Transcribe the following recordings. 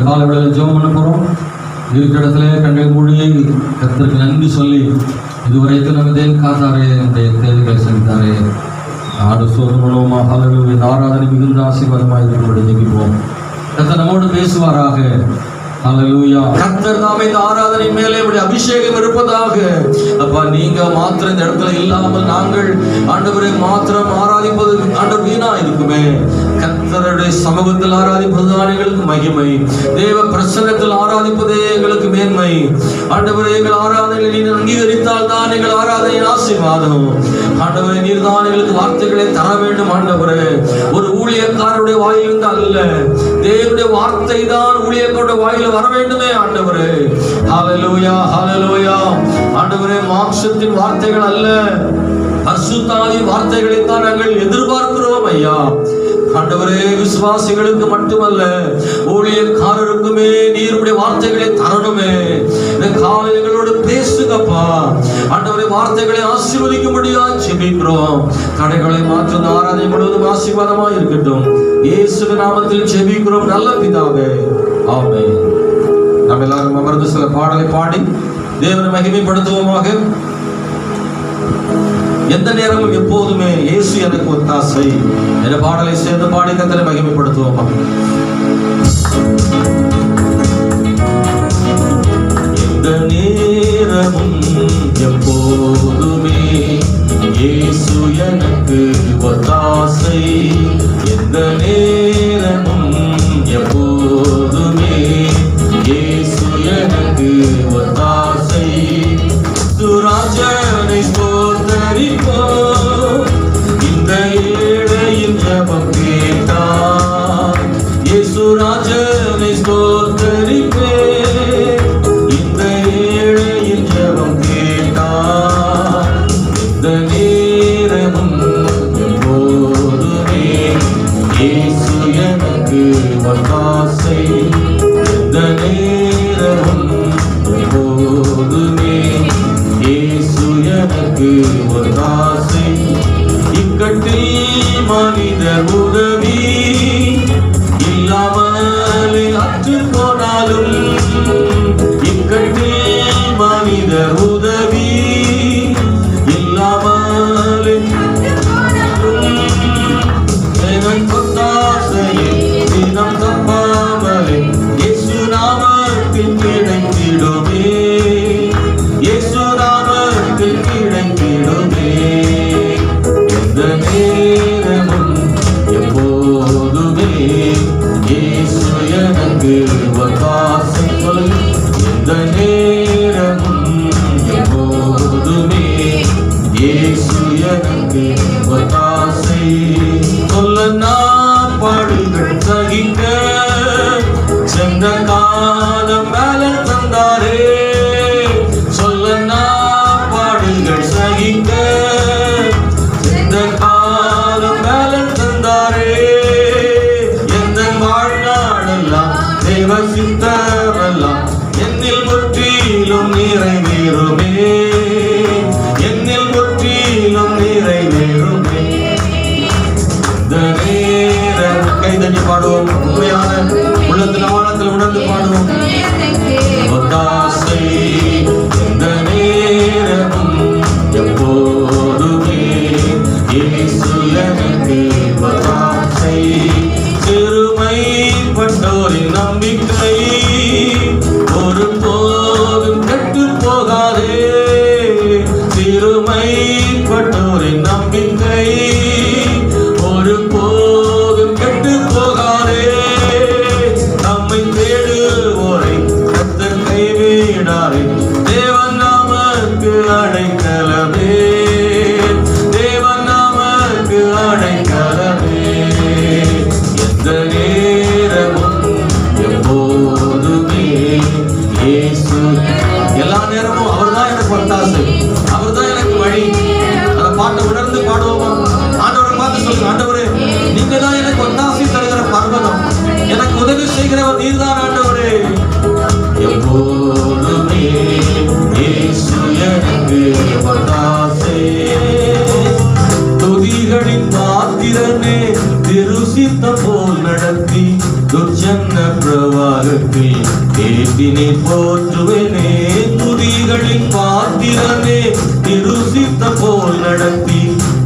காலவேளையில் ஜெபம் பண்ண போகிறோம். இருக்கிற இடத்துல கண்கள் மூடி கர்த்தருக்கு நன்றி சொல்லி இதுவரைக்கும் நம்ம தேவன் காத்தாரே, நம்முடைய தேவைகளை செஞ்சாரே ஆடு சோதனை மூலமாக இந்த ஆராதனை மிகுந்த ஆசீர்வாதமாக இருக்கும்படி ஜெபிப்போம். கர்த்தர் நம்மோடு பேசுவாராக. ஹல்லேலூயா. கர்த்தர் தாமே இந்த ஆராதனை மேலே இப்படி அபிஷேகம் இருப்பதாக. அப்பா, நீங்க மாத்திரம் இந்த இடத்துல இல்லாமல் நாங்கள் ஆண்டவரை மாத்திரம் ஆராதிப்பது ஆண்டவர் வீணா இருக்குமே. கர்த்தருடைய சமூகத்தில் ஆராதிப்பதுதான் எங்களுக்கு மகிமை. தேவ பிரசன்னத்தில் ஆராதிப்பதே எங்களுக்கு மேன்மை. ஆண்டவரை எங்கள் ஆராதனை நீர் அங்கீகரித்தால் தான் எங்கள் ஆராதனையின் ஆசீர்வாதம். ஆண்டவரை நீர் தான் எங்களுக்கு வார்த்தைகளை தர வேண்டும். ஆண்டவரே, ஒரு ஊழியக்காரருடைய வாயிலிருந்து அல்ல, தேவனுடைய வார்த்தை தான் ஊழியக்காரருடைய வாயில் வர வேண்டுமே. ஆண்டவரே, ஹல்லேலூயா, ஹல்லேலூயா. ஆண்டவரே, மாம்சத்தின் வார்த்தைகள் அல்ல, பரிசுத்த ஆவியின் வார்த்தைகளை தான் நாங்கள் எதிர்பார்க்கிறோம் ஐயா. ஆண்டவரே, விசுவாசிகளுக்கு மட்டுமல்ல ஊழியக்காரருக்குமே நீருடைய வார்த்தைகளை தரணுமே. இந்த காலையில் எங்களோடு பேசுங்கப்பா. ஆண்டவரே, வார்த்தைகளை ஆசீர்வதிக்கும்படியா ஜெபிக்கிறோம். தடைகளை மாற்றும் ஆராதனை முழுவதும் ஆசீர்வாதமாக இருக்கட்டும். இயேசுவின் நாமத்தில் ஜெபிக்கிறோம் நல்ல பிதாவே, ஆமென். நாம் எல்லாரும் அமர்ந்து சில பாடலை பாடி தேவனை மகிமைப்படுத்துவோமாக. எந்த நேரமும் எப்போதுமே இயேசு எனக்கு ஒத்தாசை என்ற பாடலை சேர்ந்து பாடி கர்த்தரை மகிமைப்படுத்துவோமா. எந்த நேரமும் எப்போதுமே இயேசு எனக்கு ஒத்தாசை. எந்த நேரமும் எப்போதுமே இயேசு எனக்கு ஒத்தாசை. துராஜனை ஸ்தோத்தரிப்போ, இந்த ஏழையின் ஜெபம் கேட்டார். இயேசு ராஜனை ஸ்தோத்தரிப்பே, இந்த ஏழையின் ஜெபம் கேட்டார். இந்த நேரமும் எப்போதுமே இயேசு எனக்கு ஒத்தாசை. இந்த நேரமும் எப்போதுமே இயேசு எனக்கு ஒத்தாசை. இக்கட்டில் மனிதர் உதவி இல்லாமல் அற்று போனாலும், இக்கட்டில் மனிதர் உதவி இல்லாமல் ஒத்தாசையை தினம் தப்பாமலே இயேசு நாமத்தில் கிடைத்திடுமே. இயேசு நாமத்தில் கிடைத்திடுமே. எந்த நேரமும் எப்போதுமே இயேசு எனக்கு ஒத்தாசை. எந்த நேரமும் எப்போதுமே இயேசு எனக்கு ஒத்தாசை. சொல்ல நான் பாடுகள் சகிக்க சென்ற காலம் மேல தந்தாரே. சொல்ல நான் பாடுகள் சகிக்க சென்ற காலம் மேல தந்தாரே. எந்த வாழ்நாளெல்லாம் தேவ சித்தமெல்லாம் என்னில் முற்றிலும் நிறைவேறுமே. என்னில் முற்றிலும் நிறைவேறுமே. இந்த நேரம் கைதட்டி பாடுவோம். உண்மையான உள்ளத்தில் ஆழத்தில் உணர்ந்து பாடுவோம். ஒத்தாசை. இந்த நேரமும் எப்போதுமே இயேசு எனக்கு ஒத்தாசை. சிறுமைப்பட்டோரின் நம்பிக்கை ஒரு போதும் கெட்டு போகாதே. சிறுமைப்பட்டோரின் நம்பிக்கை ஒரு போதும் கெட்டு போகாதே. நம்மை தேடுவோரை கர்த்தர் கைவிடாரே. தேவன் நாமக்கு அடைக்கலமே. தேவன் நாமக்கு அடைக்கலமே. எந்த நேரமும் எப்போதுமே இயேசு. எல்லா நேரமும் அவர்தான் எனக்கு ஒத்தாசை, அவர்தான் எனக்கு வழி. அந்த பாட்டை உணர்ந்து பாடுவோமா? ஆண்டவரை பார்த்து சொல்லுங்க, ஆண்டவரே, நீங்க தான் எனக்கு ஒத்தாசை தருகிற பர்வதம், எனக்கு உதவி செய்கிறவர் நீர்தான் ஆண்டவரே. எப்போதுமே இயேசு எனக்கு ஒத்தாசை. துதிகளின் பாத்திரனே திருசித்த போல் நடத்தி துர்ஜன்ன பிரவால் உலகத்தில் ஏற்றினை போற்றுவேனே. துதிகளின் பாத்திரமே நிருசித்த போல் நடத்தி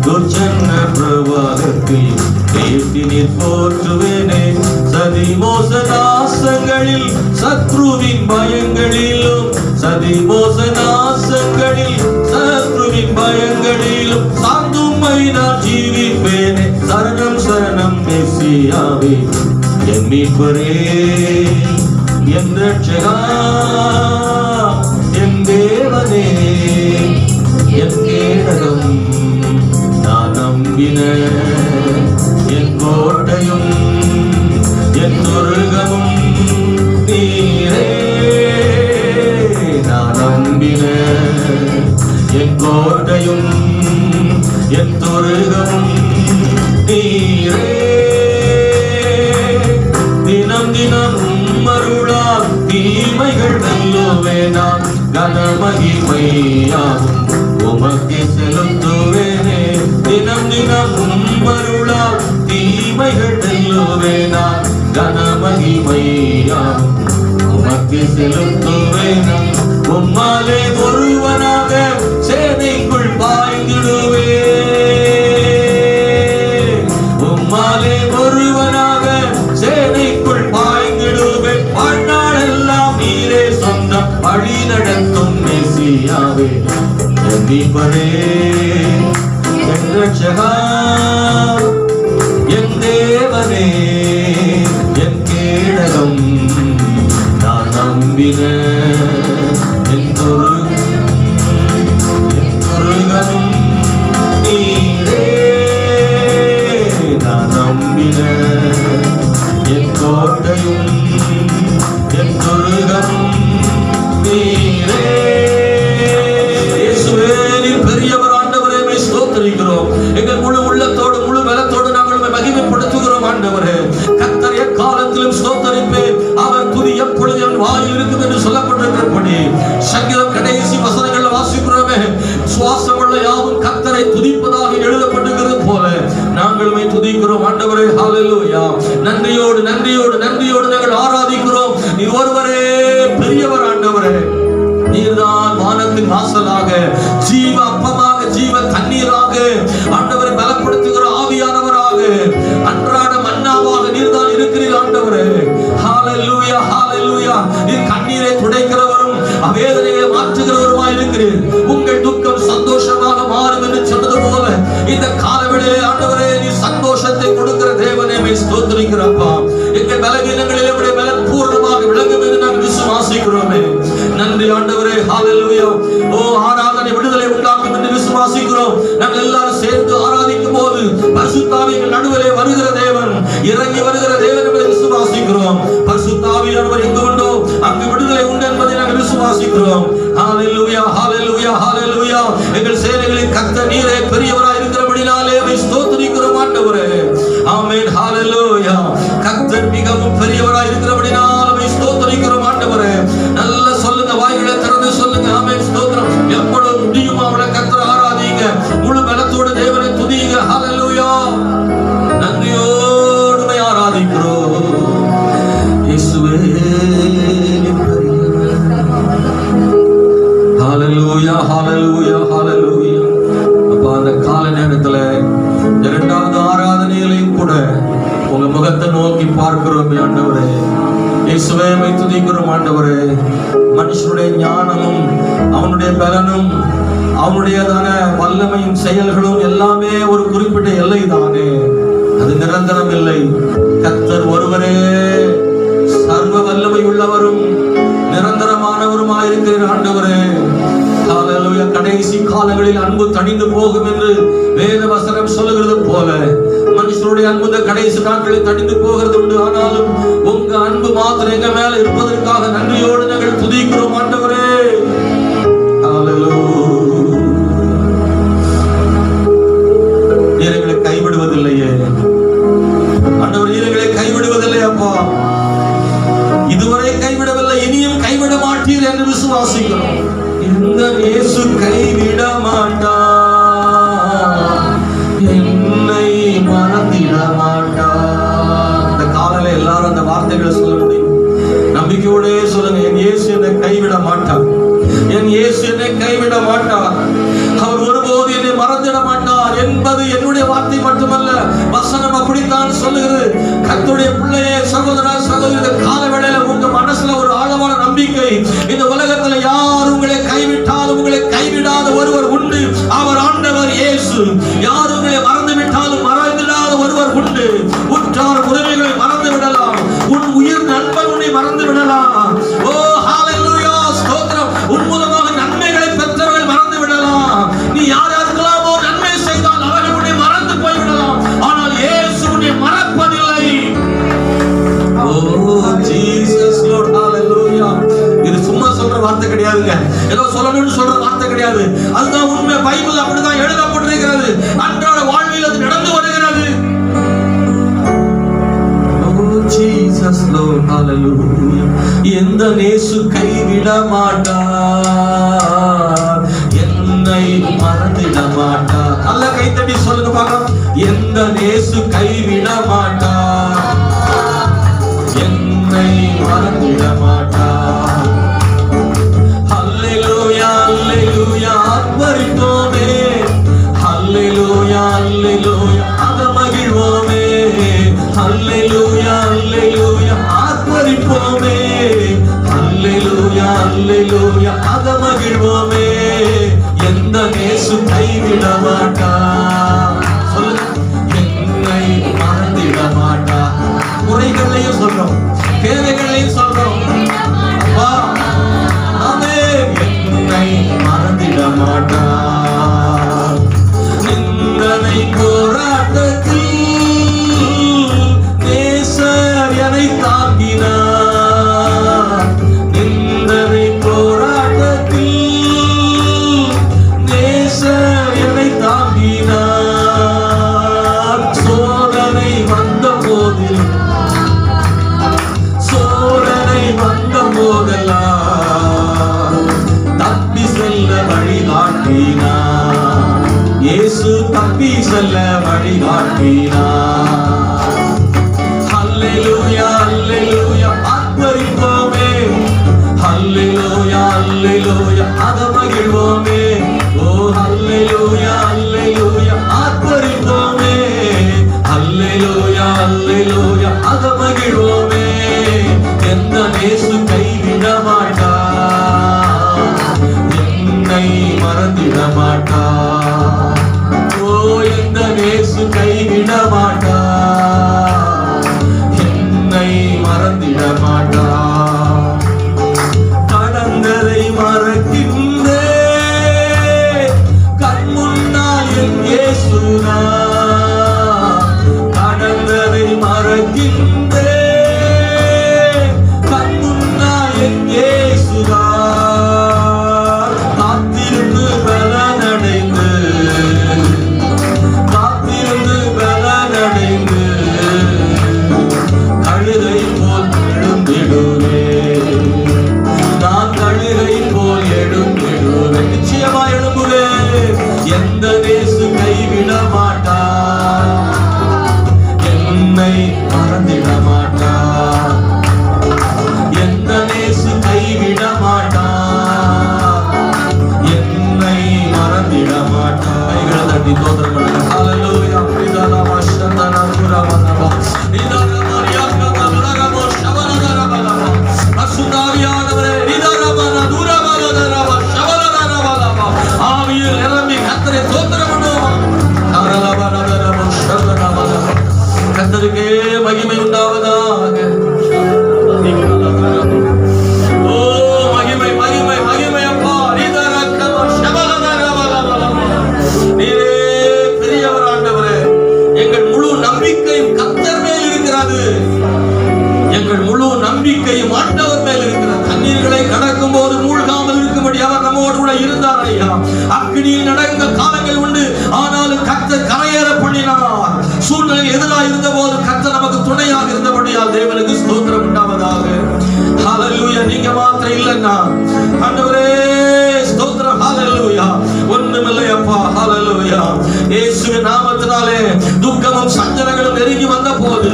துர்ச்சன்ன பிரவாகத்தில் ஏற்றினை போற்றுவேனே. சதி மோசநாசங்களில் சத்ருவின் பயங்களிலும் சதி மோசநாசங்களில் சத்ருவின் பயங்களிலும் சாந்தும்மை நான் ஜீவிப்பேனே. சரணம் சரணம் மெசியாவே என் மீட்பரே என் ரட்சகா என் தேவனே என் கேடகம் நான் நம்பின என் கோட்டையும் என் துருகமும் நீரே. நான் நம்பின என் கோட்டையும் என் துருகமும் நீரே. தினம் தினம் மருளால் தீமைகள் வெல்லுவேனாம். கனமகிமையாகும் உமக்கு செலுத்துவேனே. தினம் தினம் மருளால் தீமைகள் வெல்லுவேனாம். கனமகிமையாகும் உமக்கு செலுத்துவேனாம். உம்மாலே ஒருவனாக சேனைக்குள் பாய்ந்திடுவே. உம்மாலே ஒருவனாக சேனைக்குள் பாய்ந்திடுவேன். வாழ்நாளெல்லாம் நீரே சொந்தம் வழி நடத்தும் மெசியாவே என் மீட்பரே என் ரட்சகா என் தேவனே என் கேடகம் நான் நம்பின என் துருகமும் நீரே. நான் நம்பின என் கோட்டையும் என் துருகமும் நீரே. இயேசுவே நீர் பெரியவர் ஆண்டவரே, மை ஸ்தோத்திரிக்கிறோம். எங்கள் முழு உள்ளத்தோடு முழு பலத்தோடு நாங்கள் மகிமைப்படுத்துகிறோம் ஆண்டவரே. கர்த்தர் எக்காலத்திலும் ஸ்தோத்தரிப்பேன், அவர் துதி எப்பொழுது என் வாயில் இருக்கும் என்று சொல்லப்பட்டிருக்கிறபடி சங்கீதம் கடைசி வசனங்களில் வாசிக்கிறோமே, சுவாசமுள்ள யாவும் கர்த்தரை துதிப்பதாக எழுதப்பட்டிருக்கிறது போல நாங்களுமே துதிக்கிறோம் ஆண்டவரே. ஹல்லேலூயா. நன்றியோடு நன்றியோடு நன்றியோடு நாங்கள் ஆராதிக்கிறோம். நீ ஒருவரே பெரியவர் ஆண்டவரே. நீர்தான் வானத்தின் வாசலாக, ஜீவ அப்பமாக, ஜீவ தண்ணீராக ஆண்டவரை பலப்படுத்துகிற ஆவியானவராக, அன்றாட மன்னாவாக நீர்தான் இருக்கிறீர் ஆண்டவரே. ஹல்லேலூயா ஹல்லேலூயா. நீர் கண்ணீரை துடைக்கிறவரும் வேதனைகளை மாற்றுகிறவருமாய் இருக்கிறீர். உங்கள் துக்கம் சந்தோஷமாக மாறும் என்று சொன்னது போல இந்த காலவெளியிலே ஆண்டவரே நீ சந்தோஷத்தை கொடுக்கிற தேவனே, மை ஸ்தோத்திரிக்கிறப்பா. எங்கள் பலவீனங்களிலே உடைய பலன் பூர்ணமாக விளங்கும் என்று நாங்கள் விசுவாசிக்கிறோமே. நன்றி ஆண்டவரே. ஹல்லேலூயா. ஓ ஆராதனை விடுதலை உண்டாக்கும் என்று விசுவாசிக்கிறோம். நாங்கள் எல்லாரும் சேர்ந்து ஆராதிக்கும் போது பரிசுத்த ஆவியின் நடுவிலே வருகிற தேவன், இறங்கி வருகிற தேவன் என்பதை விசுவாசிக்கிறோம். பரிசுத்த ஆவியானவர் எங்கு உண்டோ அங்கு விடுதலை உண்டு என்பதை நாங்கள் விசுவாசிக்கிறோம். ஹல்லேலூயா ஹல்லேலூயா ஹல்லேலூயா. எங்கள் சேனைகளின் கர்த்தர் நீரே பெரியவராய் இருக்கிறபடினாலே ஸ்தோத்திரிக்கிறோம் ஆண்டவரே. ஆமென். ஹல்லேலூயா. கர்த்தர் மிகவும் பெரியவராய் இருக்கிறபடினாலே ஸ்தோத்திரிக்கிறோம் ஆண்டவரே. நல்ல சொல்லுங்க, வாய்களை திறந்து சொல்லுங்க. ஆமென். ஸ்தோத்திரம். எப்பொழுது முடியுமோ அவளை கர்த்தரை ஆராதிங்க, முழு பலத்தோடு தேவனை துதிங்க. ஹல்லேலூயா. நன்றியோடு ஆராதிக்கிறோம் இயேசுவே. ஹல்லேலூயா ஹல்லேலூயா ஹல்லேலூயா. அப்பா அந்த கால நேரத்துல இரண்டாவது ஆராதனையிலையும் கூட உங்க முகத்தை நோக்கி பார்க்கிறோம் ஆண்டவரே. இயேசுவே மை துதிக்கிறோம் ஆண்டவரே. மனுஷனுடைய ஞானமும் அவனுடைய பலனும் அவனுடையதான வல்லமையும் செயல்களும் எல்லாமே ஒரு குறிப்பிட்ட எல்லை தானே, அது நிரந்தரம் இல்லை. கர்த்தர் ஒருவரே சர்வ வல்லமை உள்ளவரும் நிரந்தரமானவருமாய் இருக்கிற ஆண்டவரே. ஹல்லேலூயா. கடைசி காலங்களில் அன்பு தணிந்து போகும் என்று வேத வசனம் சொல்லுகிறது போல மனுஷனுடைய அன்பு இந்த கடைசி நாட்களில் தணிந்து போகிறது உண்டு. ஆனாலும் உங்க அன்பு மாத்திரம் எங்க மேல இருப்பதற்காக நன்றியோடு நாங்கள் துதிக்கிறோம் ஆண்டவரே. ஹல்லேலூயா. நீர் எங்களை கைவிடுவதில்லையே ஆண்டவர், நீர் எங்களை கைவிடுவதில்லை அப்பா. இதுவரை கைவிடவில்லை, இனியும் கைவிட மாட்டீர் என்று விசுவாசிக்கிறோம். இந்த இயேசு கைவிட மாட்டார், என்னை மறந்திட மாட்டார். இந்த காலையில எல்லாரும் அந்த வார்த்தைகளை சொல்ல முடியும். சகோதரா சகோதரி, கால வேளையில உங்க மனசுல ஒரு ஆழமான நம்பிக்கை, இந்த உலகத்துல யார் உங்களை கைவிட்டாலும் உங்களை கைவிடாத ஒருவர் உண்டு, அவர் ஆண்டவர் இயேசு. யார் உங்களை மறந்து விட்டாலும் மறந்திடாத ஒருவர் உண்டு. உற்றார் உறவுகளை மறந்து விடலாம், உன் உயிர் நண்பன் உன்னை மறந்து விடலாம். ஓ ஹalleluya, ஸ்தோத்திரம். உன் மூலமாக நன்மைகளை பெற்றவர்கள் மறந்து விடலாம். நீ யார் யாருக்கெல்லாமோ நன்மை செய்தால் அவர்கள் உன்னை மறந்து போய்விடலாம். ஆனால் இயேசு உன்னை மறப்பதில்லை. ஓ ஜீசஸ் லார்ட், ஹalleluya. இது சும்மா சொல்ற வார்த்தை கிடையாதுங்க, ஏதோ சொல்லணும்னு சொல்ற வார்த்தை கிடையாது. அதுதான் உண்மை. பைபிள் அப்படிதான் எழுதப்பட்டிருக்கிறது. அன்றாட வாழ்வில் அது நடந்து வருகிறது. ஜீசஸ் லார்ட், ஹalleluya. எந்த நேசு கைவிட மாட்டார், என்னை மறந்திட மாட்டார். நல்ல கைத்தட்டி சொல்லுங்க பார்க்கலாம். எந்த நேசு கைவிட மாட்டார், என்னை மறந்திட மாட்டார். ஹல்லேலூயா ஹல்லேலூயா, ஆர்ப்பரிப்போமே. ஹல்லேலூயா ஹல்லேலூயா, அக மகிழ்வோமே. ஹல்லேலூயா ஹல்லேலூயா, ஆர்ப்பரிப்போமே. ஹல்லேலூயா ஹல்லேலூயா, அக மகிழ்வோமே. எந்த நேசு கைவிட மாட்டார். சொல்லுங்க, என்னை மறந்திட மாட்டார். குறைகளையும் சொல்றோம், தேவைகளையும் சொல்றோம். என்னை மறந்திட மாட்டார். நிந்தனை போராட்டத்தில் நேசர் என்னை தாங்கினார். நிந்தனை போராட்டத்தில் நேசர் என்னை தாங்கினார். சோதனை வந்த போதில், சோதனை வந்த போதெல்லாம் தப்பி செல்ல வழிகாட்டினார். இயேசு தப்பி செல்ல வழிகாட்டினார். ஹல்லேலூயா ஹல்லேலூயா, ஆர்ப்பரிப்போமே. ஹல்லேலூயா ஹல்லேலூயா, அக மகிழ்வோமே. ஓ ஹல்லேலூயா ஹல்லேலூயா, ஆர்ப்பரிப்போமே. ஹல்லேலூயா ஹல்லேலூயா, அக மகிழ்வோமே. எந்த நேசு கைவிட மாட்டார், என்னை மறந்திட மாட்டார். ஓ எந்த நேசு கைவிட மாட்டார், என்னை மறந்திட மாட்டார். கடந்ததை மறக்கின்றேன், கண் முன்னால் என் இயேசுதான். கடந்ததை மறக்கின்றேன், கண் முன்னால் என் இயேசுதான். காத்திருந்து பலனடைந்து, காத்திருந்து பலனடைந்து, கழுதை போல் எழும்பிடுவேன். நான் கழுதை போல் எழும்பிடுவேன், நிச்சயமா எழும்புவேன். எந்த நேசு கைவிட மாட்டார், என்னை மறந்திட மாட்டார். எந்த நேசு கைவிட மாட்டார், என்னை மறந்திட மாட்டார். கைகளை தட்டி தோத்திரம் பண்ணுங்க. ஹல்லேலூயா. பிதானா சந்தனா குரவனவா நிதான மரியாதா லலகமோ ஷவலதரவலா அசுதாவியானவரே நிதானமன தூரவலதரவா ஷவலதரவலா. ஆவியில் நிரம்பி கர்த்தரை தோத்திரம் பண்ணுவோம். ஹரலவலதரவோ ஷவலதரவலா. கர்த்தருக்கே மகிமை உண்டாவதாக. ஓ மகிமை மகிமை மகிமை அப்பா. நிதானக்கமோ ஷவலதரவலா. நீரே பெரியவர் ஆண்டவரே. எங்கள் முழு நம்பிக்கையும் கர்த்தர் மேல் இருக்கிறது. எங்கள் முழு நம்பிக்கையும் ஆண்டவர் மேல் இருக்கிறது. தண்ணீர்களை கடக்கும் போது மூழ்காமல் இருக்கும்படி அவர் நம்மோடு கூட இருந்தார் ஐயா. அக்கினியில் நடந்த காலங்கள் உண்டு, ஆனாலும் கர்த்தர் கரையேற பண்ணினார். சூழ்நிலை எதிராக இருந்த போது கர்த்தர் நமக்கு துணையாக இருந்தபடியால் தேவனுக்கு ஸ்தோத்திரம் உண்டாவதாக. ஹல்லேலூயா. நீங்க மாத்திரம் இல்லைன்னா ஆண்டவரே ஸ்தோத்திரம். ஹல்லேலூயா. ஒண்ணுமில்லை அப்பா. ஹல்லேலூயா. இயேசுவின் நாமத்தினாலே துக்கமும் சஞ்சலங்களும் நெருங்கி வந்த போது,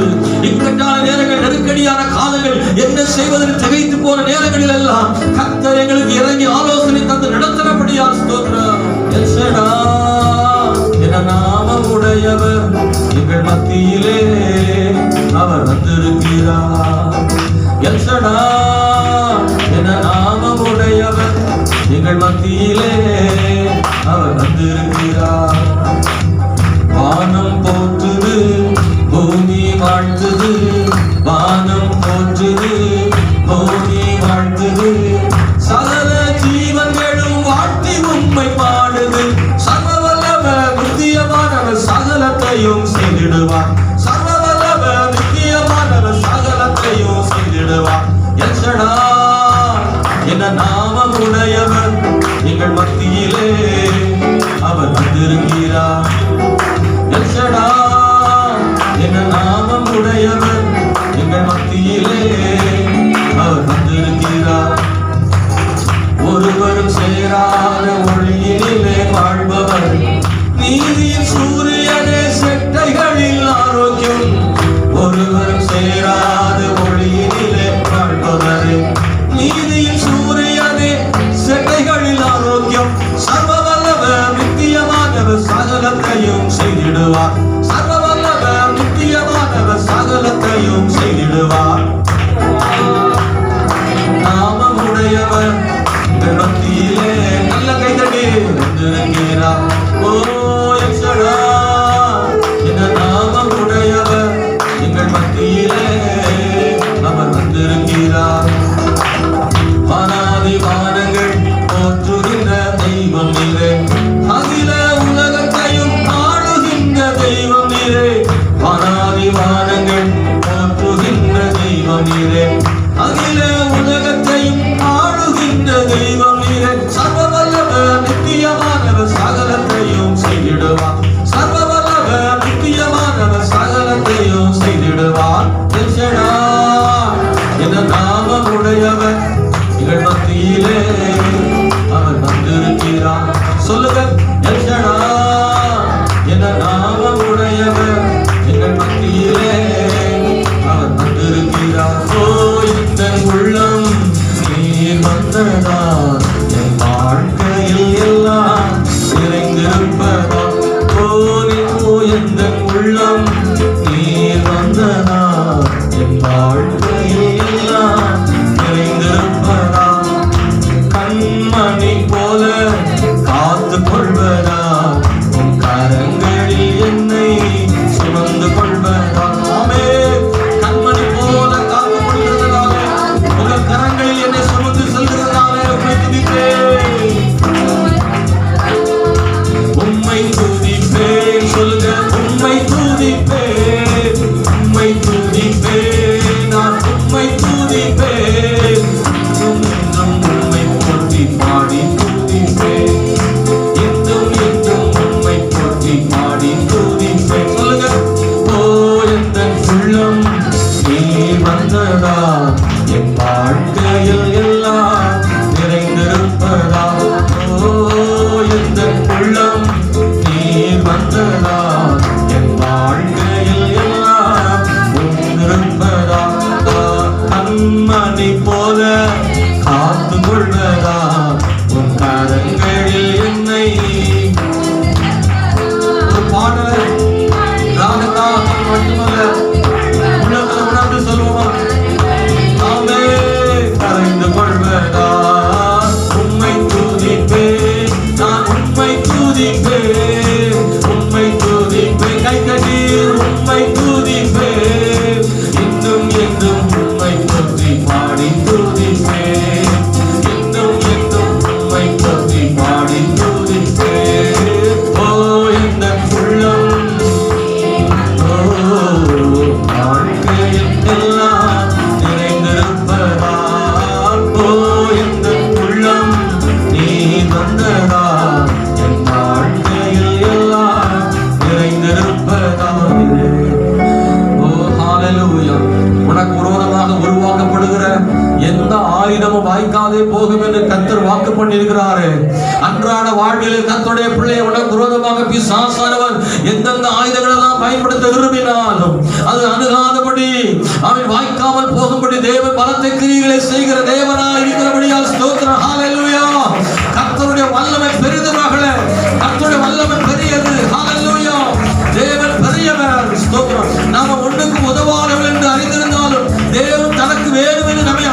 இக்கட்டான நேரங்கள், நெருக்கடியான காலங்கள், என்ன செய்வதற்கு திகைத்து போன நேரங்களில் எல்லாம் கர்த்தர் எங்களுக்கு இறங்கி ஆலோசனை தந்து நடத்தினபடியால் ஸ்தோத்திரம். எல்ஷடா என நாமம் உடையவர் எங்கள் மத்தியிலே அவர் வந்திருக்கிறார். எல்ஷடா என நாமமுடையவர் எங்கள் மத்தியிலே அவர் வந்திருக்கிறார். வானம் போற்றுது, பூமி வாழ்த்துது, வானம் போற்றுது, பூமி வாழ்த்துது, சகல ஜீவன்களும் வாழ்த்தி உம்மை பாடுது. சர்வவல்லவர் நித்தியமானவர் சகலத்தையும் செய்திடுவார். சர்வவல்லவர் நித்தியமானவர் சகலத்தையும் செய்திடுவார். எல்ஷடா என நாமமுடையவர் எங்கள் மத்தியிலே அவர் வந்திருக்கிறார். எல்ஷடா என நாமமுடையவர் எங்கள் மத்தியிலே அவர் வந்திருக்கிறார். ஒருவரும் சேராத ஒளியிலே வாழ்பவர், நீதியின் சூரியனே செட்டைகளில் ஆரோக்கியம். ஒருவரும் சேராத ஒளியிலே வாழ்பவரே, நீதியின் சூரியனே செட்டைகளில் ஆரோக்கியம். சர்வவல்லவர் நித்தியமானவர் சகலத்தையும் செய்திடுவார். சர்வவல்லவர் நித்தியமானவர் சகலத்தையும் செய்திடுவார். நாமமுடையவர் எங்கள் மத்தியிலே நல்ல கைதடி வந்திருக்கிறார். ஓ எல்ஷடா என நாமமுடையவர் எங்கள் மத்தியிலே அவர் வந்திருக்கிறார். வானாதி வானங்கள் போற்றுகின்ற தெய்வம் நீரே, அகில உலகத்தையும் ஆளுகின்ற தெய்வம் நீரே. வானாதி வானங்கள் போற்றுகின்ற தெய்வம் நீரே, அகில உலகத்தையும் ஆளுகின்ற தெய்வம் நீரே. சர்வவல்லவர் நித்தியமானவர் சகலத்தையும் செய்திடுவார். சர்வவல்லவர் நித்தியமானவர் சகலத்தையும் செய்திடுவார். எல்ஷடா என நாமமுடையவர் எங்கள் மத்தியிலே அவர் வந்திருக்கிறார். சொல்லுங்க, எல்ஷடா என நாமமுடையவர் எங்கள் மத்தியிலே அவர் வந்திருக்கிறார். ஓ இந்த உள்ளம் நீர் வந்ததால் என் வாழ்க்கையில் எல்லாம் நிறைந்திருப்பதா. ஓ எந்த உள்ளம் நீர் வந்ததால் என் வாழ்க்கையில் எல்லாம் நிறைந்திருப்பதா. கண்மணி போல காத்து கொள்வதா, உன் கரங்களில் என்னை சுமந்து கொள்வதா. ஆமே, கண்மணி போல காத்து கொள்கிறதுனால, உங்கள் கரங்களில் என்னை சுமந்து செல்கிறதுனால உம்மை துதிப்பேன். உம்மை துதிப்பேன். சொல்லுங்க, உம்மை துதிப்பேன், உம்மை துதிப்பேன், நான் உம்மை துதிப்பேன். உம்மை போற்றி பாடி துதிப்பேன், என்றும் என்றும் உம்மை போற்றி பாடி துதிப்பேன். சொல்லுங்க, ஓ எந்த உள்ளம் நீர் வந்ததா, என் வாழ்க்கையில் எல்லாம் நிறைந்திருப்பதா. ஓ எந்த உள்ளம் நீர் வந்ததா, என் வாழ்க்கையில் எல்லாம் நிறைந்திருப்பதா. கண்மணி போல காத்து கொள்வதா, உன் கரங்களில் என்னை. ஒரு பாடலை ராகத்தான் மட்டுமல்ல, உலகத்தில் உணர்ந்து சொல்லுவோமா? ஆமே, கரைந்து கொள்வதா, உம்மை துதிப்பேன், நான் உம்மை துதிப்பேன், உம்மை துதிப்பேன். கை கட்டி உம்மை துதிப்பேன், இன்னும் என்றும் உம்மை போற்றி பாடி துதிப்பேன், இன்னும் என்றும் உம்மை போற்றி பாடி துதிப்பேன். ஓ இந்த உள்ளம், ஓ வாழ்க்கையில் எல்லாம் நிறைந்திருப்பதா. ஓ இந்த உள்ளம் நீ வந்ததா, என் வாழ்க்கையில் எல்லாம் நிறைந்திருப்பதா. ஓ ஹalleluya. உனக்கு விரோதமாக உருவாக்கப்படுகிற எந்த ஆயுதமும் வாய்க்காதே போகும் என்று கர்த்தர் வாக்கு பண்ணியிருக்கிறாரே. அன்றாட வாழ்விலே கர்த்தருடைய பிள்ளை உனக்கு விரோதமாக பிசாசானவன் எந்தெந்த ஆயுதங்கள் எல்லாம் பயன்படுத்த விரும்பினாலும் அது அணுகாதபடி, அவன் வாய்க்காமல் போகும்படி தேவன் பலத்தை கிரியைகளை செய்கிற தேவனாய் இருக்கிறபடியால் ஸ்தோத்திரம். ஹalleluya. கர்த்தருடைய வல்லமை பெரிது மகளே, கர்த்தருடைய வல்லமை பெரியது. ஹalleluya. தேவன் பெரியவர். ஸ்தோத்திரம். நாம ஒன்றுக்கு உதவாதவர்கள் என்று அறிந்திருந்தாலும் தேவன் தனக்கு வேணும் என்று நம்மை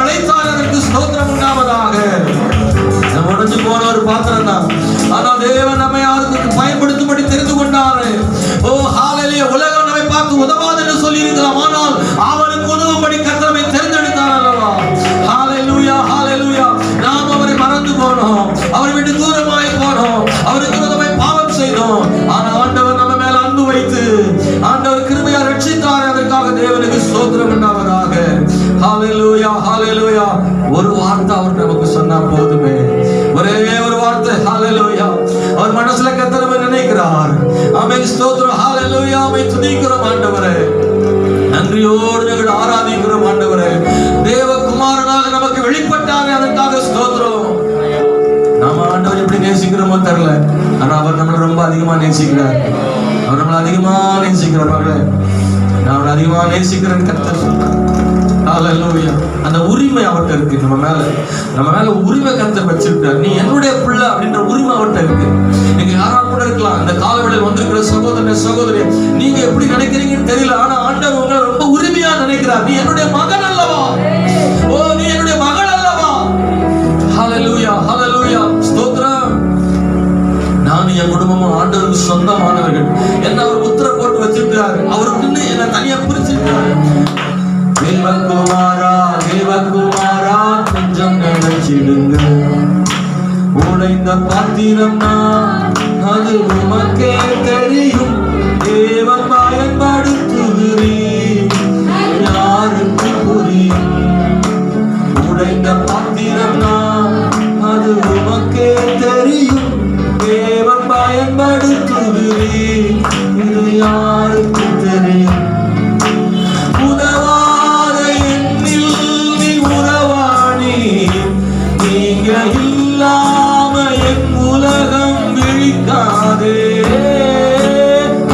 கர்த்தர் நம்மை நினைக்கிறார். ஆமென், ஸ்தோத்திரம், ஹalleluya. ஆமை துதிக்கிறோம் ஆண்டவரே, நன்றியோடு நாங்கள் ஆராதிக்கிறோம் ஆண்டவரே. தேவகுமாரனாக நமக்கு வெளிப்பட்டாங்க, அதற்காக ஸ்தோத்திரம். நாம ஆண்டவர் எப்படி நேசிக்கிறோமோ தெரியல, ஆனா அவர் நம்மளை ரொம்ப அதிகமா நேசிக்கிறார். அவர் நம்மளை அதிகமா நேசிக்கிறார். நான் அவரை அதிகமா நேசிக்கிறேன்னு கர்த்தர் சொல்றார். ஹalleluya. அந்த உரிமை அவர்கிட்ட இருக்கு. நம்ம மேல உரிமை கர்த்தர் வச்சிருக்கார். நீ என்னுடைய பிள்ளை அப்படின்ற உரிமை அவர்கிட்ட இருக்கு. நீங்க யாரா கூட இருக்கலாம். இந்த காலவேளையில் வந்திருக்கிற சகோதரனே சகோதரி, நீங்க எப்படி நினைக்கிறீங்கன்னு தெரியல, ஆனா ஆண்டவர் உங்களை ரொம்ப உரிமையா நினைக்கிறார். நீ என்னுடைய மகன் அல்லவா, ஓ நீ என்னுடைய மகள் அல்லவா. ஹalleluya, ஹalleluya, ஸ்தோத்திரம். நானும் என் குடும்பமும் ஆண்டவருக்கு சொந்தமானவர்கள். என்ன அவர் உத்தர போட்டு வச்சிருக்கிறார். அவருக்குன்னு என்ன தனியா பிரிச்சிருக்கிறார். தேவகுமாரா, தேவகுமாரா, கொஞ்சம் நினைச்சிடுங்க. உடைந்த பாத்திரம் நான், அது உமக்கே தெரியும். தேவன் பயன்படுத்துகிறீர், யாருக்கு புரியும். உடைந்த பாத்திரம் நான், அது உமக்கே தெரியும். தேவன் பயன்படுத்துகிறீர், இது யாருக்கு தெரியும். உதவாத எண்ணில் நீ உறவாணி, நீங்க இல்லாம என் உலகம் விழிக்காதே.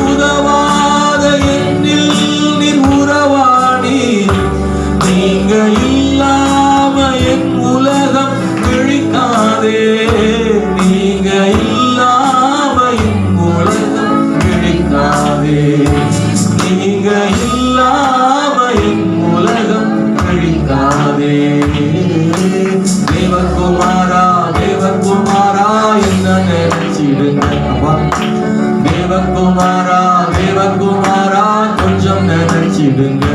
உதவாத எண்ணில் நீ உறவாணி, நீங்க இல்லாம என் உலகம் விழிக்காதே. நீங்க இல்லாம என் உலகம் விழிக்காதே. நீங்க இல்லாம என் உலகம் விழிக்காதே. தேவகுமாரா, தேவகுமாரா, என்ன நினைச்சிடுங்க. தேவகுமாரா, தேவகுமாரா, கொஞ்சம் நினைச்சிடுங்க.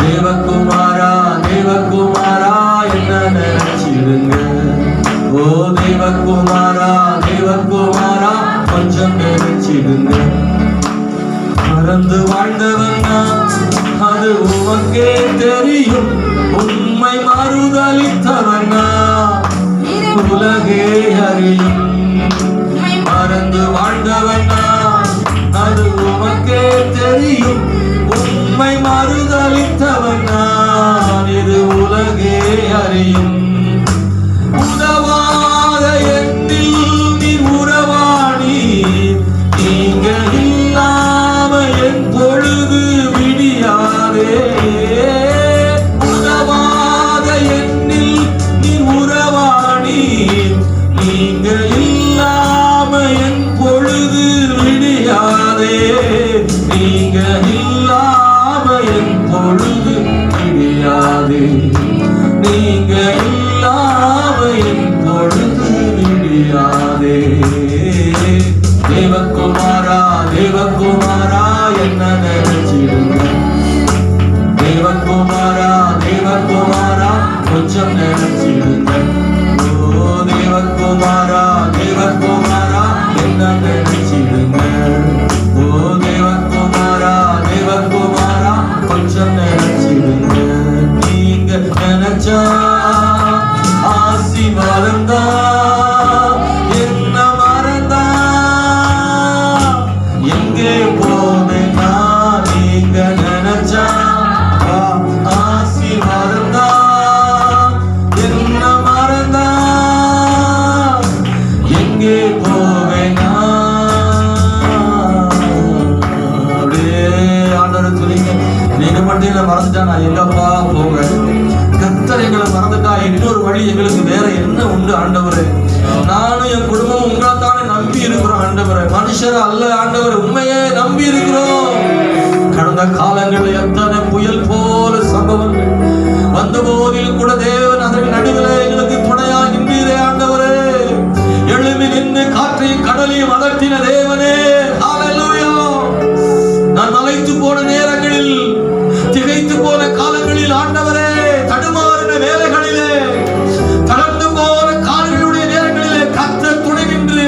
தேவகுமாரா, தேவகுமாரா, என்ன நினைச்சிடுங்க. ஓ தேவகுமாரா, தேவகுமாரா, கொஞ்சம் நினைச்சிடுங்க. மறந்து வாழ்ந்தவனா, அது உமக்கே தெரியும். உண்மை மறுதலித்தவனா, உலகே அறியும். மறந்து வாழ்ந்தவனா, அது உமக்கே தெரியும். உண்மை மறுதலித்தவனா, இது உலகே அறியும். உதவாத எண்ணில் நீ உறவாணி, நீங்க இல்லாம என் பொழுது விடியாதே. உதவாத எண்ணில் நீ உறவாணி, நீங்க இல்லாம என் பொழுது விடியாதே. நீங்க இல்லாம என் பொழுது விடியாதே. நீங்க இல்லாம என் பொழுது விடியாதே. தேவகுமாரா, தேவகுமாரா, என்ன நினைச்சிடுங்க. தேவகுமாரா, தேவகுமாரா, கொஞ்சம் நினைச்சிடுங்க. ஓ தேவகுமாரா, தேவகுமாரா, என்ன நினைச்சிடுங்க. ஓ தேவகுமாரா, தேவகுமாரா, கொஞ்சம் நினைச்சிடுங்க. நீங்க நினைச்சா ஆசீர்வாதம் தான், என்ன மறந்தா எங்கே போவேன்னா. நீங்க நினைச்சா ஆசீர்வாதம் தான், என்ன மறந்தா எங்கே போவேன்னா. அப்படியே ஆண்டவரை சொல்லிங்க. நீங்க மட்டும் என்ன மறந்துட்டா நான் எங்கப்பா போவேன். கர்த்தர் எங்களை மறந்துட்டா இன்னொரு வழி எங்களுக்கு வேற என்ன உண்டு ஆண்டவரே. நானும் என் குடும்பம் உங்களை தானே நம்பி இருக்கிறோம் ஆண்டவரே. மனுஷரை அல்ல ஆண்டவரை, உண்மையே நம்பி இருக்கிறோம். கடந்த காலங்களில் எத்தனை புயல் போல சம்பவங்கள் வந்த போதிலும் கூட தேவன் அதற்கு நடுவில் எங்களுக்கு துணையா நின்றீரே ஆண்டவரே. எழுமி நின்று காற்றையும் கடலையும் அதட்டின தேவனே, ஹalleluya. நான் மலைத்து போன நேரங்களில், திகைத்து போன காலங்களில் ஆண்டவரே, தடுமாறின வேலைகளிலே, தளர்ந்து போன கால்களுடைய நேரங்களிலே கர்த்தர் துணை நின்று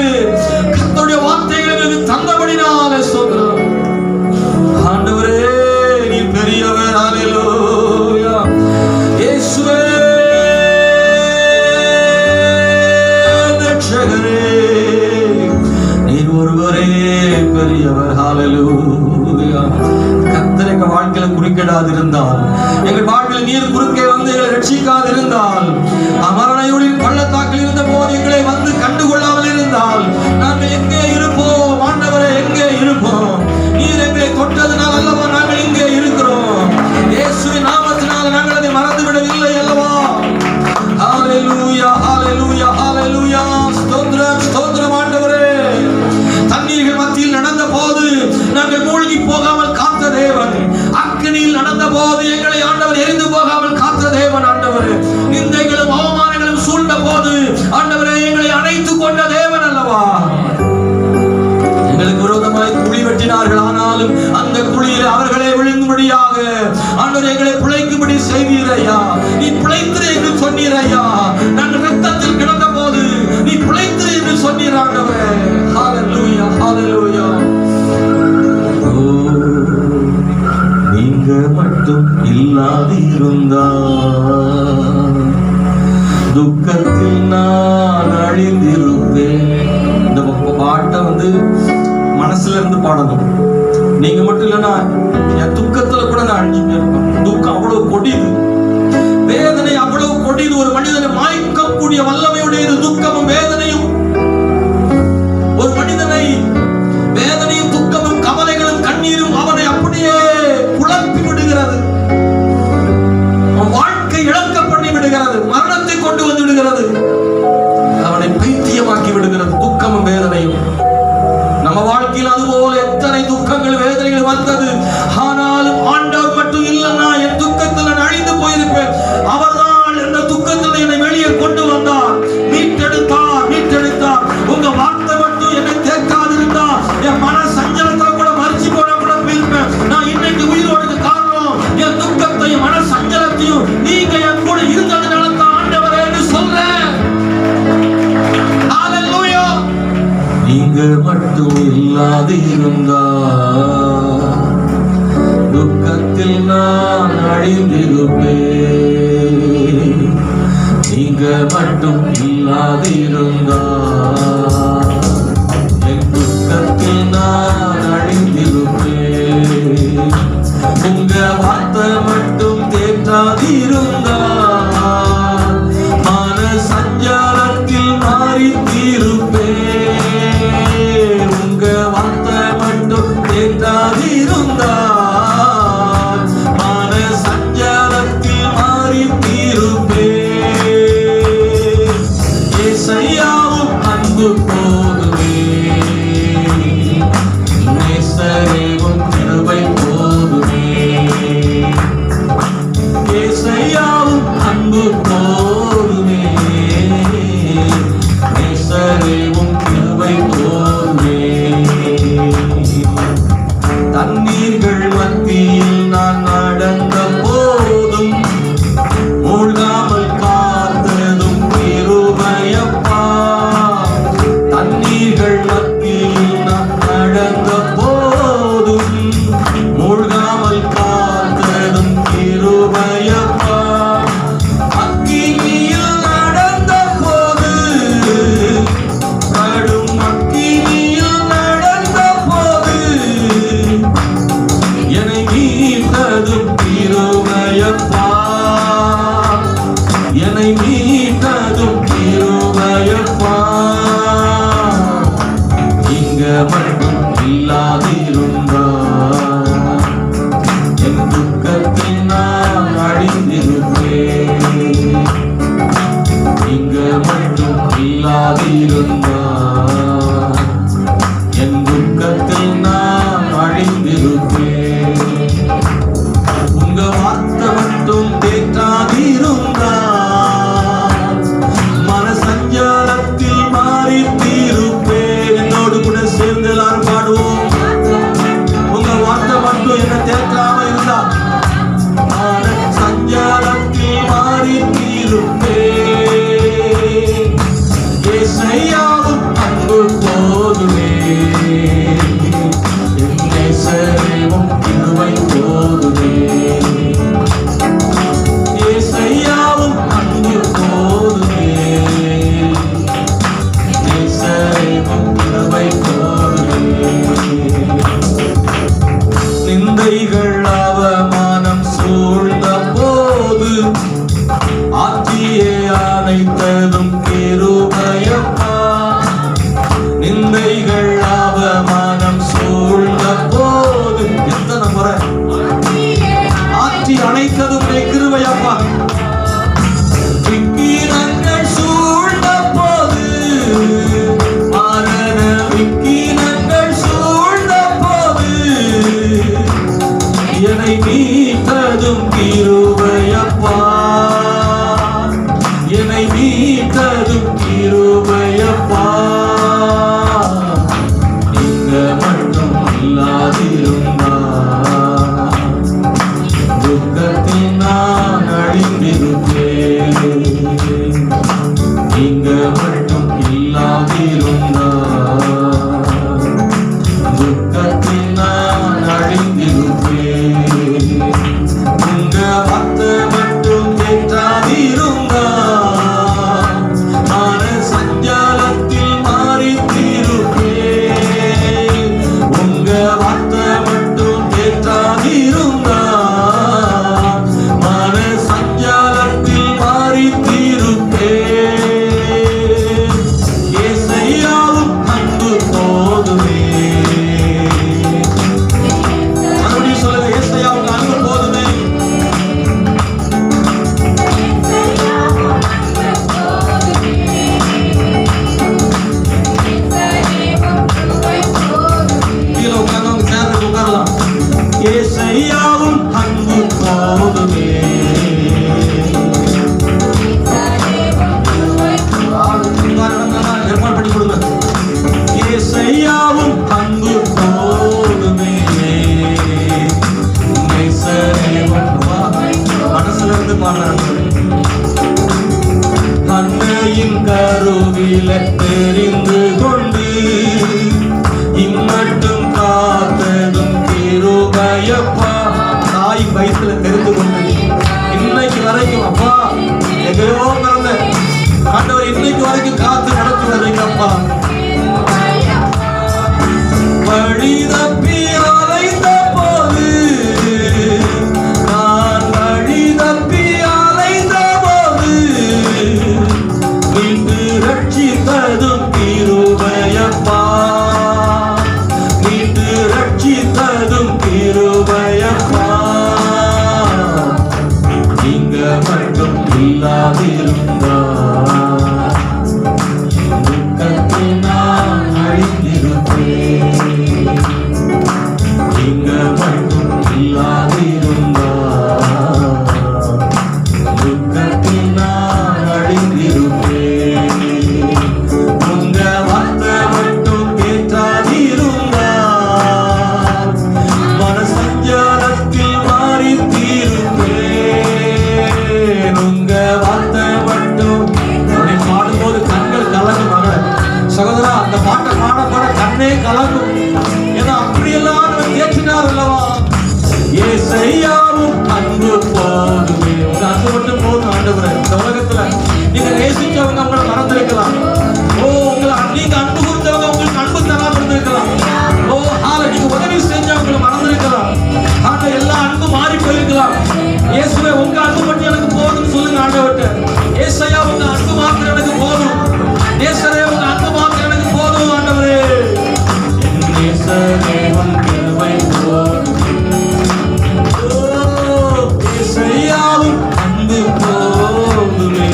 கர்த்தருடைய வார்த்தைகளுக்கு தந்தபடினாலே சொல்கிறோம். ஆண்டவரே நீ பெரியவர். ஹalleluya. இயேசுவே ரட்சகரே, பெரியவர். ஹalleluya. கர்த்தர் எங்கள் வாழ்க்கையில குறுக்கிடாதிருந்தால், எங்கள் வாழ்வில் நீர் குறுக்கே வந்து எங்களை ரட்சிக்காதிருந்தால், மரணயுடின் பள்ளத்தாக்கில் இருந்த போது எங்களை வந்து கண்டுகொள்ளாமல் இருந்தால் நாங்கள் எங்கே இருப்போம்? ஆண்டவரே, எங்கே இருப்போம்? நீர் எங்களை தொட்டதனால் அல்லவா நாங்கள் இங்கே இருக்கிறோம். இயேசுவின் நாமத்தினால் நாங்கள் அதை மறந்துவிடவில்லை அல்லவா? ஹalleluya, ஹalleluya, ஹalleluya. ஸ்தோத்திரம், ஸ்தோத்திரம் ஆண்டவரே. தண்ணீர்கள் மத்தியில் நடந்த போது நாங்கள் மூழ்கி போகாமல் காத்த தேவன், அக்கினியில் நடந்த போது எங்களை ஆண்டவர் எரிந்து போகாமல் காத்த தேவன். ஆண்டவரே, நிந்தைகளும் அவமானங்களும் சூழ்ந்த போது ஆண்டவரே எங்களை அணைத்துக் கொண்ட தேவன் அல்லவா? எங்களுக்கு விரோதமாய் குழி வெட்டினார்கள், ஆனாலும் அந்த குழியில் அவர்களே விழுங்கும்படியாக ஆண்டவர் எங்களை பிழைக்கும்படி செய்வீர் ஐயா. நீ பிழைத்திரு என்று சொன்னீர் ஐயா. நாங்கள் ரத்தத்தில் கிடந்த போது நீ பிழைத்திரு என்று சொன்னீர் ஆண்டவரே. ஹalleluya, ஹalleluya. நீங்க மட்டும் இல்லாதிருந்தா துக்கத்தில் நான் அழிந்திருப்பேன். இந்த பாட்டை மனசுல இருந்து பாடணும். நீங்க மட்டும் இல்லைன்னா என் துக்கத்துல கூட நான் அழிஞ்சுட்டு இருப்பேன். துக்கம் அவ்வளவு கொடிது, வேதனை அவ்வளவு கொடிது, ஒரு மனிதனை மாய்க்கக்கூடிய வல்லமையுடையது துக்கமும் வேதனையும். ஒரு மனிதனை வேதனையும் துக்கமும் கவலைகளும் கண்ணீரும் அவனை அப்படியே குழப்பி விடுகிறது. வாழ்க்கை இழக்க பண்ணி விடுகிறது, மரணத்தை கொண்டு வந்து விடுகிறது, அவனை பைத்தியமாக்கி விடுகிறது துக்கமும் வேதனையும். நம்ம வாழ்க்கையில் அதுபோல எத்தனை துக்கங்கள் வேதனைகள் வந்தது. ஆனாலும் ஆண்டவர் மட்டும் இல்லைன்னா என் துக்கத்தில் நான் அழிந்து போயிருப்பேன். அவர்தான் இந்த துக்கத்தில் என்னை வெளியே கொண்டு வந்தார், மீட்டெடுத்தார், மீட்டெடுத்தார். உங்க வார்த்தை மட்டும் என்னை தேக்காதிருந்தா என் மன சஞ்சலத்தை கூட மறிச்சு போன கூட போயிருப்பேன். நான் இன்னைக்கு உயிரோடு காரணம் என் துக்கத்தையும் மன சஞ்சலத்தையும் நீங்க என் கூட இருந்ததுனால தான் ஆண்டவரே என்று சொல்றேன். ஹalleluya. நீங்க மட்டும் இல்லாதிருந்தா துக்கத்தில் நான் அழிந்திருப்பேன். நீங்க மட்டும் இல்லாதிருந்தா என் துக்கத்தில் நான் அழிந்திருப்பேன். உங்க வார்த்தை மட்டும் தேற்றாதிருந்தா மன சஞ்சாரத்தில் மாறி தீருப்பேன். உங்க வார்த்தை மட்டும் தேற்றாதிருந்தால் மன சஞ்சாரத்தில் மாறி தீருப்பேன். ஏசையாவும் அன்பு போதுமே, நேசரேவும் கிருபை போதுமே. ஏசையாவும் அன்பு போதுமே, நேசரேவும் கிருபை போதுமே. தண்ணீர்கள் மத்தியில் நான் நடந்த போதும் மூழ்காமல் காத்ததும் கிருபையப்பா. தண்ணீர்கள் மத்தியில் நான் நடந்த போதும் மூழ்காமல் காத்ததும் கிருபையப்பா. அக்கினியில் நடந்த போது, கடும் அக்கினியில் நடந்த போது என்னை மீட்டதும் கிருபையப்பா. என்னை மீட்டதும் கிருபையப்பா. நீங்க மட்டும் இல்லாதிருந்தா என் துக்கத்தில் நான் அழிந்திருப்பேன். நீங்க மட்டும் இல்லாதிருந்தா என் துக்கத்தில் நான் அழிந்திருப்பேன். உங்க வார்த்தை மட்டும் தேற்றாதிருந்தா மன சஞ்சாரத்தில் மாறி தீருப்பேன். என்னோடு கூட சேர்ந்து எல்லாரும் பாடுவோம். கண்ணே கலங்கும். ஏன்னா அப்படியெல்லாம் அவர் ஏற்றினார் அல்லவா. ஏசையாவும் அன்பு போதுமே. உங்க அன்பு மட்டும் போதும் ஆண்டவரே. இந்த உலகத்துல நீங்க நேசிச்சவங்க உங்களை மறந்திருக்கலாம். நீங்க அன்பு கொடுத்தவங்க உங்களுக்கு அன்பு தராம இருந்திருக்கலாம். நீங்க உதவி செஞ்சவங்களை மறந்திருக்கலாம். ஆனா எல்லா அன்பு மாறி போயிருக்கலாம். இயேசுவே உங்க அன்பு மட்டும் எனக்கு போதும்னு சொல்லுங்க ஆண்டவர்கிட்ட. ஏசையா உங்க அன்பு மாத்திரம் எனக்கு போதும். நேசரே உங்க அன்பு மாத்திரம் எனக்கு போதும் ஆண்டவரே. நேசரே உங்க கிருபை போதும். ஏசையாவும் அன்பு போதுமே.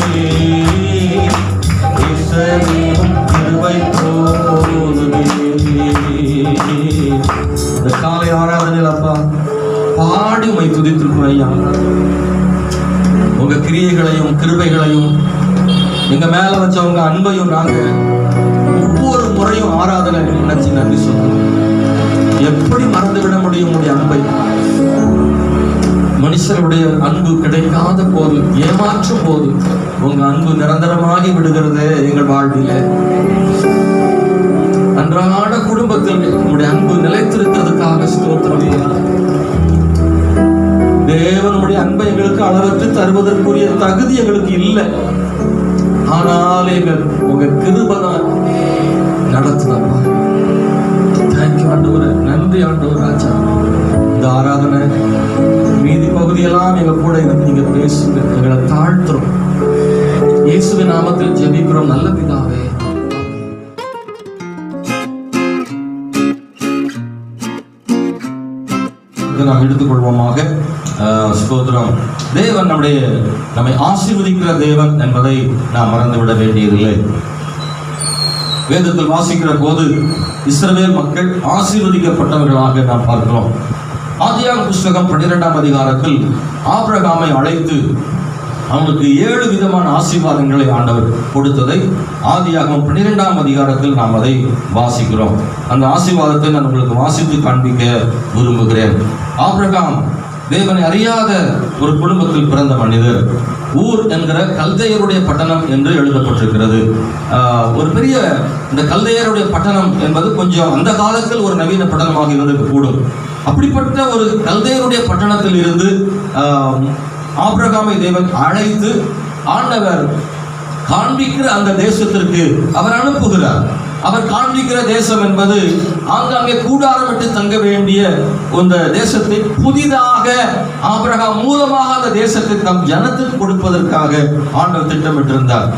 நேசரே கிருபை போதுமே. இந்த காலை ஆராதனையில் அப்பா பாடி உம்மை துதித்திருக்கிறோம் ஐயா. உங்க கிரியைகளையும் கிருபைகளையும் எங்க மேல வச்சவங்க அன்பையும் நாங்க ஒவ்வொரு முறையும் ஆராதனை நினைச்சு நன்றி சொல்றோம். எப்படி மறந்துவிட முடியும் உங்களுடைய அன்பை? மனுஷருடைய அன்பு கிடைக்காத போது, ஏமாற்றும் போது உங்க அன்பு நிரந்தரமாகி விடுகிறது எங்கள் வாழ்வில. அன்றாட குடும்பத்தில் உங்களுடைய அன்பு நிலைத்திருக்கிறதுக்காக ஸ்தோத்திரம். தேவனுடைய அன்பை எங்களுக்கு அளவற்று தருவதற்குரிய தகுதி எங்களுக்கு இல்லை. ஆனால் எங்கள் உங்க கிருபைதான் நடத்துனப்பா. தேங்க்யூ ஆண்டவரே. நன்றி ஆண்டவர் ராஜா. இந்த ஆராதனை மீதி பகுதியெல்லாம் எங்க கூட இருந்து நீங்க பேசுங்க. எங்களை தாழ்த்துறோம். இயேசுவின் நாமத்தில் ஜெபிக்கிறோம் நல்ல பிதாவே. நாம் எடுத்துக்கொள்வோமாக. ஸ்தோத்திரம். தேவன் நம்மை ஆசீர்வதிக்கிற தேவன் என்பதை நாம் மறந்துவிட வேண்டியதில்லை. வேதத்தில் வாசிக்கிற போது இஸ்ரவேல் மக்கள் ஆசீர்வதிக்கப்பட்டவர்களாக நாம் பார்க்கிறோம். ஆதியாகம புஸ்தகம் 12ஆம் அதிகாரத்தில் ஆபிரகாமை அழைத்து அவனுக்கு 7 விதமான ஆசீர்வாதங்களை ஆண்டவர் கொடுத்ததை ஆதியாகமம் 12ஆம் அதிகாரத்தில் நாம் அதை வாசிக்கிறோம். அந்த ஆசீர்வாதத்தை நான் உங்களுக்கு வாசித்து காண்பிக்க விரும்புகிறேன். ஆபிரகாம் தேவனை அறியாத ஒரு குடும்பத்தில் பிறந்த மனிதர். ஊர் என்கிற கல்தையருடைய பட்டணம் என்று எழுதப்பட்டிருக்கிறது. ஒரு பெரிய இந்த கல்தையருடைய பட்டணம் என்பது கொஞ்சம் அந்த காலத்தில் ஒரு நவீன பட்டணமாக இருந்திருக்க கூடும். அப்படிப்பட்ட ஒரு கல்தையருடைய பட்டணத்தில் இருந்து ஆபிரகாமை தேவன் அழைத்து ஆண்டவர் காண்பிக்கிற அந்த தேசத்திற்கு அவர் அனுப்புகிறார். அவர் காண்பிக்கிற தேசம் என்பது ஆங்காங்கே கூடாரமிட்டு தங்க வேண்டிய அந்த தேசத்தை புதிதாக ஆபிரகாம் மூலமாக அந்த தேசத்தை தம் ஜனத்துக்கு கொடுப்பதற்காக ஆண்டவர் திட்டமிட்டிருந்தார்.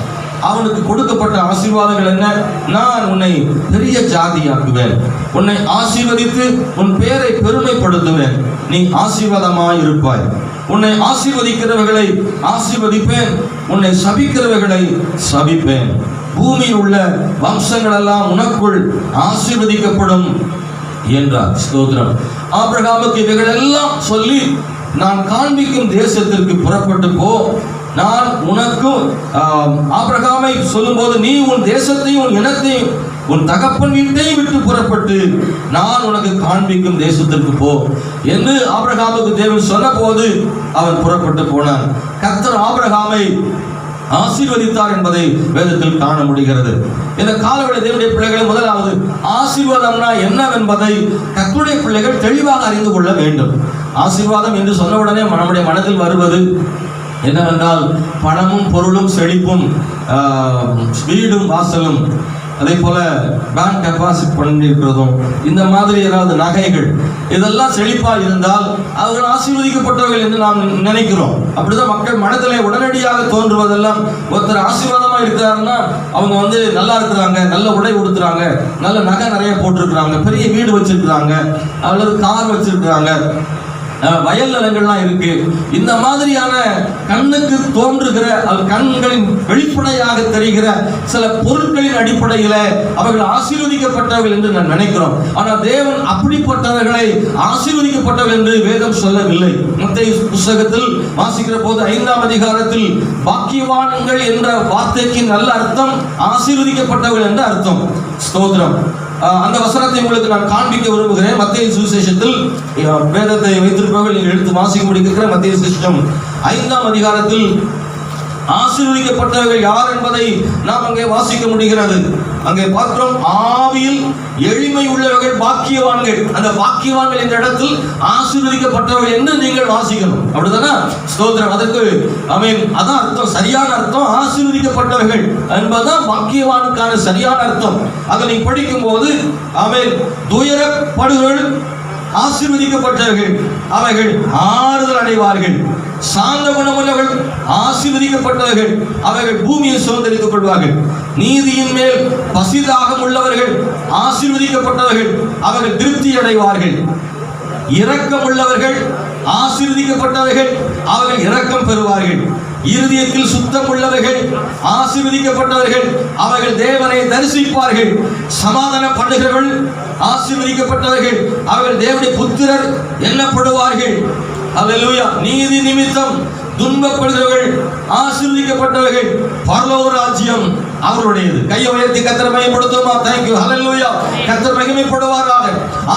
அவனுக்கு கொடுக்கப்பட்ட ஆசீர்வாதங்கள் என்ன? நான் உன்னை பெரிய ஜாதியாக்குவேன், உன்னை ஆசீர்வதித்து உன் பெயரை பெருமைப்படுத்துவேன், நீ ஆசீர்வாதமாய் இருப்பாய், உன்னை ஆசீர்வதிக்கிறவர்களை ஆசீர்வதிப்பேன், உன்னை சபிக்கிறவர்களை சபிப்பேன், பூமியில் உள்ள வம்சங்கள் எல்லாம் உனக்குள் ஆசீர்வதிக்கப்படும் என்றார். ஸ்தோத்திரம். ஆபிரகாமுக்கு இவைகள் எல்லாம் சொல்லி நான் காண்பிக்கும் தேசத்திற்கு புறப்பட்டு போ, நான் உனக்கும் ஆபிரகாமை சொல்லும் போது நீ உன் தேசத்தையும் உன் இனத்தையும் உன் தகப்பன் வீட்டையும் விட்டு புறப்பட்டு நான் உனக்கு காண்பிக்கும் தேசத்திற்கு போ என்று ஆபிரகாமுக்கு தேவன் சொன்ன போது அவன் புறப்பட்டு போனான். கர்த்தர் ஆபிரகாமை ஆசீர்வதித்தார் என்பதை வேதத்தில் காண முடிகிறது. இந்த காலவெளி தேவனுடைய பிள்ளைகளை முதலாவது ஆசீர்வாதம்னா என்னவென்பதை கர்த்தருடைய பிள்ளைகள் தெளிவாக அறிந்து கொள்ள வேண்டும். ஆசீர்வாதம் என்று சொன்னவுடனே நம்முடைய மனதில் வருவது என்னவென்றால் பணமும் பொருளும் செழிப்பும் வீடும் வாசலும், அதே போல பேங்க் டெபாசிட் பண்ணிருக்கிறதும், இந்த மாதிரி ஏதாவது நகைகள், இதெல்லாம் செழிப்பா இருந்தால் அவர்கள் ஆசீர்வதிக்கப்பட்டவர்கள் என்று நாம் நினைக்கிறோம். அப்படிதான் மக்கள் மனதிலே உடனடியாக தோன்றுவதெல்லாம் ஒருத்தர் ஆசீர்வாதமா இருக்கிறாருன்னா அவங்க நல்லா இருக்கிறாங்க, நல்ல உடை உடுத்துறாங்க, நல்ல நகை நிறைய போட்டிருக்கிறாங்க, பெரிய வீடு வச்சிருக்கிறாங்க, அல்லது கார் வச்சிருக்கிறாங்க, வயல் நிலங்கள்லாம் இருக்கு. இந்த மாதிரியான கண்ணுக்கு தோன்றுகிற கண்களின் வெளிப்படையாக தெரிகிற சில பொருட்களின் அடிப்படையில் அவர்கள் ஆசீர்வதிக்கப்பட்டவர்கள் என்று நான் நினைக்கிறோம். ஆனால் தேவன் அப்படிப்பட்டவர்களை ஆசீர்வதிக்கப்பட்டவர்கள் என்று வேதம் சொல்லவில்லை. மத்தேயு புத்தகத்தில் வாசிக்கிற போது 5ஆம் அதிகாரத்தில் பாக்கியவான்கள் என்ற வார்த்தைக்கு நல்ல அர்த்தம் ஆசீர்வதிக்கப்பட்டவர்கள் என்ற அர்த்தம். ஸ்தோத்திரம். அந்த வசனத்தை உங்களுக்கு நான் காண்பிக்க விரும்புகிறேன். மத்தேயு சுவிசேஷத்தில் வேதத்தை வைத்திருப்பவர்கள் நீங்கள் எடுத்து வாசிக்க முடிக்கிற மத்தேயு சுவிசேஷம் 5ஆம் அதிகாரத்தில் ஆசீர்வதிக்கப்பட்டவர்கள் யார் என்பதை நாம் அங்கே வாசிக்க முடிகிறது. அங்கே பார்க்கிறோம், ஆவியில் எளிமை உள்ளவர்கள் பாக்கியவான்கள். அந்த பாக்கியவான்கள் இந்த இடத்தில் ஆசீர்வதிக்கப்பட்டவர்கள் என்று நீங்கள் வாசிக்கணும். அப்படிதானா? ஸ்தோத்திரம். அதற்கு ஆமென், அதான் அர்த்தம், சரியான அர்த்தம். ஆசீர்வதிக்கப்பட்டவர்கள் என்பதுதான் பாக்கியவானுக்கான சரியான அர்த்தம். அதை நீ படிக்கும் போது ஆமென், துயரப்படுகள் ஆசீர்வதிக்கப்பட்டவர்கள், அவைகள் ஆறுதல் அடைவார்கள். சாந்த குணமுள்ளவர்கள் ஆசீர்வதிக்கப்பட்டவர்கள், அவைகள் பூமியை சுதந்தரித்துக் கொள்வார்கள். நீதியின் மேல் பசிதாகம் உள்ளவர்கள் ஆசீர்வதிக்கப்பட்டவர்கள், அவர்கள் திருப்தி அடைவார்கள். இரக்கம் உள்ளவர்கள் ஆசீர்வதிக்கப்பட்டவர்கள், அவர்கள் இரக்கம் பெறுவார்கள். இருதயத்தில் சுத்தம் உள்ளவர்கள் ஆசீர்வதிக்கப்பட்டவர்கள், அவர்கள் தேவனை தரிசிப்பார்கள். சமாதான பண்ணுகிறவர்கள் ஆசீர்வதிக்கப்பட்டவர்கள், அவர்கள் தேவனுடைய புத்திரர் எண்ணப்படுவார்கள். அல்லேலூயா. நீதி நிமித்தம் துன்பப்படுகிறவர்கள் ஆசீர்வதிக்கப்பட்டவர்கள், பரலோக ராஜ்யம் அவருடையது. கையை உயர்த்தி கர்த்தரை மகிமைப்படுத்துவோமா? தேங்க்யூ, ஹல்லேலூயா. கர்த்தர் மகிமைப்படுவாராக.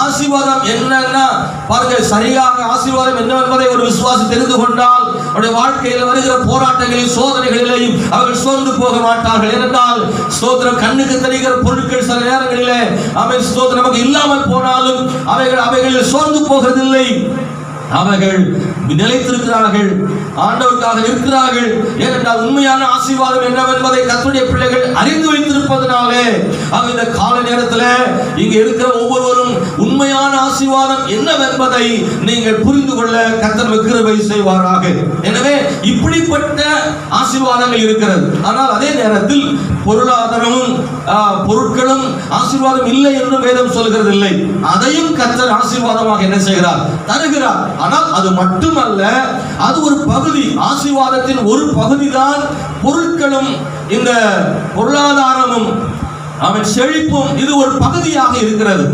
ஆசீர்வாதம் என்னன்னா பாருங்க, சரியாக ஆசீர்வாதம் என்னவென்பதை ஒரு விசுவாசி தெரிந்து கொண்டால் அவருடைய வாழ்க்கையில் வருகிற போராட்டங்களில் சோதனைகளிலேயும் அவர்கள் சோர்ந்து போக மாட்டார்கள். ஏனென்றால் ஸ்தோத்திரம், கண்ணுக்கு தெரிகிற பொருட்கள் சில நேரங்களிலே அவை ஸ்தோத்திரம் நமக்கு இல்லாமல் போனாலும் அவைகளில் சோர்ந்து போகிறதில்லை. அவர்கள் நிலைத்திருக்கிறார்கள், ஆண்டவருக்காக இருக்கிறார்கள். ஏனென்றால் உண்மையான ஆசீர்வாதம் என்னவென்பதை கர்த்தருடைய பிள்ளைகள் அறிந்து வைத்திருப்பதனாலே இந்த கால நேரத்தில் இங்க இருக்கிற ஒவ்வொருவரும் உண்மையான ஆசீர்வாதம் என்னவென்பதை நீங்கள் புரிந்து கொள்ள கர்த்தர் கிருபை செய்வாராக. எனவே இப்படிப்பட்ட ஆசீர்வாதங்கள் இருக்கிறது. ஆனால் அதே நேரத்தில் பொருளாதாரமும் பொருட்களும் ஆசீர்வாதம் இல்லை என்று வேதம் சொல்கிறது இல்லை. அதையும் கர்த்தர் ஆசீர்வாதமாக என்ன செய்கிறார்? தருகிறார். ஆனால் அது மட்டுமல்ல, அது ஒரு பகுதி. ஆசீர்வாதத்தின் ஒரு பகுதி தான் பொருட்களும் இந்த பொருளாதாரமும் அவன் செழிப்பும். இது ஒரு பகுதியாக இருக்கிறது.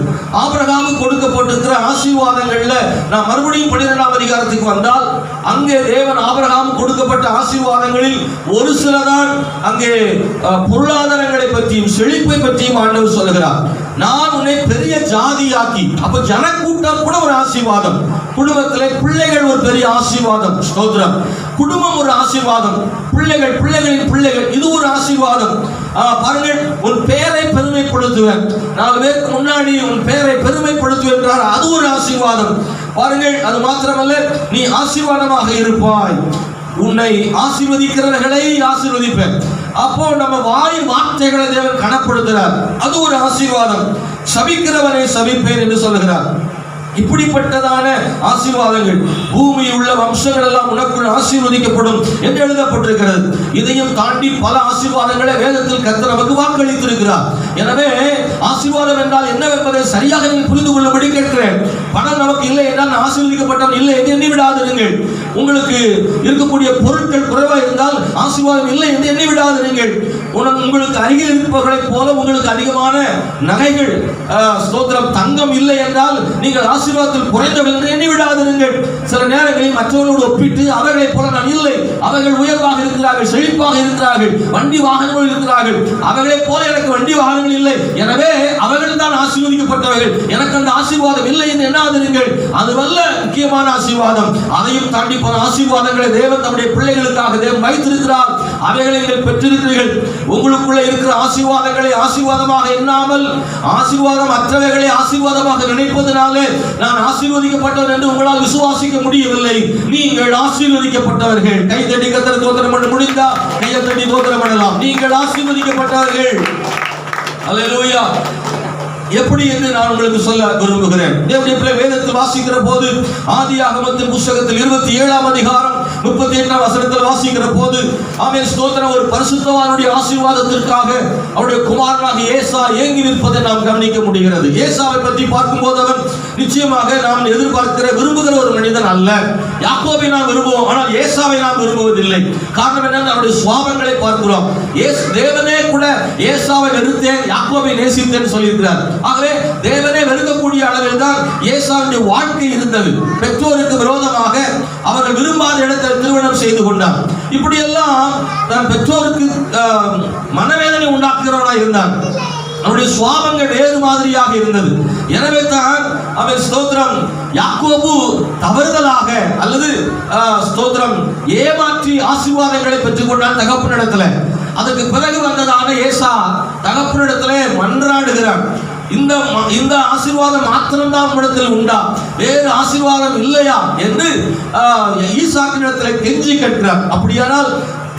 ஆபிரகாமுக்கு கொடுக்கப்பட்டிருக்கிற ஆசீர்வாதங்கள்ல நாம் மறுபடியும் 12ஆம் அதிகாரத்துக்கு வந்தால், அங்கே தேவன் ஆபிரகாமுக்கு கொடுக்கப்பட்ட ஆசீர்வாதங்களில் ஒரு சிலதான் அங்கே பொருளாதாரங்களை பற்றியும் செழிப்பை பற்றியும் ஆண்டவர் சொல்கிறார். நான் உன்னை பெரிய ஜாதியாக்கி. அப்ப ஜனக்கூட்டம் கூட ஒரு ஆசீர்வாதம். குடும்பத்திலே பிள்ளைகள் ஒரு பெரிய ஆசீர்வாதம். ஸ்தோத்திரம். குடும்பம் ஒரு ஆசீர்வாதம். பிள்ளைகள், பிள்ளைகளின் பிள்ளைகள், இது ஒரு ஆசீர்வாதம். பாருங்கள், உன் பெயரை பெருமைப்படுத்துவேன். 4 பேருக்கு முன்னாடி உன் பெயரை பெருமைப்படுத்துவேன் என்றார். அது ஒரு ஆசீர்வாதம். பாருங்கள், அது மாத்திரமல்ல, நீ ஆசீர்வாதமாக இருப்பாய். உன்னை ஆசீர்வதிக்கிறவர்களை ஆசீர்வதிப்பேன். அப்போ நம்ம வாய் வார்த்தைகளை தேவன் கனப்படுத்துகிறார். அது ஒரு ஆசீர்வாதம். சபிக்கிறவனை சபிப்பேன் என்று சொல்லுகிறார். இப்படிப்பட்டதான ஆசீர்வாதங்கள், பூமியில் உள்ள வம்சங்கள் எல்லாம் உனக்குள் ஆசீர்வதிக்கப்படும் என்று எழுதப்பட்டிருக்கிறது. இதையும் தாண்டி பல ஆசீர்வாதங்களை வேதத்தில் கர்த்தர் நமக்கு வாக்களித்திருக்கிறார். எனவே ஆசீர்வாதம் என்றால் என்னவென்பதை சரியாக நீங்கள் புரிந்து கொள்ளும்படி கேட்கிறேன். பணம் நமக்கு இல்லை என்றால் ஆசீர்வதிக்கப்பட்டவன் இல்லை என்று எண்ணி விடாதிருங்கள். உங்களுக்கு இருக்கக்கூடிய பொருட்கள் குறைவாக இருந்தால் ஆசீர்வாதம் இல்லை என்று எண்ணி விடாதிருங்கள். உங்களுக்கு அருகில் இருப்பவர்களைப் போல உங்களுக்கு அதிகமான நகைகள், ஸ்தோத்திரம், தங்கம் இல்லை என்றால் நீங்கள் ஆசீர்வாதத்தில் குறைந்தவர்கள் என்று எண்ணி விடாதிருங்கள். சில நேரங்களில் மற்றவர்களோடு ஒப்பிட்டு அவர்களைப் போல நான் இல்லை, அவர்கள் உயர்வாக இருக்கிறார்கள், செழிப்பாக இருக்கிறார்கள், வண்டி வாகனங்கள் இருக்கிறார்கள், அவர்களைப் போல எனக்கு வண்டி வாகனங்கள் இல்லை, எனவே அவர்கள் தான் ஆசீர்வதிக்கப்பட்டவர்கள், எனக்கு அந்த ஆசீர்வாதம் இல்லை என்று எண்ணாதிருங்கள். அதுவல்ல முக்கியமான ஆசீர்வாதம். அதையும் தாண்டி பல ஆசீர்வாதங்களை தேவன் நம்முடைய பிள்ளைகளுக்காக தேவன் வைத்திருக்கிறார். அவைகளை நீங்கள் பெற்றிருக்கிறீர்கள். உங்களுக்குள்ள இருக்கிற ஆசீர்வாதங்களை ஆசீர்வாதமாக எண்ணாமல் ஆசீர்வாதம் அற்றவைகளை ஆசீர்வாதமாக நினைப்பதனாலே நான் ஆசீர்வதிக்கப்பட்டவர் என்று உங்களால் விசுவாசிக்க முடியவில்லை. நீங்கள் ஆசீர்வதிக்கப்பட்டவர்கள். கை தட்டி கர்த்தரை ஸ்தோத்திரம் பண்ண முடிந்தா கையை தட்டி ஸ்தோத்திரம் பண்ணலாம். நீங்கள் ஆசீர்வதிக்கப்பட்டவர்கள். அல்லேலூயா. எப்படி என்று நான் உங்களுக்கு சொல்ல விரும்புகிறேன். தேவனுடைய பிள்ளை, வேதத்தில் வாசிக்கிற போது ஆதியாகமத்தின் புத்தகத்தில் 27ஆம் அதிகாரம் 38ஆம் வசனத்தில் வாசிக்கிற போது ஆமென் ஸ்தோத்திரம், ஒரு பரிசுத்தவானுடைய ஆசீர்வாதத்திற்காக அவருடைய குமாரனாக ஏசா ஏங்கி நிற்பதை நாம் கவனிக்க முடிகிறது. ஏசாவை பற்றி பார்க்கும்போது அவன் நிச்சயமாக நாம் எதிர்பார்க்கிற விரும்புகிற ஒரு மனிதன் அல்ல. யாக்கோபை நாம் விரும்புவோம், ஆனால் ஏசாவை நாம் விரும்புவதில்லை. காரணம் என்னன்னு அவருடைய சுபாவங்களை பார்க்கிறோம். தேவனே கூட ஏசாவை வெறுத்தேன், யாக்கோபை நேசித்தேன் சொல்லியிருக்கிறார். ஆகவே தேவனே வெறுக்கக்கூடிய அளவில் தான் ஏசாவுடைய வாழ்க்கை இருந்தது. பெற்றோருக்கு விரோதமாக அவர்கள் விரும்பாத இடத்தில் திருமணம் செய்து கொண்டார். இப்படியெல்லாம் தன் பெற்றோருக்கு மனவேதனை உண்டாக்குகிறவனாக இருந்தான். அவருடைய சுவாபங்கள் வேறு மாதிரியாக இருந்தது. எனவே தான் அவன் ஸ்தோத்திரம் யாக்கோபு தவறுதலாக அல்லது ஸ்தோத்திரம் ஏமாற்றி ஆசீர்வாதங்களை பெற்றுக் கொண்டான் தகப்பனிடத்தில். அதுக்கு பிறகு வந்ததான ஏசா தகப்பனிடத்திலே மன்றாடுகிறார். இந்த ஆசீர்வாதம் மாத்திரம்தான் உம்மிடத்தில் உண்டா, வேறு ஆசீர்வாதம் இல்லையா என்று ஈசாக்கினிடத்தில் கெஞ்சி கேட்கிறார். அப்படியானால்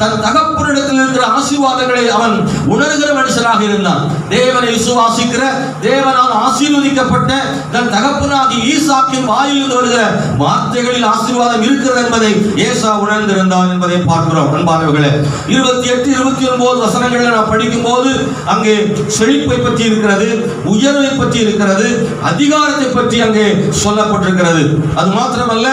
தன் தகப்பனிடத்தில் இருக்கிற ஆசீர்வாதங்களை அவன் உணர்கிற மனுஷனாக இருந்தான். தேவனை விசுவாசிக்கிற, தேவனால் ஆசீர்வதிக்கப்பட்ட தன் தகப்பனாகி ஈசாக்கின் வாயிலிருந்து வருகிற வார்த்தைகளில் ஆசீர்வாதம் இருக்கிறது என்பதை ஏசா உணர்ந்திருந்தான் என்பதை பார்க்கிறோம். அன்பானவர்களே, 28, 29 வசனங்களில் நாம் படிக்கும் போது அங்கே செழிப்பை பற்றி இருக்கிறது, உயர்வை பற்றி இருக்கிறது, அதிகாரத்தை பற்றி அங்கே சொல்லப்பட்டிருக்கிறது. அது மாத்திரமல்ல,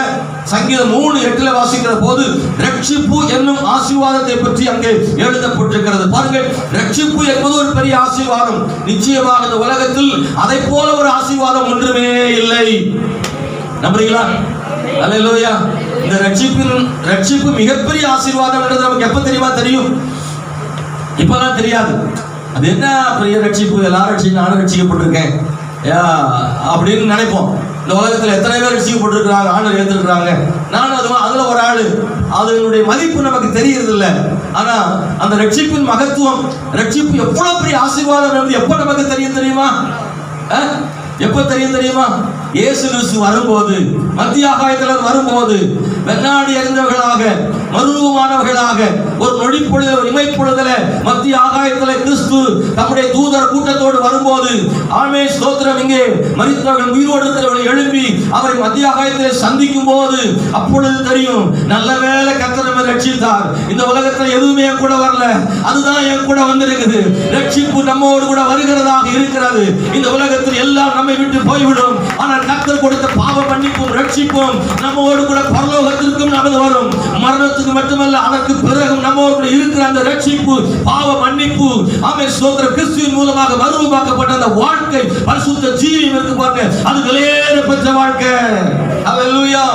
சங்கீதம் 3:8 வாசிக்கிற போது ரட்சிப்பு என்னும் ஆசீர்வாதத்தை பற்றி அங்கே எழுதப்பட்டிருக்கிறது. பாருங்கள், ரட்சிப்பு என்பது ஒரு பெரிய ஆசீர்வாதம். நிச்சயமாக இந்த உலகத்தில் அதை போல ஒரு ஆசீர்வாதம் ஒன்றுமே இல்லை. நம்புறீங்களா? அல்லேலூயா. இந்த ரட்சிப்பு மிகப்பெரிய ஆசீர்வாதம் என்றது நமக்கு எப்ப தெரியும்? இப்பதான் தெரியாது. அது என்ன பெரிய ரட்சிப்பு, எல்லாரும் ரட்சிக்க, நானும் ரட்சிக்கப்பட்டிருக்கேன் அப்படின்னு நினைப்போம். இந்த உலகத்தில் எத்தனை பேர் ரட்சிக்கப்பட்டிருக்கிறாங்க, ஆண்டவர் ஏற்றுக்கிறாங்க, நானும் அதுல ஒரு ஆளு. அதனுடைய மதிப்பு நமக்கு தெரியறது இல்லை. ஆனா அந்த ரட்சிப்பின் மகத்துவம், ரட்சிப்பு எவ்வளவு பெரிய ஆசீர்வாதம் என்று எப்ப நமக்கு தெரியுமா? எப்ப தெரியுமா? இயேசு கிறிஸ்து வரும்போது, மத்திய ஆகாயத்தில் வரும்போது, வெண்ணாடி அறிந்தவர்களாக, மறுரூபமானவர்களாக, ஒரு நொடிப்பொழுது, ஒரு இமைப்பொழுதுல மத்திய ஆகாயத்தில் கிறிஸ்து தம்முடைய தூதர் கூட்டத்தோடு வரும்போது, ஆமே ஸ்தோத்திரம், இங்கே மரித்தவர்கள் உயிரோடு இருக்கிறவர்கள் எழுப்பி அவரை மத்திய ஆகாயத்தில் சந்திக்கும் போது அப்பொழுது தெரியும், நல்ல வேளை கர்த்தர் நம்மை ரட்சித்தார். இந்த உலகத்தில் எதுவுமே என் கூட வரல, அதுதான் என் கூட வந்திருக்குது. ரட்சிப்பு நம்மோடு கூட வருகிறதாக இருக்கிறது. இந்த உலகத்தில் எல்லாம் நம்மை விட்டு போய்விடும். ஆனால் கர்த்தர் கொடுத்த பாவ மன்னிப்பும் ரட்சிப்பும் நம்மோடு கூட பரலோகத்திற்கும் நமது வரும். மரணத்துக்கு மட்டுமல்ல, அதற்கு பிறகும் நம்மோடு கூட இருக்கிற அந்த ரட்சிப்பு, பாவ மன்னிப்பு, ஆமென் ஸ்தோத்திரம், கிறிஸ்துவின் மூலமாக மறுரூபமாக்கப்பட்ட அந்த வாழ்க்கை, பரிசுத்த ஜீவியம் இருக்கு பாருங்க, அது விலையேற பெற்ற வாழ்க்கை. அல்லேலூயா.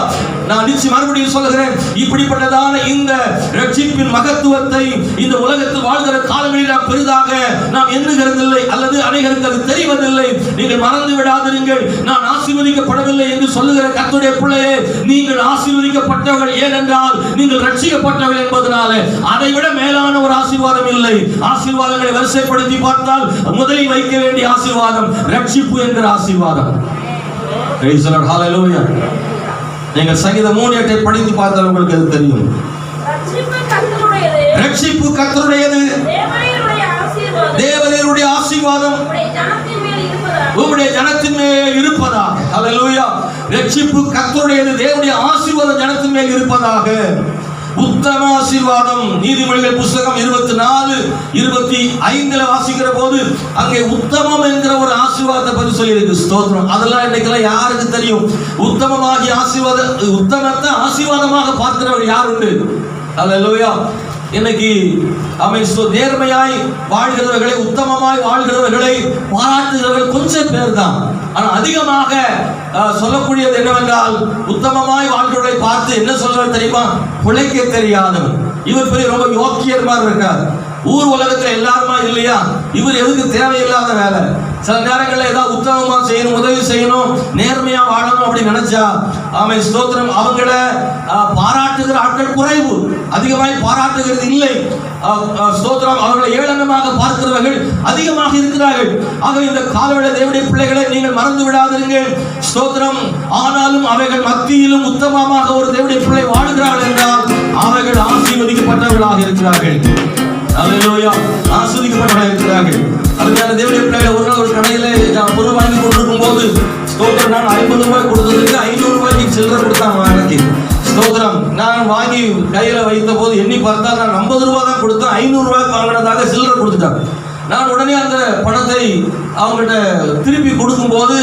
நான் நிச்சயம் மறுபடியும் சொல்லுகிறேன், இப்படிப்பட்டதான இந்த ரட்சிப்பின் மகத்துவத்தை இந்த உலகத்தில் வாழ்கிற காலங்களில் நாம் பெரிதாக நாம் எண்ணுகிறதில்லை, அல்லது அனைவருக்கு அது தெரிவதில்லை. நீங்கள் மறந்து விடாதீர்கள், நான் ஆசீர்வதிக்கப்படவில்லை என்று சொல்லுகிற கர்த்தருடைய பிள்ளையே, நீங்கள் ஆசீர்வதிக்கப்பட்டவர்கள். ஏனென்றால் நீங்கள் ரட்சிக்கப்பட்டவர்கள் என்பதனால. அதை விட மேலான ஒரு ஆசீர்வாதம் இல்லை. ஆசீர்வாதங்களை வரிசைப்படுத்தி பார்த்தால் முதலில் வைக்க வேண்டிய ஆசீர்வாதம் ரட்சிப்பு என்கிற ஆசீர்வாதம். Praise the Lord. Hallelujah. நீங்கள் சங்கீதம் 3:8 படித்து பார்த்தால் உங்களுக்கு அது தெரியும். ரட்சிப்பு கர்த்தருடையது, தேவனுடைய ஆசீர்வாதம் உம்முடைய ஜனத்தின் மேல் இருப்பதாக. ஹல்லேலூயா. ரட்சிப்பு கர்த்தருடையது, தேவனுடைய ஆசீர்வாதம் ஜனத்தின் மேல் இருப்பதாக. உத்தம ஆசீர்வாதம். நீதிமொழிகள் புத்தகம் 24:25 வாசிக்கிற போது அங்கே உத்தமம் என்கிற ஒரு ஆசீர்வாதத்தை பற்றி சொல்லியிருக்கு. ஸ்தோத்திரம். அதெல்லாம் இன்னைக்கெல்லாம் யாருக்கு தெரியும்? உத்தமமாகிய ஆசீர்வாதம், உத்தமத்தை ஆசீர்வாதமாக பார்க்கிறவர் யார் உண்டு? அல்லேலூயா. இன்னைக்கு நேர்மையாய் வாழ்கிறவர்களை, உத்தமமாய் வாழ்கிறவர்களை பாராட்டுகிறவர்கள் கொஞ்சம் பேர் தான். ஆனால் அதிகமாக சொல்லக்கூடியது என்னவென்றால், உத்தமமாய் வாழ்கிறவர்களை பார்த்து என்ன சொல்றது தெரியுமா? பிழைக்க தெரியாதவன், இவர் பெரிய ரொம்ப யோக்கியர் மாதிரி இருக்கார், ஊர் உலகத்தில் எல்லாருமா இல்லையா, இவர் எதுக்கு தேவையில்லாத வேலை. சில நேரங்களில் ஏதாவது உத்தமமா செய்யணும், உதவி செய்யணும், நேர்மையா வாழணும் அப்படின்னு நினைச்சா, ஆமென் ஸ்தோத்திரம், அவங்கள பாராட்டுகிற ஆட்கள் குறைவு, அதிகமாய் பாராட்டுகிறது இல்லை. ஸ்தோத்திரம். அவர்களை ஏளனமாக பார்க்கிறவர்கள் அதிகமாக இருக்கிறார்கள். ஆக இந்த காலவேளை தேவனுடைய பிள்ளைகளை நீங்கள் மறந்து விடாதீர்கள். ஸ்தோத்திரம். ஆனாலும் அவைகள் மத்தியிலும் உத்தமமாக ஒரு தேவனுடைய பிள்ளை வாழ்கிறார்கள் என்றால் அவைகள் ஆசீர்வதிக்கப்பட்டவர்களாக இருக்கிறார்கள். அல்லேலூயா. ஆசீர்வதிக்கப்பட்டவர்களாக இருக்கிறார்கள். அதுக்கான தேவனுடைய பிள்ளைகளை ஒரு நாள் ஒரு கடையில நான் பொருள் வாங்கி கொண்டிருக்கும் போது, ஸ்தோத்திரம், நான் 50 ரூபாய் கொடுத்ததுக்கு 500 ரூபாய்க்கு சில்லறை கொடுத்தாங்க எனக்கு. ஸ்தோத்திரம். நான் வாங்கி கையில வைத்த போது எண்ணி பார்த்தா நான் 50 ரூபாய் தான் கொடுத்தேன், 500 ரூபாய்க்கு வாங்கினதாக சில்லறை கொடுத்துட்டாங்க. நான் உடனே அந்த பணத்தை அவங்ககிட்ட திருப்பி கொடுக்கும் போது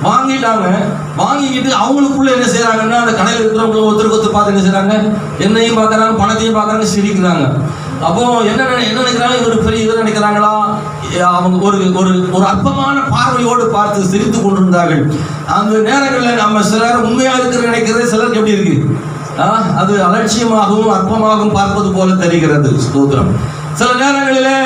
வாங்கிட்டாங்க. வாங்கிக்கிட்டு அவங்களுக்குள்ள என்ன செய்யறாங்கன்னா, அந்த கடையில் இருக்கிறவங்க ஒருத்தருக்கு ஒருத்தர் பார்த்து என்ன செய்யறாங்க, என்னையும் பார்க்கறாங்க, பணத்தையும் பார்க்கறாங்க, சிரிக்கிறாங்க. அப்போ என்ன நினைக்கிறாங்க, இவர் பெரிய இதை நினைக்கிறாங்களா, அவங்க ஒரு அற்பமான பார்வையோடு பார்த்து சிரித்து கொண்டிருந்தார்கள். அந்த நேரங்களில் நம்ம சிலர் உண்மையா இருக்கிற நினைக்கிறது சிலருக்கு எப்படி இருக்கு, அது அலட்சியமாகவும் அற்பமாகவும் பார்ப்பது போல தெரிகிறது. ஸ்தோத்திரம். சில நேரங்களிலே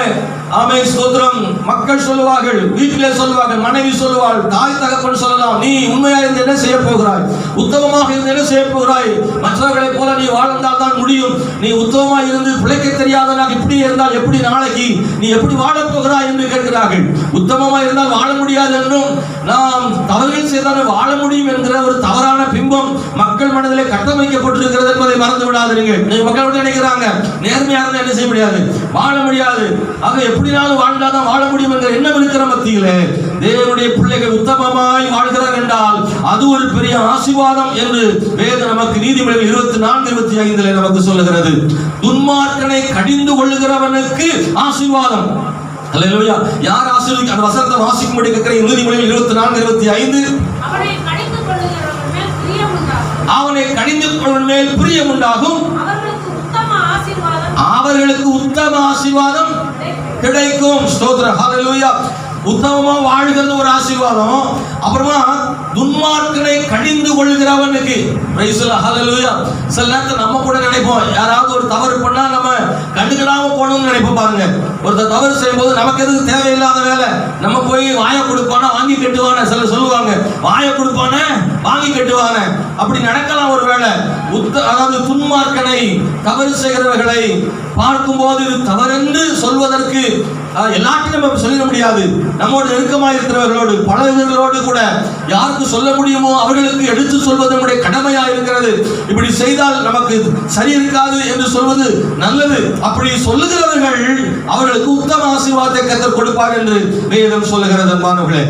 ஆமென் ஸ்தோத்திரம், மக்கள் சொல்லுவார்கள், வீட்டிலே சொல்லுவார்கள், மனைவி சொல்லுவாள், தாய் தகப்பன் சொல்லலாம், நீ உண்மையா இருந்து என்ன செய்ய போகிறாய், உத்தமமாக இருந்து என்ன செய்ய போகிறாய், மற்றவர்களைப் போல நீ வாழ்ந்தால் தான் முடியும், நீ உத்தமமாக இருந்து பிழைக்க தெரியாதவனாக இப்படி இருந்தால் எப்படி நாளைக்கு நீ எப்படி வாழப் போகிறாய் என்று கேட்கிறார்கள். உத்தமமாக இருந்தால் வாழ முடியாது என்றும், நாம் தவறுகள் செய்தால் வாழ முடியும் என்கிற ஒரு தவறான பிம்பம் மக்கள் மனதிலே கட்டமைக்கப்பட்டிருக்கிறது என்பதை மறந்து விடாதீர்கள். மக்கள் நினைக்கிறாங்க நேர்மையா இருந்தால் என்ன செய்ய முடியாது, வாழ முடியாது, ஆக எப்படினாலும் வாழ்ந்தாதான் வாழ முடியும் என்ற எண்ணம் இருக்கிற மத்தியிலே தேவனுடைய பிள்ளைகள் உத்தமமாய் வாழ்கிறார் என்றால் அது ஒரு பெரிய ஆசீர்வாதம் என்று வேதம் நமக்கு நீதிமொழிகள் 24:25 நமக்கு சொல்லுகிறது. துன்மார்க்கனை கடிந்து கொள்ளுகிறவனுக்கு ஆசீர்வாதம். அல்லேலூயா. யார் ஆசீர்வதிக்க, அந்த வசனத்தை வாசிக்கும்படி கேட்கிறேன். நீதிமொழிகள் 24:25. அவனை கடிந்து கொள்வன் மேல் பிரியம் உண்டாகும், அவர்களுக்கு உத்தம ஆசீர்வாதம் கிடைக்கும். ஸ்தோத்திரம், ஹல்லேலூயா. உத்தமமா வாழ்கிறது ஒரு ஆசீர்வாதம். அப்புறமா துன்மார்க்கனை கடிந்து கொள்கிறவனுக்கு, பிரைஸ் தி ஹல்லேலூயா. சில நேரத்தில் நம்ம கூட நினைப்போம், யாராவது ஒரு தவறு பண்ணா நம்ம கண்டுக்கிடாம போகணும்னு நினைப்போம். பாருங்க, ஒருத்தர் தவறு செய்யும்போது நமக்கு எதுக்கு தேவையில்லாத வேலை, நம்ம போய் வாயை கொடுப்பானா வாங்கி கட்டுவான, சிலர் சொல்லுவாங்க வாயை கொடுப்பான வாங்கி கட்டுவான, அப்படி நடக்கலாம் ஒரு வேலை. அதாவது துன்மார்க்கனை, தவறு செய்கிறவர்களை பார்க்கும்போது தவறென்று சொல்வதற்கு எல்லாத்தையும் நம்ம சொல்லிட முடியாது. நம்மோடு நெருக்கமாக இருக்கிறவர்களோடு பழகுகிறவர்களோடு கூட யாருக்கு சொல்ல முடியுமோ அவர்களுக்கு எடுத்து சொல்வது நம்முடைய கடமையா இருக்கிறது. இப்படி செய்தால் நமக்கு சரி இருக்காது என்று சொல்வது நல்லது. அப்படி சொல்லுகிறவர்கள் அவர்களுக்கு உத்தம ஆசீர்வாதத்தை கர்த்தர் கொடுப்பார் என்று வேதம் சொல்லுகிறது. அன்பானவர்களே,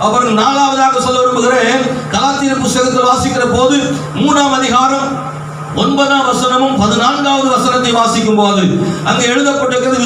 அப்புறம் 4வதாக சொல்ல விரும்புகிறேன். கலாத்தியர் புத்தகத்தில் வாசிக்கிற போது 3ஆம் அதிகாரம் 9ஆம் வசனமும் 14வது வசனத்தை வாசிக்கும் போது அங்கே எழுதப்பட்டிருக்கிறது,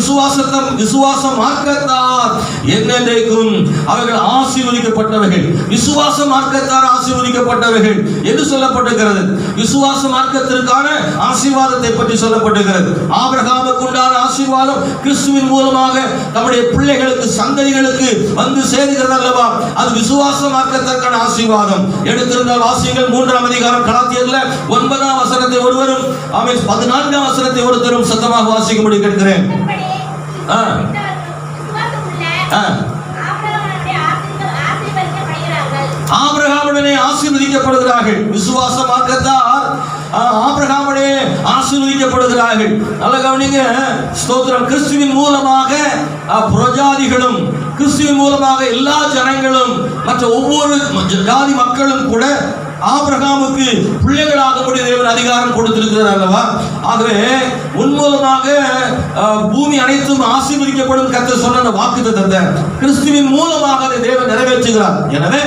விசுவாச மார்க்கத்தார் என்னென்றைக்கும் அவர்கள் ஆசீர்வதிக்கப்பட்டவர்கள். விசுவாச மார்க்கத்தார் ஆசீர்வதிக்கப்பட்டவர்கள் என்று சொல்லப்பட்டிருக்கிறது. விசுவாச மார்க்கத்திற்கான ஆசீர்வாதத்தை பற்றி சொல்லப்பட்டிருக்கிறது. ஆபிரகாமுக்கு உண்டான ஆசீர்வாதம் கிறிஸ்துவின் மூலமாக நம்முடைய பிள்ளைகளுக்கு, சந்ததிகளுக்கு வந்து சேருகிறது அல்லவா, அது விசுவாச மார்க்கத்திற்கான ஆசீர்வாதம். எடுத்திருந்தால் வாசியுங்கள் 3ஆம் அதிகாரம் கலாத்தியர்ல 9ஆம் வசனத்தை ஒருவரும் 14ஆம் வசனத்தை ஒருத்தரும் சத்தமாக வாசிக்கும்படி கேட்கிறேன். ஆபிரகாமுடனே ஆசீர்வதிக்கப்படுகிறார்கள். விசுவாச மார்க்கத்தார் ஆபிரகாமுடனே ஆசீர்வதிக்கப்படுகிறார்கள். நல்ல கவனிங்க, ஸ்தோத்திரம். கிறிஸ்துவின் மூலமாக புறஜாதிகளும், கிறிஸ்துவின் மூலமாக எல்லா ஜனங்களும், மற்ற ஒவ்வொரு ஜாதி மக்களும் கூட ஆபிரகாமுக்கு பிள்ளைகளாகும்படி தேவன் அதிகாரம் கொடுத்திருக்கிறார் அல்லவா. ஆகவே உன் மூலமாக பூமி அனைத்தும் ஆசீர்வதிக்கப்படும் கர்த்தர் சொன்ன வாக்குத்தத்தத்தை கிறிஸ்துவின் மூலமாக அதை தேவன் நிறைவேற்றுகிறார். எனவே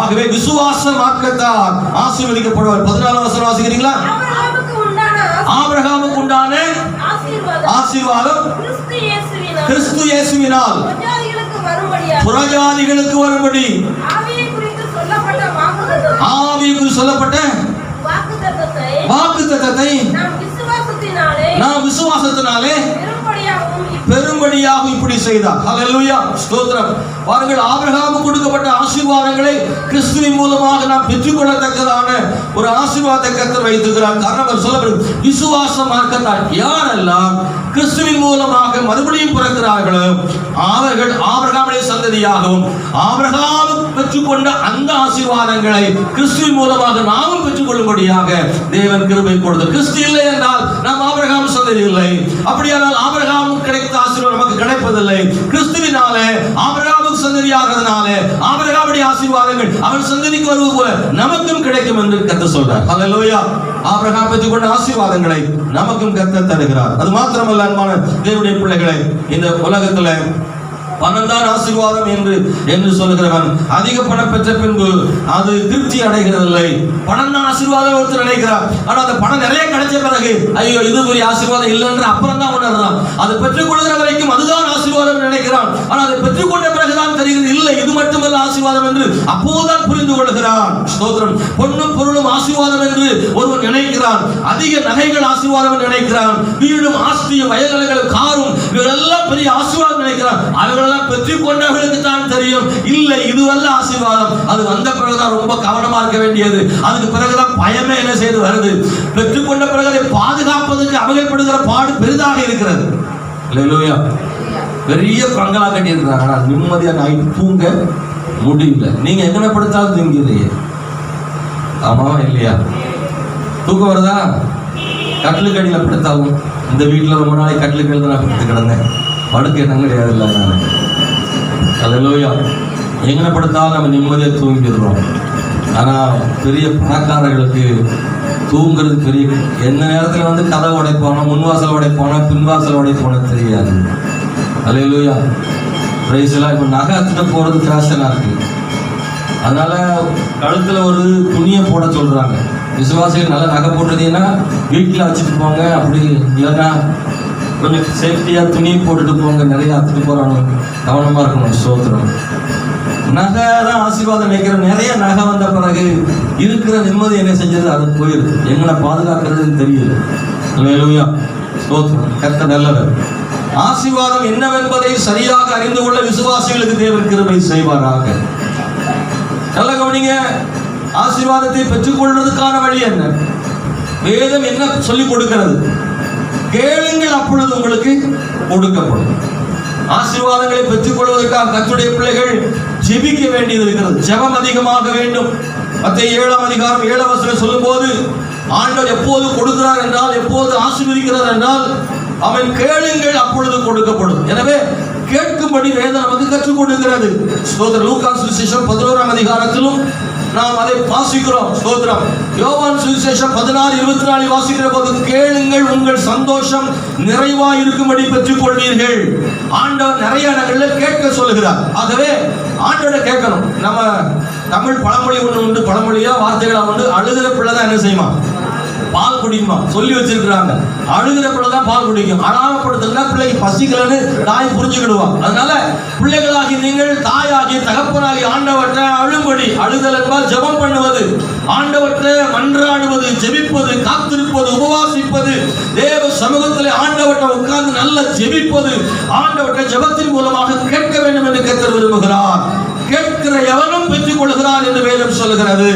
ஆகவே விசுவாச மார்க்கத்தார் ஆசீர்வதிக்கப்படுவார். 14ஆம் வசனம் வாசிக்கிறீங்களா? ஆபிரகாமுக்கு உண்டான ஆசீர்வாதம் கிறிஸ்து இயேசுவினால் புறஜாதிகளுக்கு வரும்படி ஆவிக்கு சொல்லப்பட்ட வாக்குத்தத்தத்தை நாம் விசுவாசத்தினாலே பெரும்படியாக இப்படி செய்தார். ஹல்லேலூயா, ஸ்தோத்திரம். பாருங்கள், ஆபிரகாமுக்கு கொடுக்கப்பட்ட ஆசீர்வாதங்களை கிறிஸ்துவின் மூலமாக நாம் பெற்றுக்கொள்ளத்தக்கதான ஒரு ஆசீர்வாதத்தை கர்த்தர் வைத்திருக்கிறார். காரணம் சொல்லப்படும் விசுவாச மார்க்கத்தார் யாரெல்லாம் கிறிஸ்துவின் மூலமாக மறுபடியும் பிறக்கிறார்களோ அவர்கள் ஆபிரகாமுடைய சந்ததியாகவும் ஆபிரகாம் பெற்றுக்கொண்ட அந்த ஆசீர்வாதங்களை கிறிஸ்துவின் மூலமாக நாமும் பெற்றுக்கொள்ளும்படியாக தேவன் கிருபை கொடுத்தார். கிறிஸ்து இல்லை என்றால் நாம் ஆபிரகாம் சந்ததி இல்லை. அப்படியானால் ஆபிரகாமுக்கு கிடைத்த ஆசீர்வாதம் நமக்கு கிடைப்பதில்லை. கிறிஸ்துவினாலே ஆபிரகாமுக்கு சந்ததியாகிறதுனாலே ஆபிரகாமுடைய ஆசீர்வாதங்கள் அவன் சந்ததிக்கு வருவது போல நமக்கும் கிடைக்கும் என்று கர்த்தர் சொல்றார். ஹல்லேலூயா. ஆபிரகாம் பெற்றுக்கொண்ட ஆசீர்வாதங்களை நமக்கும் கர்த்தர் தருகிறார். அது மாத்திரமல்ல, அன்பான தேவனுடைய பிள்ளைகளை, இந்த உலகத்துல பணம் தான் ஆசீர்வாதம் என்று சொல்லுகிறவன் அதிக பணம் பெற்ற பின்பு அது திருப்தி அடைகிறதில்லை. பணம் தான் ஆசீர்வாதம் ஒருத்தர் நினைக்கிறார். ஆனா அந்த பணம் நிறைய கிடைச்ச பிறகு ஐயோ இது ஒரு ஆசீர்வாதம் இல்லைன்ற அப்புறம் தான் உணர்றான். அதை பெற்றுக் கொள்கிற வரைக்கும் அதுதான் ஆசீர்வாதம் நினைக்கிறான். ஆனா அதை பெற்றுக்கொண்ட பிறகுதான் தெரிகிறது இல்லை இது மட்டுமல்ல ஆசீர்வாதம் என்று அப்போதுதான் புரிந்து கொள்கிறான். ஸ்தோத்திரம். பொன்னும் பொருளும் ஆசீர்வாதம் என்று ஒருவன் நினைக்கிறான். அதிக நகைகள் ஆசீர்வாதம் என்று நினைக்கிறான். வீடும் ஆஸ்தியும் வயல்களும் காரும் இவரெல்லாம் பெரிய ஆசீர்வாதம் நினைக்கிறான். அவர்களெல்லாம் பெற்றுக் கொண்டவர்களுக்கு தான் தெரியும் இல்லை இதுவல்ல ஆசீர்வாதம். அது வந்த பிறகுதான் ரொம்ப கவனமா இருக்க வேண்டியது. அதுக்கு பிறகுதான் பயமே என்ன செய்து வருது. பெற்றுக்கொண்ட பிறகு அதை பாதுகாப்பதற்கு அவர்கள்படுகிற பாடு பெரிதாக இருக்கிறது. அல்லேலூயா. பெரிய பங்களா கட்டியிருக்கிறாங்க, ஆனால் நிம்மதியாக நைட்டு தூங்க முடியல. நீங்க எங்கன படுத்தாலும் தூங்கிறீங்க, ஆமாவா இல்லையா? தூக்கம் வருதா? கட்டிலுக்கு அடியில் படுத்தாலும். இந்த வீட்டில் ரொம்ப நாளைக்கு கட்டிலுக்கு அடியில் நான் படுத்து கிடந்தேன், படுக்க என்ன கிடையாது இல்லை நான். அல்லேலூயா. எங்கன படுத்தாலும் நம்ம நிம்மதியாக தூங்கிடுறோம். ஆனால் பெரிய பணக்காரர்களுக்கு தூங்குறது பெரிய, எந்த நேரத்தில் வந்து கதை உடைப்பானோ, முன்வாசல் உடைப்பானோ, பின்வாசல் உடைப்பானோ தெரியாது. அல்லேலூயா. பிரைஸ் எல்லாம். இப்போ நகை அத்துட்டு போகிறது ஃபேஷனாக இருக்குது. அதனால கழுத்தில் ஒரு துணியை போட சொல்கிறாங்க. விசுவாசிகள் நல்லா நகை போட்டுறதுன்னா வீட்டில் வச்சுட்டு போங்க, அப்படி இல்லைன்னா கொஞ்சம் சேஃப்டியாக துணியை போட்டுட்டு போங்க. நிறைய அத்துட்டு போகிறாங்க, கவனமாக இருக்கணும். ஸ்தோத்திரம். நகை தான் ஆசீர்வாதம் நினைக்கிறோம். நிறைய நகை வந்த பிறகு இருக்கிற நிம்மதி என்ன செஞ்சது, அது போயிடுது. எங்களை பாதுகாக்கிறதுன்னு தெரியல. அல்லேலூயா. ஸ்தோத்திரம். கர்த்தர் நல்லவர். ஆசீர்வாதம் என்னவென்பதை சரியாக அறிந்து கொள்ள விசுவாசிகளுக்கு தேவன் கிருபை செய்வாராக. நல்ல கவனிங்க. ஆசீர்வாதத்தை பெற்றுக் கொள்வதற்கான வழி என்ன? வேதம் என்ன சொல்லிக் கொடுக்கிறது? கேளுங்கள், அப்பொழுது உங்களுக்கு கொடுக்கப்படும். ஆசீர்வாதங்களை பெற்றுக் கொள்வதற்காக கர்த்தருடைய பிள்ளைகள் ஜெபிக்க வேண்டியது இருக்கிறது. ஜெபம் அதிகமாக வேண்டும். மத்தேயு 7:7 சொல்லும் போது ஆண்டவர் எப்போது கொடுக்கிறார் என்றால், எப்போது ஆசீர்வதிக்கிறார் என்றால், அவன் கேளுங்கள் அப்பொழுது கொடுக்கப்படும். எனவே கேட்கும்படி வேதம் நமக்கு கற்றுக் கொடுக்கிறது. ஸ்தோத்திரம். லூக்கா சுவிசேஷம் 11 நாம் அதை வாசிக்கிறோம். ஸ்தோத்திரம். யோவான் சுவிசேஷம் 16:24 வாசிக்கிற போது, கேளுங்கள் உங்கள் சந்தோஷம் நிறைவாய் இருக்கும்படி பெற்றுக் கொள்வீர்கள். ஆண்டவர் நிறைய இடங்களில் கேட்க சொல்லுகிறார். ஆகவே ஆண்டவரை கேட்கணும். நம்ம தமிழ் பழமொழி ஒன்று உண்டு, பழமொழியா வார்த்தைகளா உண்டு. அழுகிற பிள்ளை தான் என்ன செய்யுமா? பால் குடிக்குமா சொல்லி வச்சிருக்கிறாங்க. அழுகிற பிள்ளை தான் பால் குடிக்கும். அழாமப்படுத்தா பிள்ளைக்கு பசிக்கலன்னு தாய் புரிஞ்சுக்கிடுவான். அதனால பிள்ளைகளாகி நீங்கள் தாயாகி தகப்பனாகி ஆண்டவற்றை அழும்படி, அழுதல் என்பால் ஜெபம் பண்ணுவது, ஆண்டவற்றை மன்றாடுவது, ஜெபிப்பது, காத்திருப்பது, உபவாசிப்பது, தேவ சமூகத்தில் ஆண்டவற்றை உட்கார்ந்து நல்ல ஜெபிப்பது, ஆண்டவற்றை ஜெபத்தின் மூலமாக கேட்க வேண்டும் என்று கர்த்தர் விரும்புகிறார். கேட்கிற எவனும் பெற்றுக் கொள்கிறார் என்று வேதம் சொல்கிறது.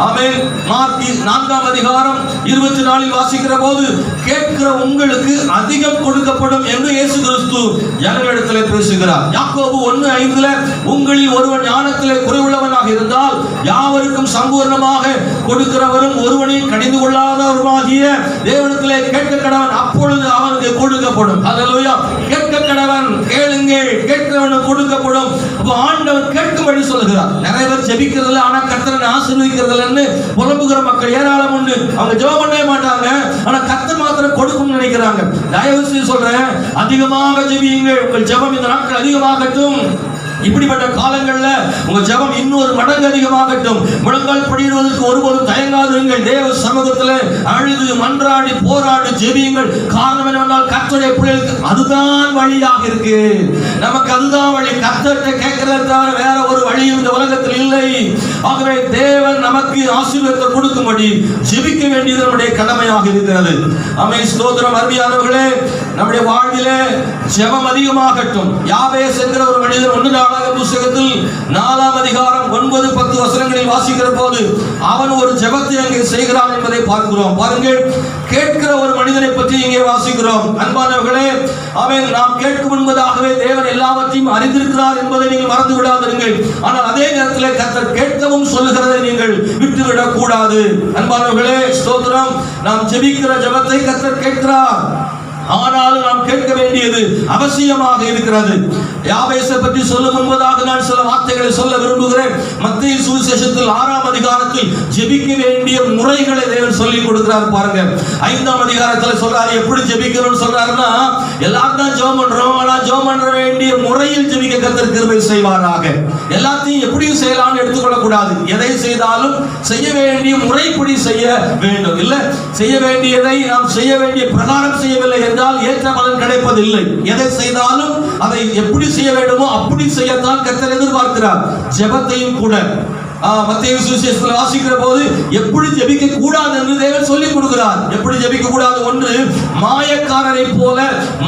ஆமென். மார்க்கு 4:24 வாசிக்கிற போது, கேட்கிற உங்களுக்கு அதிகம் கொடுக்கப்படும் என்று இயேசு கிறிஸ்து ஜனங்களிடத்தில் பேசுகிறார். யாக்கோபு 1:5 உங்களில் ஒருவன் ஞானத்திலே குறைவுள்ளவனாக இருந்தால் யாவருக்கும் சம்பூர்ணமாக கொடுக்கிறவரும் ஒருவனையும் கடிந்து கொள்ளாதவருமாகிய தேவனிடத்திலே கேட்க கடவன், அப்பொழுது அவனுக்கு கொடுக்கப்படும். அல்லேலூயா. கேட்க கடவன், கேளுங்கள், கேட்கிறவனுக்கு கொடுக்கப்படும். அப்போ ஆண்டவர் கேட்கும்படி சொல்லுகிறார். நிறைய பேர் ஜெபிக்கிறதில்ல, ஆனா கர்த்தரை ஆசீர்வதிக்கிறதில்லன்னு புலம்புகிற மக்கள் ஏராளம் உண்டு. அவங்க ஜெபம் பண்ணவே மாட்டாங்க, ஆனா கர்த்தர் மாத்திரம் கொடுக்கும்னு நினைக்கிறாங்க. தயவு செய்து சொல்றேன், அதிகமாக ஜெபியுங்கள். உங்கள் ஜெபம் இந்த நாட்கள் அதிகமாகட்டும். இப்படிப்பட்ட காலங்கள்ல உங்க ஜெபம் இன்னொரு மடங்கு அதிகமாகட்டும். முழங்கால் படியிடுவதற்கு ஒருபோதும் தயங்காதீர்கள். தேவ சமூகத்தில் அழுது மன்றாடி போராடி ஜெபியுங்கள். காரணம் என்னவென்றால் கர்த்தருடைய பிள்ளைகளுக்கு அதுதான் வழியாக இருக்கு. நமக்கு அதுதான் வழி. கர்த்தரை கேட்கிறத தவிர வேற ஒரு வழியும் இந்த உலகத்தில் இல்லை. ஆகவே தேவன் நமக்கு ஆசீர்வாதத்தை கொடுக்கும்படி ஜெபிக்க வேண்டியது நம்முடைய கடமையாக இருக்கிறது. ஆமென். ஸ்தோத்திரம். அருமையானவர்களே, நம்முடைய வாழ்விலே ஜெபம் அதிகமாகட்டும். யாபேஸ் என்கிற ஒரு மனிதர் 1 புத்தகத்தில் 4:9-10 வாசிக்கிற போது அவன் ஒரு ஜெபத்தை அங்கே செய்கிறான் என்பதை பார்க்கிறோம். பாருங்கள், கேட்கிற ஒரு மனிதனை பற்றி இங்கே வாசிக்கிறோம். அன்பானவர்களே, அவன் நாம் கேட்கும் என்பதாகவே தேவன் எல்லாவற்றையும் அறிந்திருக்கிறார் என்பதை நீங்கள் மறந்து விடாதீர்கள். ஆனால் அதே நேரத்தில் கர்த்தர் கேட்கவும் சொல்லுகிறதை நீங்கள் விட்டுவிடக் கூடாது. அன்பானவர்களே, ஸ்தோத்திரம். நாம் ஜெபிக்கிற ஜெபத்தை கர்த்தர் கேட்கிறார். ஆனாலும் நாம் கேட்க வேண்டியது அவசியமாக இருக்கிறது. யாபேசை பற்றி சொல்லும் முன்பதாக நான் சில வார்த்தைகளை சொல்ல விரும்புகிறேன். மத்தேயு சுவிசேஷத்தில் 6 ஜெபிக்க வேண்டிய முறைகளை தேவன் சொல்லிக் கொடுக்கிறார். பாருங்க, 5 சொல்றாரு எப்படி ஜெபிக்கணும்னு சொல்றாருன்னா, எல்லாரும் தான் ஜெபம் பண்றோம், ஆனா ஜெபம் பண்ண வேண்டிய முறையில் ஜெபிக்க கர்த்தர் கிருபை செய்வாராக. எல்லாத்தையும் எப்படியும் செய்யலாம்னு எடுத்துக்கொள்ள கூடாது. எதை செய்தாலும் செய்ய வேண்டிய முறைப்படி செய்ய வேண்டும். இல்ல செய்ய வேண்டியதை நாம் செய்ய வேண்டிய பிரகாரம் செய்யவில்லை என்றால் ஏற்ற பலன் கிடைப்பதில்லை. எதை செய்தாலும் அதை எப்படி செய்ய வேண்டுமோ அப்படி செய்யத்தான் கர்த்தர் எதிர்பார்க்கிறார். ஜெபத்தையும் கூட மத்தேயு சுவிசேஷத்தில் வாசிக்கிற போது எப்படி ஜெபிக்க கூடாது என்று தேவன் சொல்லிக் கொடுக்கிறார். எப்படி ஜெபிக்க கூடாது? ஒன்று, மாயக்காரரை போல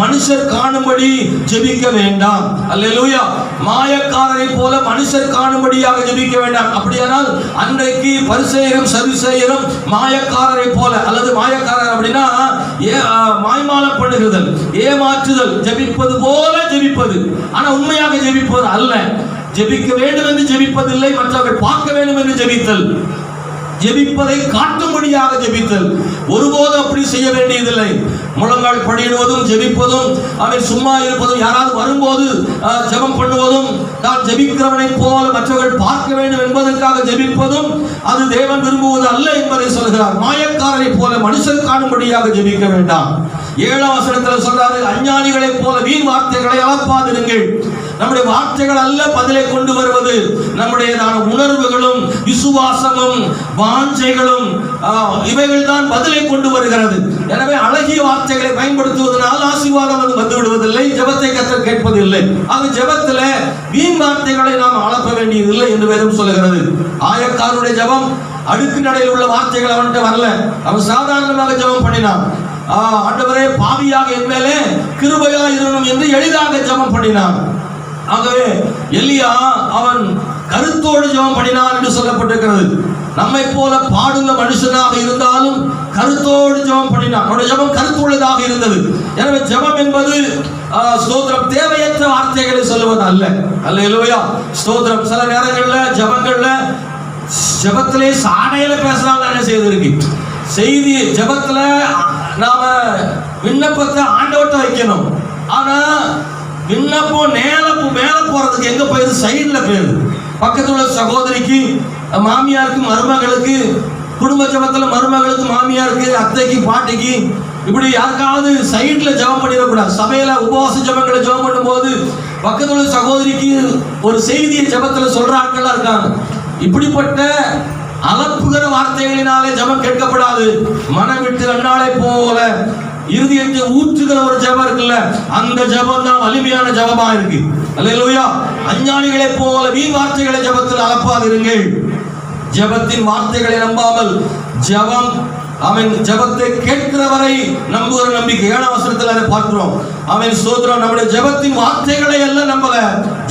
மனுஷர் காணும்படி ஜெபிக்க வேண்டாம். அல்லேலூயா. மாயக்காரரை போல மனுஷர் காணும்படியாக ஜெபிக்க வேண்டாம். அப்படியானால் அன்றைக்கு பரிசேயரும் சதுசேயரும் மாயக்காரரை போல, அல்லது மாயக்காரர் அப்படின்னா மாய்மாலம் பண்ணுகிறதல், ஏமாற்றுதல், ஜெபிப்பது போல ஜெபிப்பது, ஆனா உண்மையாக ஜெபிப்பது அல்ல. ஜெபிக்க வேண்டும் என்று ஜெபிப்பதில்லை, மற்றவர்கள் பார்க்க வேண்டும் என்று ஜெபித்தல், ஜெபிப்பதை காட்டும்படியாக ஜெபித்தல். ஒருபோதும் அப்படி செய்ய வேண்டியதில்லை. முழங்கால் படியிடுவதும் ஜெபிப்பதும், அவன் சும்மா இருப்பதும், யாராவது வரும்போது ஜெபம் பண்ணுவதும், தான் ஜெபிக்கிறவனை போல மற்றவர்கள் பார்க்க வேண்டும் என்பதற்காக ஜெபிப்பதும் அது தேவன் விரும்புவது அல்ல என்பதை சொல்கிறார். மாயக்காரரை போல மனுஷன் காணும்படியாக ஜெபிக்க வேண்டாம். 7ஆம் வசனத்தில் சொல்றாரு, அஞ்ஞானிகளை போல வீண் வார்த்தைகளை அளப்பாதிருங்கள். நம்முடைய வார்த்தைகள் அல்ல பதிலை கொண்டு வருவது, நம்முடைய உணர்வுகளும் விசுவாசமும் வாஞ்சைகளும் இவைகள் தான் பதிலை கொண்டு வருகிறது. எனவே அழகிய வார்த்தைகளை பயன்படுத்துவதனால் ஆசீர்வாதம் வந்து விடுவதில்லை, ஜெபத்தை கர்த்தர் கேட்பதில்லை. ஆக ஜெபத்தில் வீண் வார்த்தைகளை நாம் அளப்ப வேண்டியதில்லை என்று வேதம் சொல்கிறது. ஆயக்காரனுடைய ஜெபம் அடுக்கு நடையில் உள்ள வார்த்தைகள் அவன்கிட்ட வரல. அவன் சாதாரணமாக ஜெபம் பண்ணினான். ஆண்டவரே, பாவியாக என் மேலே கிருபையா இருக்கணும் என்று எளிதாக ஜெபம் பண்ணினான். ஆகவே எலியா அவன் கருத்தோடு ஜெபம் பண்ணினான் என்று சொல்லப்பட்டிருக்கிறது. நம்மை போல பாடுள்ள மனுஷனாக இருந்தாலும் கருத்தோடு ஜெபம் பண்ணினான். அவனுடைய ஜெபம் கருத்துள்ளதாக இருந்தது. எனவே ஜெபம் என்பது ஸ்தோத்திரம் தேவையற்ற வார்த்தைகளை சொல்லுவது அல்ல. அல்லேலூயா, ஸ்தோத்திரம். சில நேரங்களில் ஜெபத்திலே சாடையில பேசலாம் என்ன செய்திருக்கு செய்தி. ஜெபத்துல நாம விண்ணப்பத்தை ஆண்டவர்கிட்ட வைக்கணும். ஆனா விண்ணப்பம் மேல போறதுக்கு எங்க போயிருது? சைடுல போயிருது. பக்கத்துல உள்ள சகோதரிக்கு, மாமியாருக்கு, மருமகளுக்கு, குடும்ப ஜெபத்துல மருமகளுக்கு, மாமியாருக்கு, அத்தைக்கு, பாட்டிக்கு, இப்படி யாருக்காவது சைடுல ஜெபம் பண்ணிடக்கூடாது. சபையில உபவாச ஜெபங்களை ஜெபம் பண்ணும் போது பக்கத்துல உள்ள சகோதரிக்கு ஒரு செய்தியை ஜெபத்துல சொல்ற ஆட்கள்லாம் இருக்காங்க. இப்படிப்பட்ட அலப்புகிற வார்த்தைகளினாலே ஜெபம் கேட்கப்படாது. மனம் விட்டு அண்ணாளை போல இருதயத்தை ஊற்றுகிற ஒரு ஜெபம் இருக்குல்ல, அந்த ஜெபம் தான் வலிமையான ஜெபமா இருக்கு. அல்லேலூயா. அஞ்ஞானிகளை போல வீண் வார்த்தைகளை ஜெபத்தில் அளப்பாதிருங்கள். ஜெபத்தின் வார்த்தைகளை நம்பாமல் ஜெபம், அவன் ஜெபத்தை கேட்கிறவரை நம்புகிற நம்பிக்கை. 7ஆம் வசனத்தில் அதை பார்க்கிறோம். அவன் சோதரம் நம்முடைய ஜெபத்தின் வார்த்தைகளை எல்லாம் நம்பல,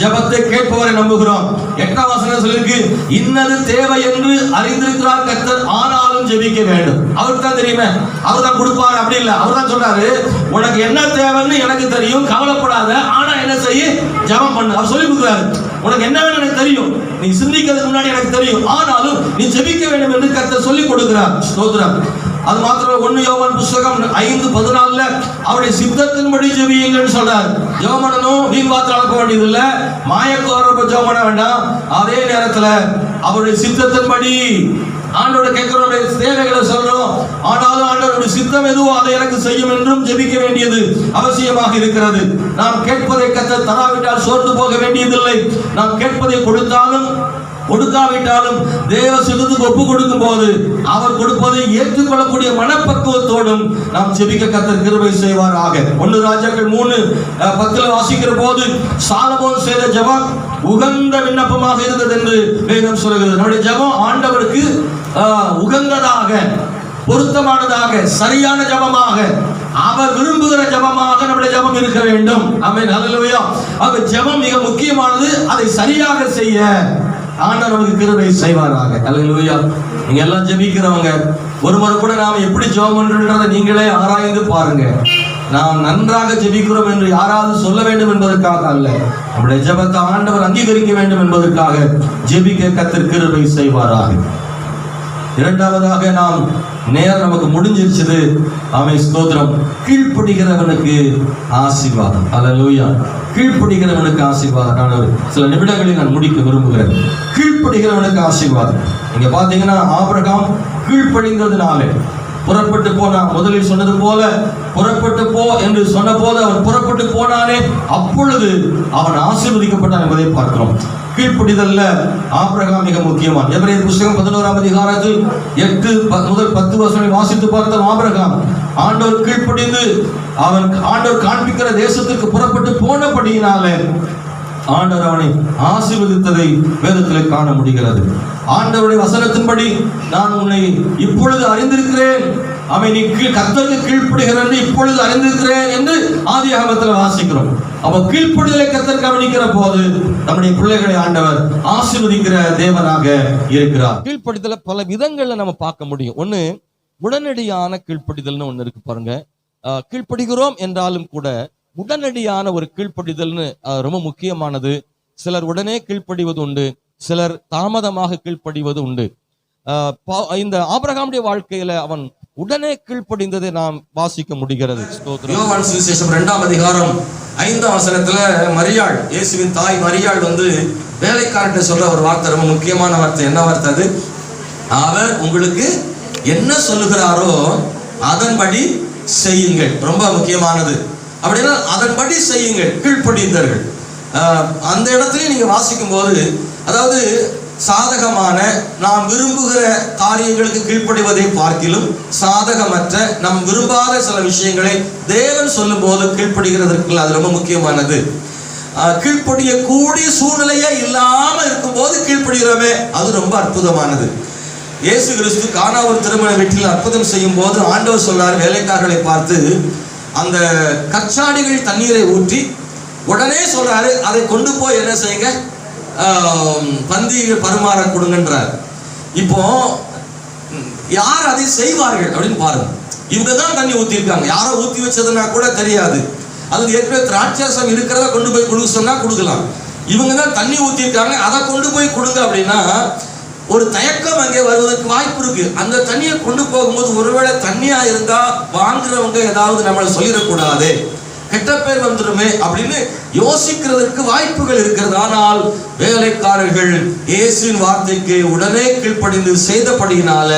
ஜெபத்தை கேட்பவரை நம்புகிறோம். 8ஆம் வசனம் சொல்லிருக்கு, இன்னது தேவை என்று அறிந்திருக்கிறார் கர்த்தர், ஆனாலும் ஜெபிக்க வேண்டும். அவருக்கு தான் தெரியுமே, அவர் தான் கொடுப்பாரு. அப்படி இல்லை, அவர் தான் சொல்றாரு, உனக்கு என்ன தேவைன்னு எனக்கு தெரியும், கவலைப்படாத, ஆனா என்ன செய்ய, ஜெபம் பண்ணு. அவர் சொல்லி கொடுக்குறாரு, உனக்கு என்ன வேணும் எனக்கு தெரியும், நீ சிந்திக்கிறதுக்கு முன்னாடி எனக்கு தெரியும், ஆனாலும் நீ ஜெபிக்க வேண்டும் என்று கர்த்தர் சொல்லி கொடுக்கிறார். ஸ்தோத்திரம். அது மாத்திரம் 1 யோவான் புத்தகம் 5:14 அவருடைய சித்தத்தின்படி ஜெபியுங்கன்னு சொல்றார். ஜெபம் பண்ணணும், வீண் வார்த்தை அளக்க வேண்டியது இல்லை, மாயக்காரர் ஜெபம் பண்ண வேண்டாம். அதே நேரத்தில் அவருடைய சித்தத்தின்படி ஆண்டோட கேட்கிறோம், தேவைகளை சொல்றோம், ஆனாலும் ஆண்டவருடைய சித்தம் எதுவோ அதை எனக்கு செய்யும் என்றும் ஜெபிக்க வேண்டியது அவசியமாக இருக்கிறது. நாம் கேட்பதை கர்த்தர் தராவிட்டால் சோர்ந்து போக வேண்டியதில்லை. நாம் கேட்பதை கொடுத்தாலும் கொடுக்காவிட்டாலும் தேவ சித்தத்துக்கு ஒப்பு கொடுக்கும் போது அவர் கொடுப்பதை ஏற்றுக்கொள்ளக்கூடிய மனப்பக்குவத்தோடும் நாம் ஜெபிக்க கர்த்தர் கிருபை செய்வாராக. 1 ராஜாக்கள் 3:10 வாசிக்கிற போது சாலமோன் செய்த ஜெபம் உகந்த விண்ணப்பமாக இருந்தது என்று வேதம் சொல்கிறது. நம்முடைய ஜெபம் ஆண்டவருக்கு உகந்ததாக, பொருத்தமானதாக, சரியான ஜெபமாக, அவர் விரும்புகிற ஜெபமாக நம்முடைய ஜெபம் இருக்க வேண்டும். ஆமென், ஹல்லேலூயா. ஆக ஜெபம் மிக முக்கியமானது. அதை சரியாக செய்ய ஆண்டவர் நமக்கு கிருபை செய்வாராக. அல்லேலூயா. நீங்க எல்லாம் ஜெபிக்கிறவங்க ஒருவர் கூட நாம எப்படி ஜெபம் பண்றோம்ன்றதை நீங்களே ஆராய்ந்து பாருங்க. நாம் நன்றாக ஜெபிக்கிறோம் என்று யாராவது சொல்ல வேண்டும் என்பதற்காக அல்ல, நம்முடைய ஜெபத்தை ஆண்டவர் அங்கீகரிக்க வேண்டும் என்பதற்காக ஜெபிக்க கர்த்தர் கிருபை செய்வாராக. இரண்டாவதாக நாம் நேரம் நமக்கு முடிஞ்சிருச்சது. ஆமென், ஸ்தோத்திரம். கீழ்ப்படிகிறவனுக்கு ஆசீர்வாதம். அல்லேலூயா. கீழ்ப்படிகிறவனுக்கு ஆசீர்வாதம். நான் சில நிமிடங்களில் நான் முடிக்க விரும்புகிறேன். கீழ்ப்படிகிறவனுக்கு ஆசீர்வாதம். நீங்க பாத்தீங்கன்னா ஆபிரகாம் கீழ்ப்படிந்ததுனாலே புறப்பட்டு போனான். முதலில் சொன்னது போல புறப்பட்டு போ என்று சொன்ன போது அவன் புறப்பட்டு போனானே, அப்பொழுது அவன் ஆசீர்வதிக்கப்பட்டான் என்பதை பார்க்கிறோம். கீழ்ப்படிதல்ல ஆபிரகாம் மிக முக்கியமான. எபிரேயர் புத்தகம் 11ஆம் அதிகாரத்தில் 8 முதல் 10 வசனங்களை வாசித்து பார்த்தோம். ஆபிரகாம் ஆண்டவர் கீழ்ப்படிந்து அவன் ஆண்டவர் காண்பிக்கிற தேசத்துக்கு புறப்பட்டு போனபடியினாலே ஆண்டவர் அவனை ஆசீர்வதித்ததை வேதத்தில் காண முடிகிறது. ஆண்டவருடைய வசனத்தின்படி நான் உன்னை இப்பொழுது அறிந்திருக்கிறேன், அவன் நீ கர்த்தருக்கு கீழ்ப்படுகிறேன் இப்பொழுது அறிந்திருக்கிறேன் என்று ஆதியாகமத்தில் வாசிக்கிறோம். அப்ப கீழ்ப்படுதலை கர்த்தர் கவனிக்கிற போது நம்முடைய பிள்ளைகளை ஆண்டவர் ஆசீர்வதிக்கிற தேவனாக இருக்கிறார். கீழ்ப்படுதலை பல விதங்கள்ல நம்ம பார்க்க முடியும். ஒண்ணு, உடனடியான கீழ்ப்படிதல்னு ஒண்ணு இருக்கு பாருங்க. கீழ்ப்படுகிறோம் என்றாலும் கூட உடனடியான ஒரு கீழ்ப்படிதல்னு ரொம்ப முக்கியமானது. சிலர் உடனே கீழ்ப்படிவது உண்டு, சிலர் தாமதமாக கீழ்ப்படிவது உண்டு. இந்த ஆபிரகாமுடைய வாழ்க்கையில அவன் உடனே கீழ்ப்படிந்ததை நாம் வாசிக்க முடிகிறது. யோவான் சுவிசேஷம் 2ஆம் அதிகாரம் 5ஆம் வசனத்துல மரியாள், இயேசுவின் தாய் மரியாள் வேலைக்காரர்கிட்ட சொல்ற ஒரு வார்த்தை, ரொம்ப முக்கியமான வார்த்தை. என்ன வார்த்தை அது? அவர் உங்களுக்கு என்ன சொல்லுகிறாரோ அதன்படி செய்யுங்கள். ரொம்ப முக்கியமானது. அப்படின்னா அதன்படி செய்யுங்கள், கீழ்ப்படிந்தார்கள். அந்த இடத்துல நீங்க வாசிக்கும் போது, அதாவது சாதகமான நாம் விரும்புகிற காரியங்களுக்கு கீழ்ப்படிவதை பார்க்கிலும் சாதகமற்ற நாம் விரும்பாத சில விஷயங்களை தேவன் சொல்லும் போது கீழ்ப்படுகிறதற்கு அது ரொம்ப முக்கியமானது. கீழ்ப்படிய கூடிய சூழ்நிலையே இல்லாம இருக்கும் போது கீழ்ப்படுகிறோமே, அது ரொம்ப அற்புதமானது. இயேசு கிறிஸ்து கானா ஒரு திருமண வீட்டில் அற்புதம் செய்யும் போது ஆண்டவர் சொல்றார் வேலைக்காரர்களை பார்த்து, அந்த கச்சாடிகள் தண்ணீரை ஊற்றி உடனே சொல்றாரு, அதை கொண்டு போய் என்ன செய்யுங்க, பந்திகள் பரிமாற கொடுங்கன்றார். இப்போ யார் அதை செய்வார்கள் அப்படின்னு பாருங்க. இவங்க தான் தண்ணி ஊத்தி இருக்காங்க, யாரோ ஊத்தி வச்சதுன்னா கூட தெரியாது. அது ஏற்கனவே திராட்சரசம் இருக்கிறத கொண்டு போய் கொடுக்க சொன்னா கொடுக்கலாம். இவங்க தான் தண்ணி ஊத்தி இருக்காங்க, அதை கொண்டு போய் கொடுங்க அப்படின்னா ஒரு தயக்கம் அங்கே வருவதற்கு வாய்ப்பு இருக்கு. அந்த தண்ணியை கொண்டு போகும்போது ஒருவேளை தண்ணியா இருந்தா வாங்குறவங்க ஏதாவது நம்மளை சொல்லிடக்கூடாது, கெட்ட பேர் வந்துடுமே அப்படின்னு யோசிக்கிறதுக்கு வாய்ப்புகள் இருக்கிறது. ஆனால் வேலைக்காரர்கள் இயேசுவின் வார்த்தைக்கு உடனே கீழ்ப்படிந்து செய்தபடியினால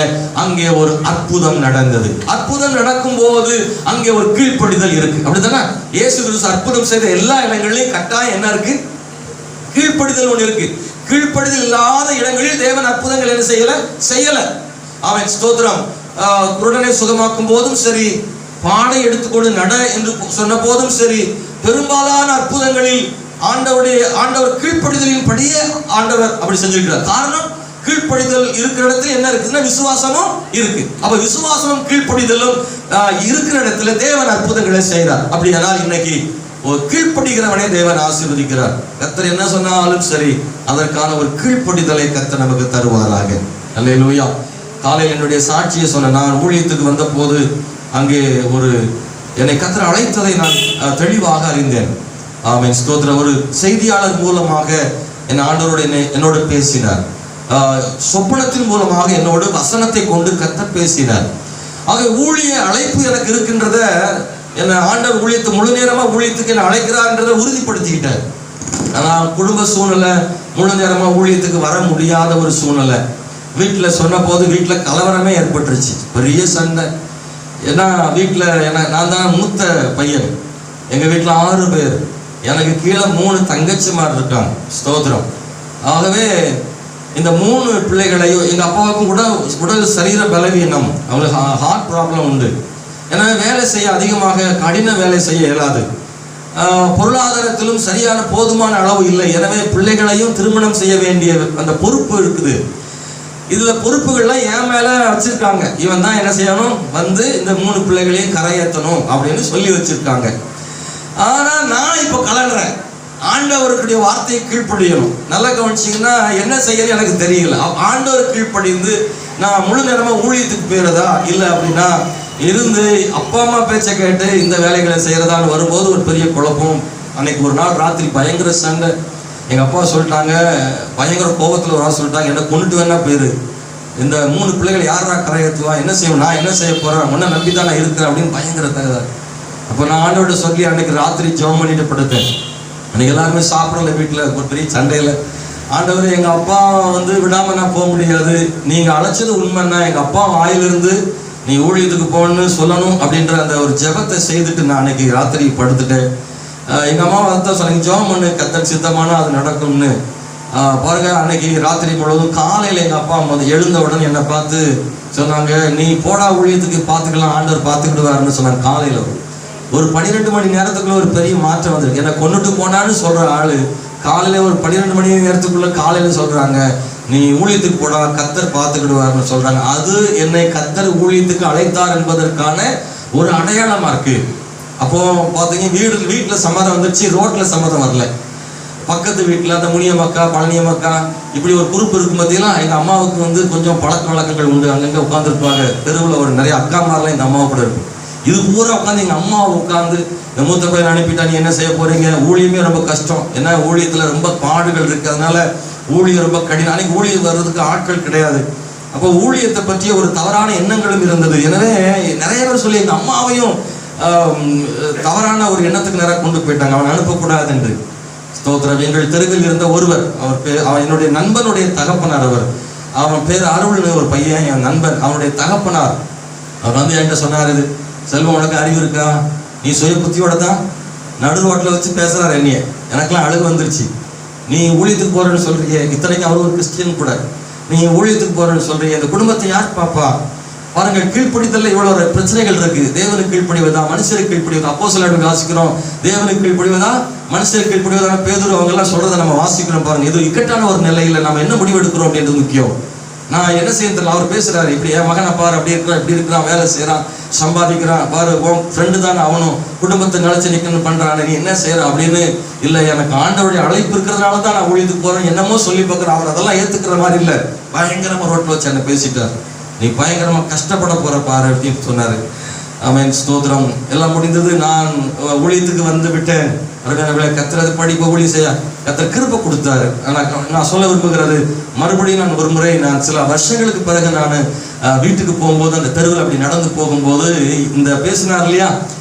அங்கே ஒரு அற்புதம் நடந்தது. அற்புதம் நடக்கும் போது அங்கே ஒரு கீழ்ப்படிதல் இருக்கு. அப்படித்தானே? இயேசு கிறிஸ்து அற்புதம் செய்த எல்லா இடங்களிலும் கட்டாயம் என்ன இருக்கு? கீழ்ப்படிதல் ஒன்று இருக்கு. கீழ்ப்படிதல் இல்லாத இடங்களில் தேவன் அற்புதங்கள் என்ன செய்யல. அவன் ஸ்தோத்திரம், உடனே சுகமாக்கும் போதும் சரி, பாடை எடுத்துக்கொண்டு நட என்று சொன்ன போதும் சரி, பெரும்பாலான அற்புதங்களில் ஆண்டவர் கீழ்ப்படிதலின் படியே ஆண்டவர் அப்படி செஞ்சிருக்கிறார். காரணம், கீழ்ப்படிதல் இருக்கிற இடத்துல என்ன இருக்குதுன்னா விசுவாசமும் இருக்கு. அப்ப விசுவாசமும் கீழ்ப்படிதலும் இருக்கிற இடத்துல தேவன் அற்புதங்களை செய்கிறார். அப்படியானால் இன்னைக்கு ஒரு கீழ்ப்படுகிறவனே தேவன் ஆசீர்வதிக்கிறார். கர்த்தர் என்ன சொன்னாலும் சரி, அதற்கான ஒரு கீழ்ப்படிதலை கர்த்தர் நமக்கு தருவாராக. அல்லேலூயா. காலையில் என்னுடைய சாட்சியை சொன்ன, நான் ஊழியத்துக்கு வந்த போது அங்கே என்னை கர்த்தர் அழைத்ததை நான் தெளிவாக அறிந்தேன். ஆமென், ஸ்தோத்திரம். ஒரு செய்தியாளர் மூலமாக என் ஆண்டவரோடு என்னோடு பேசினார். சொப்பனத்தின் மூலமாக என்னோடு வசனத்தை கொண்டு கர்த்தர் பேசினார். ஆக ஊழிய அழைப்பு எனக்கு இருக்கின்றத, என்ன ஆண்டவர் ஊழியத்தை முழு நேரமா ஊழியத்துக்கு என்ன அழைக்கிறார்ன்றதை உறுதிப்படுத்திக்கிட்டார். ஆனால் குடும்ப சூழ்நிலை, முழு நேரமா ஊழியத்துக்கு வர முடியாத ஒரு சூழ்நிலை. வீட்டில் சொன்ன போது வீட்டில் கலவரமே ஏற்பட்டுருச்சு, பெரிய சண்டை. ஏன்னா வீட்டில் நான் தான் மூத்த பையன். எங்கள் வீட்டில் 6 பேர், எனக்கு கீழே 3 தங்கச்சிமார் இருக்காங்க. ஸ்தோத்திரம். ஆகவே இந்த 3 பிள்ளைகளையும், எங்கள் அப்பாவுக்கும் கூட உடல் சரீர பலவீனம், அவங்களுக்கு ஹார்ட் ப்ராப்ளம் உண்டு. எனவே வேலை செய்ய அதிகமாக கடின வேலை செய்ய இயலாது. பொருளாதாரத்திலும் சரியான போதுமான அளவு இல்லை. எனவே பிள்ளைகளையும் திருமணம் செய்ய வேண்டிய அந்த பொறுப்பு இருக்குது. இதுல பொறுப்புகள்லாம் என் மேல வச்சிருக்காங்க. இவன் தான் என்ன செய்யணும், இந்த 3 பிள்ளைகளையும் கரையேற்றணும் அப்படின்னு சொல்லி வச்சிருக்காங்க. ஆனா நான் இப்ப கலன்றேன், ஆண்டவருடைய வார்த்தையை கீழ்ப்படியணும். நல்லா கவனிச்சிங்கன்னா என்ன செய்யணும் எனக்கு தெரியல. ஆண்டவர் கீழ்ப்படிந்து நான் முழு நேரமா ஊழியத்துக்கு போயிடுறதா இல்லை அப்படின்னா இருந்து அப்பா அம்மா பேச்சை கேட்டு இந்த வேலைகளை செய்யறதான்னு வரும்போது ஒரு பெரிய குழப்பம். அன்னைக்கு ஒரு நாள் ராத்திரி பயங்கர சண்டை. எங்க அப்பா சொல்லிட்டாங்க, பயங்கர கோபத்தில் ஒரு ஆள் சொல்லிட்டாங்க, என்ன கொண்டுட்டு வேணா போயிரு, இந்த 3 பிள்ளைகள் யாரா கரையேற்றுவா, என்ன செய்வோம், நான் என்ன செய்ய போறேன், உன்னை நம்பி தான் நான் இருக்கிறேன் அப்படின்னு பயங்கர தகவல். அப்போ நான் ஆண்டவர்கிட்ட சொல்லி அன்னைக்கு ராத்திரி ஜெபம் பண்ணிட்டு படுத்தேன். அன்னைக்கு எல்லாருமே சாப்பிடல, வீட்டில் ஒரு பெரிய சண்டையில். ஆண்டவர், எங்கள் அப்பா விடாமல் நான் போக முடியாது, நீங்கள் அழைச்சது உண்மைன்னா எங்கள் அப்பா வாயிலிருந்து நீ ஊழியத்துக்கு போகணும்னு சொல்லணும் அப்படின்ற அந்த ஒரு ஜெபத்தை செய்துட்டு நான் அன்னைக்கு ராத்திரி படுத்துட்டேன். எங்கள் அம்மா தான் சொன்னாங்க, ஜெபம் பண்ணு, கர்த்தர் சித்தமானா அது நடக்கும்னு. பாருங்க, அன்னைக்கு ராத்திரி முழுவதும் காலையில் எங்கள் அப்பா எழுந்த உடனே என்னை பார்த்து சொன்னாங்க, நீ போடா ஊழியத்துக்கு, பார்த்துக்கலாம், ஆண்டவர் பார்த்துக்கிடுவாருன்னு சொன்னாங்க. காலையில் ஒரு 12 மணி நேரத்துக்குள்ள ஒரு பெரிய மாற்றம் வந்திருக்கு. என்னை கொண்டுட்டு போனான்னு சொல்கிற ஆள் காலையில ஒரு 12 மணி நேரத்துக்குள்ள காலையில சொல்றாங்க, நீ ஊழியத்துக்கு போடா, கர்த்தர் பார்த்துக்கிடுவார்னு சொல்றாங்க. அது என்னை கர்த்தர் ஊழியத்துக்கு அழைத்தார் என்பதற்கான ஒரு அடையாளமா இருக்கு. அப்போ பார்த்தீங்க, வீட்டில் சம்மதம் வந்துருச்சு, ரோட்ல சம்மதம் வரல. பக்கத்து வீட்டில் அந்த முனியமக்கா, பழனியமக்கா, இப்படி ஒரு குரூப் இருக்கும். பார்த்தீங்கன்னா எங்கள் அம்மாவுக்கு வந்து கொஞ்சம் பழக்க வழக்கங்கள் உண்டு. அங்கங்கே உட்காந்துருப்பாங்க. தெருவில் ஒரு நிறைய அக்காமாரெலாம் எங்கள் அம்மாவை கூட இருக்கும். இது பூரா உட்காந்து எங்கள் அம்மாவை உட்காந்து, இந்த மூத்த பையன் அனுப்பிட்டா நீ என்ன செய்ய போறீங்க, ஊழியமே ரொம்ப கஷ்டம், ஏன்னா ஊழியத்தில் ரொம்ப பாடுகள் இருக்கு, அதனால ஊழியம் ரொம்ப கடினம். அன்னைக்கு ஊழியம் வர்றதுக்கு ஆட்கள் கிடையாது. அப்போ ஊழியத்தை பற்றிய ஒரு தவறான எண்ணங்களும் இருந்தது. எனவே நிறைய பேர் சொல்லி எங்கள் அம்மாவையும் தவறான ஒரு எண்ணத்துக்கு நேராக கொண்டு போயிட்டாங்க, அவன் அனுப்பக்கூடாது என்று. ஸ்தோத்திரம். எங்கள் தெருவில் இருந்த ஒருவர், அவன் என்னுடைய நண்பனுடைய தகப்பனார். அவன் பேர் அருள்னு ஒரு பையன், என் நண்பன், அவனுடைய தகப்பனார். அவர் வந்து என்கிட்ட சொன்னார், இது செல்வம் உனக்கு அறிவு இருக்கா, நீ சுய புத்தியோட தான் நடு ரோட்டில் வச்சு பேசுறாரு என்னைய. எனக்கெல்லாம் அழுகு வந்துருச்சு. நீ ஊழியத்துக்கு போறேன்னு சொல்றீங்க, இத்தனைக்கு அவர் ஒரு கிறிஸ்டியன் கூட, நீ ஊழியத்துக்கு போறேன்னு சொல்றீங்க, இந்த குடும்பத்தை யார் பாப்பா? பாருங்கள், கீழ்ப்படிதல்ல இவ்வளவு பிரச்சனைகள் இருக்கு. தேவனுக்கு கீழ்ப்படிவதா, மனுஷருக்கு கீழ்ப்படிவதா? அப்போஸ்தலர்கள் வாசிக்கிறோம், தேவனுக்கு கீழ்ப்படிவதா, மனுஷருக்கு கீழ்ப்படிவதா? பேதுரு அவங்க எல்லாம் சொல்றதை நம்ம வாசிக்கிறோம். பாருங்க, இது இக்கட்டான ஒரு நிலையில நம்ம என்ன முடிவு எடுக்கிறோம் அப்படின்றது முக்கியம். நான் என்ன செய்ய தெரியல. அவர் பேசுறாரு, இப்படி என் மகனை பாரு, அப்படி இருக்கிறான், இப்படி இருக்கிறான், வேலை செய்யறான், சம்பாதிக்கிறான், பாரு உன் ஃப்ரெண்டு தானே அவனும், குடும்பத்தை நினைச்சு நிக்கணும் பண்றான், நீ என்ன செய்யற அப்படின்னு. இல்லை, எனக்கு ஆண்டவருடைய அழைப்பு இருக்கிறதுனால தான் நான் ஊழியத்துக்கு போறேன், என்னமோ சொல்லி பார்க்குறேன். அவர் அதெல்லாம் ஏத்துக்கிற மாதிரி இல்லை. பயங்கரமா ரோட்ல வச்சு என்ன பேசிட்டார், நீ பயங்கரமா கஷ்டப்பட போற பாரு அப்படின்னு சொன்னாரு. ஆமென், ஸ்தோத்திரம். எல்லாம் முடிந்தது. நான் ஊழியத்துக்கு வந்து விட்டேன். கத்திரது படிப்பை ஊழியம் செய்ய கத்திர கிருபை கொடுத்தாரு. நான் சொல்ல விரும்புகிறது, மறுபடியும் நான் ஒரு முறை, நான் சில வருஷங்களுக்கு பிறகு நான் வீட்டுக்கு போகும்போது, அந்த தெருவில் அப்படி நடந்து போகும்போது, இந்த பேசினார் இல்லையா,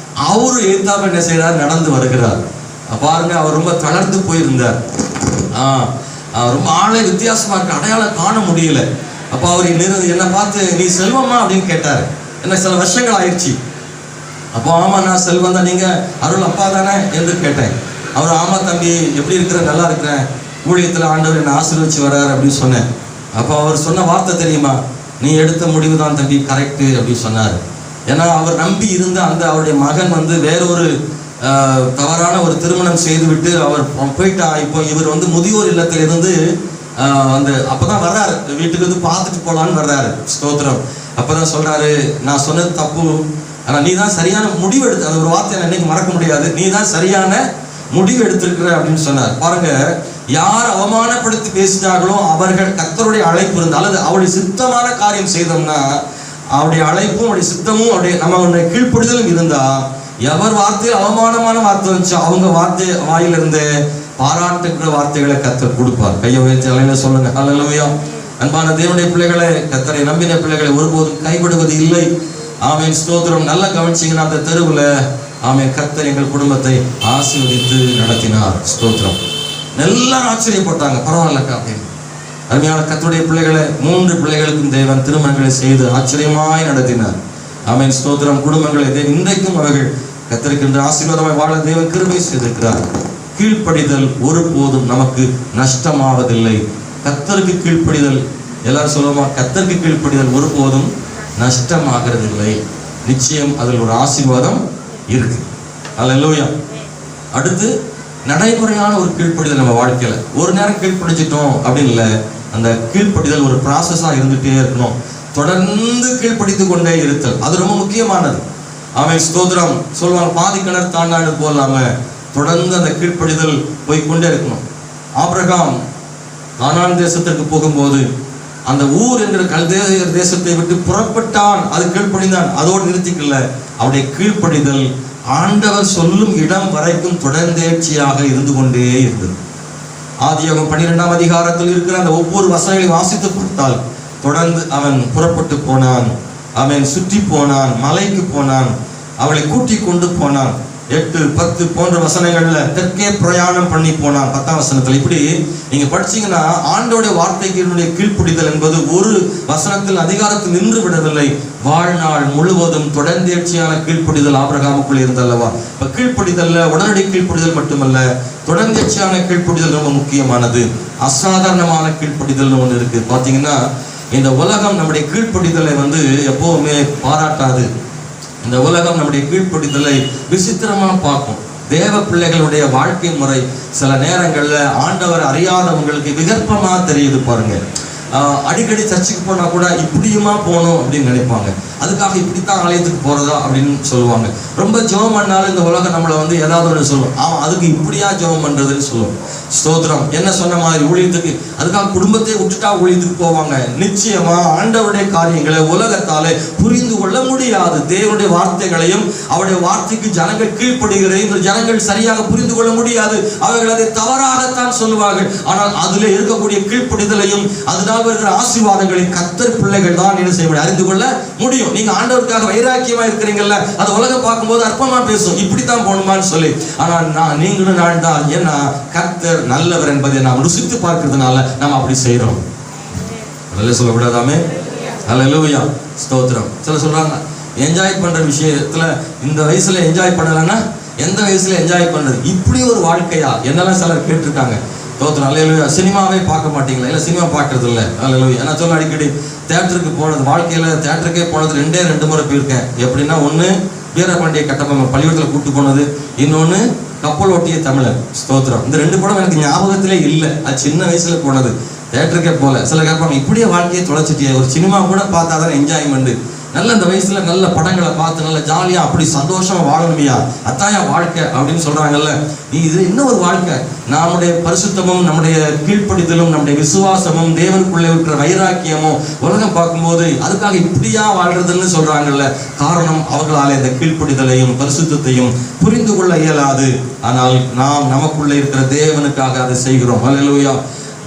அவரு ஏத்தாப்ப என்ன செய்யறாரு, நடந்து வருகிறார். பாருங்க, அவர் ரொம்ப தளர்ந்து போயிருந்தார். ரொம்ப ஆளே வித்தியாசமா இருக்கு, அடையாளம் காண முடியல. அப்போ அவர் என்னை பார்த்து, நீ செல்வமா அப்படின்னு கேட்டாரு. என்ன சில வருஷங்கள் ஆயிடுச்சு. அப்போ ஆமா, நான் செல்வம் தான், நீங்க அருள் அப்பா தானே என்று கேட்டேன். அவர் ஆமா தம்பி, எப்படி இருக்கிற, நல்லா இருக்கிறேன், ஊழியத்தில் ஆண்டவர் என்னை ஆசீர்வதிச்சு வர்றாரு அப்படின்னு சொன்னேன். அப்போ அவர் சொன்ன வார்த்தை தெரியுமா, நீ எடுத்த முடிவு தான் தம்பி கரெக்டு அப்படின்னு சொன்னார். ஏன்னா அவர் நம்பி இருந்த அந்த அவருடைய மகன் வந்து வேறொரு தவறான ஒரு திருமணம் செய்து விட்டு அவர் போயிட்டா. இப்போ இவர் வந்து முதியோர் இல்லத்தில் இருந்து அந்த அப்பதான் வர்றாரு, வீட்டுக்கு வந்து பார்த்துட்டு போலான்னு வர்றாரு. ஸ்தோத்திரம். அப்பதான் சொல்றாரு, நான் சொன்னது தப்பு, ஆனா நீ தான் சரியான முடிவு எடுத்து, அது ஒரு வார்த்தை என்னைக்கு மறக்க முடியாது, நீ தான் சரியான முடிவு எடுத்திருக்கிற அப்படின்னு சொன்னார். பாருங்க, யார் அவமானப்படுத்தி பேசினார்களோ அவர்கள் கர்த்தருடைய அழைப்பு இருந்தால், அல்லது அவருடைய சித்தமான காரியம் செய்தோம்னா, அவருடைய அழைப்பும் அவருடைய சித்தமும் அவருடைய நம்ம கீழ்ப்படுதலும் இருந்தா, எவர் வார்த்தையில் அவமானமான வார்த்தை வந்துச்சோ அவங்க வார்த்தை வாயிலிருந்து பாராட்டுகிற வார்த்தைகளை கர்த்தர் கொடுப்பார். கையை உயர்த்தி அலையில சொல்லுங்க, ஹல்லேலூயா. அன்பான தேவனுடைய பிள்ளைகளை, கர்த்தரை நம்பின பிள்ளைகளை ஒருபோதும் கைவிடுவது இல்லை. ஆமென், ஸ்தோத்திரம். நல்லா கவனிச்சிங்கன்னா, அந்த தெருவில் ஆமென், கர்த்தர் எங்கள் குடும்பத்தை ஆசீர்வதித்து நடத்தினார். ஸ்தோத்திரம். எல்லாரும் ஆச்சரியப்பட்டாங்க, பரவாயில்லக்கா அப்படின்னு. அருமையான கர்த்தருடைய பிள்ளைகளை, 3 பிள்ளைகளுக்கும் தேவன் திருமணங்களை செய்து ஆச்சரியமாய் நடத்தினார். ஆமென், ஸ்தோத்திரம். குடும்பங்களை இன்றைக்கும் அவர்கள் கர்த்தருக்கு ஆசீர்வாதமாய் வாழ தேவன் கிருபை செய்திருக்கிறார். கீழ்ப்படிதல் ஒருபோதும் நமக்கு நஷ்டமாவதில்லை. கர்த்தருக்கு கீழ்ப்படிதல், எல்லாரும் சொல்லுவோமா, கர்த்தருக்கு கீழ்ப்படிதல் ஒருபோதும் நஷ்டமாகிறது இல்லை. நிச்சயம் அதில் ஒரு ஆசீர்வாதம் இருக்கு. அல்லேலூயா. அடுத்து, நடைமுறையான ஒரு கீழ்ப்படிதல் நம்ம வாழ்க்கையில. ஒரு நேரம் கீழ்ப்படிச்சிட்டோம் அப்படின்னு இல்லை, அந்த கீழ்ப்படிதல் ஒரு ப்ராசஸா இருந்துகிட்டே இருக்கணும். தொடர்ந்து கீழ்ப்படித்து கொண்டே இருத்தல், அது ரொம்ப முக்கியமானது. ஆமென், ஸ்தோத்திரம். சொல்லுவாங்க, பாதி கிணறு தாண்டாடு போலாம தொடர்ந்து அந்த கீழ்ப்படிதல் போய்கொண்டே இருக்கணும். ஆபிரகாம் கானான் தேசத்திற்கு போகும்போது அந்த ஊர் என்கிற கல்தேயர் தேசத்தை விட்டு புறப்பட்டான், அது கீழ்ப்படிந்தான். அதோடு நிறுத்திக்கல, அவருடைய கீழ்ப்படிதல் ஆண்டவர் சொல்லும் இடம் வரைக்கும் தொடர்ந்தேர்ச்சியாக இருந்து கொண்டே இருந்தது. ஆதியாகமம் 12ஆம் அதிகாரத்தில் இருக்கிற அந்த ஒவ்வொரு வசனங்களையும் வாசித்து பார்த்தால், தொடர்ந்து அவன் புறப்பட்டு போனான், அவன் சுற்றி போனான், மலைக்கு போனான், அவளை கூட்டி கொண்டு போனான். 8, 10 போன்ற வசனங்கள்ல தெற்கே பிரயாணம் பண்ணி போனான். 10ஆம் வசனத்துல. இப்படி நீங்க படிச்சீங்கன்னா, ஆண்டோடைய வார்த்தைக்கு கீழ்ப்படிதல் என்பது ஒரு வசனத்தில் அதிகாரத்தில் நின்று விடவில்லை, வாழ்நாள் முழுவதும் தொடர்ந்தேர்ச்சியான கீழ்ப்படிதல் ஆபிரகாமுக்குள் இருந்தல்லவா. இப்ப கீழ்ப்படிதல்ல உடனடி கீழ்ப்படிதல் மட்டுமல்ல, தொடர்ந்தேர்ச்சியான கீழ்ப்படிதல் ரொம்ப முக்கியமானது. அசாதாரணமான கீழ்ப்படிதல் ஒன்று இருக்கு. பாத்தீங்கன்னா, இந்த உலகம் நம்முடைய கீழ்ப்படிதலை எப்பவுமே பாராட்டாது. இந்த உலகம் நம்முடைய கீழ்ப்படிதலை விசித்திரமா பார்க்கும். தேவ பிள்ளைகளுடைய வாழ்க்கை முறை சில நேரங்கள்ல ஆண்டவர் அறியாதவங்களுக்கு விகற்பமா தெரியுது பாருங்க. அடிக்கடி சர்ச்சுக்கு போனா கூட இப்படியுமா போகணும் அப்படின்னு நினைப்பாங்க. அதுக்காக இப்படித்தான் ஆலயத்துக்கு போறதா அப்படின்னு சொல்லுவாங்க. ரொம்ப ஜெபம் பண்ணாலும் இந்த உலகம் நம்மளை வந்து ஏதாவது ஒன்று சொல்லும், அவன் அதுக்கு இப்படியா ஜெபம் பண்றதுன்னு சொல்லும். ஸ்தோத்திரம். என்ன சொன்ன மாதிரி ஊழியத்துக்கு அதுக்காக குடும்பத்தை விட்டுட்டா ஊழியத்துக்கு போவாங்க. நிச்சயமா ஆண்டவருடைய காரியங்களை உலகத்தாலே புரிந்து கொள்ள முடியாது. தேவனுடைய வார்த்தைகளையும் அவருடைய வார்த்தைக்கு ஜனங்கள் கீழ்ப்படுகிறதையும் இந்த ஜனங்கள் சரியாக புரிந்து கொள்ள முடியாது. அவர்கள் அதை தவறாகத்தான் சொல்லுவார்கள். ஆனால் அதில் இருக்கக்கூடிய கீழ்ப்படிதலையும் அதனால் வருகிற ஆசீர்வாதங்களை கர்த்தர் பிள்ளைகள் தான் என்ன செய்ய முடியும், அறிந்து கொள்ள முடியும். நீங்க ஆண்டவருக்காக வைராக்கியமா இருக்கிறீங்கல்ல, அது உலகம் பார்க்கும்போது அற்பமா பேசும், இப்படித்தான் போகணுமான்னு சொல்லி. ஆனால் நீங்களும் நான் தான், ஏன்னா கர்த்தர் நல்லவர் என்பதை நாம் ருசித்து பார்க்கிறதுனால நாம் அப்படி செய்யறோம். சொல்லக்கூடாதாமே? அல்லேலூயா, ஸ்தோத்திரம். சில சொல்றாங்க என்ஜாய் பண்ற விஷயத்துல இந்த வயசுல என்ஜாய் பண்ணலன்னா எந்த வயசுல என்ஜாய் பண்றது, இப்படி ஒரு வாழ்க்கையா என்னெல்லாம் சிலர் கேட்டிருக்காங்க. ஸ்தோத்திரம். அல்லேலூயா. சினிமாவே பார்க்க மாட்டீங்களா? இல்லை சினிமா பார்க்கறது இல்லை. அல்லேலூயா. நான் சொல்ல அடிக்கடி தேட்டருக்கு போனது, வாழ்க்கையில தேட்டருக்கே போனது ரெண்டு முறை போயிருக்கேன். எப்படின்னா, ஒன்று வீரபாண்டிய கட்டபொம்மன் பள்ளிக்கூடத்தில் கூப்பிட்டு போனது, இன்னொன்று கப்பல் ஓட்டிய தமிழன். ஸ்தோத்திரம். இந்த 2 படம் எனக்கு ஞாபகத்திலே இல்லை. அது சின்ன வயசுல போனது, தேட்டருக்கே போல. சில கேட்பாங்க இப்படியே வாழ்க்கையை தொலைச்சிட்டியே, ஒரு சினிமா கூட பார்த்தா தான் என்ஜாய்மெண்ட். நல்ல இந்த வயசுல நல்ல படங்களை பார்த்து நல்ல ஜாலியா அப்படி சந்தோஷமா வாழணுமையா, அத்தாயா வாழ்க்கை அப்படின்னு சொல்றாங்கல்ல. இது இன்னும் ஒரு வாழ்க்கை. நம்முடைய பரிசுத்தமும் நம்முடைய கீழ்ப்படிதலும் நம்முடைய விசுவாசமும் தேவனுக்குள்ளே இருக்கிற வைராக்கியமும் உலகம் பார்க்கும்போது அதுக்காக இப்படியா வாழ்றதுன்னு சொல்றாங்கல்ல. காரணம், அவர்களால் இந்த கீழ்ப்படிதலையும் பரிசுத்தத்தையும் புரிந்து கொள்ள இயலாது. ஆனால் நாம் நமக்குள்ளே இருக்கிற தேவனுக்காக அதை செய்கிறோம். அல்லேலூயா.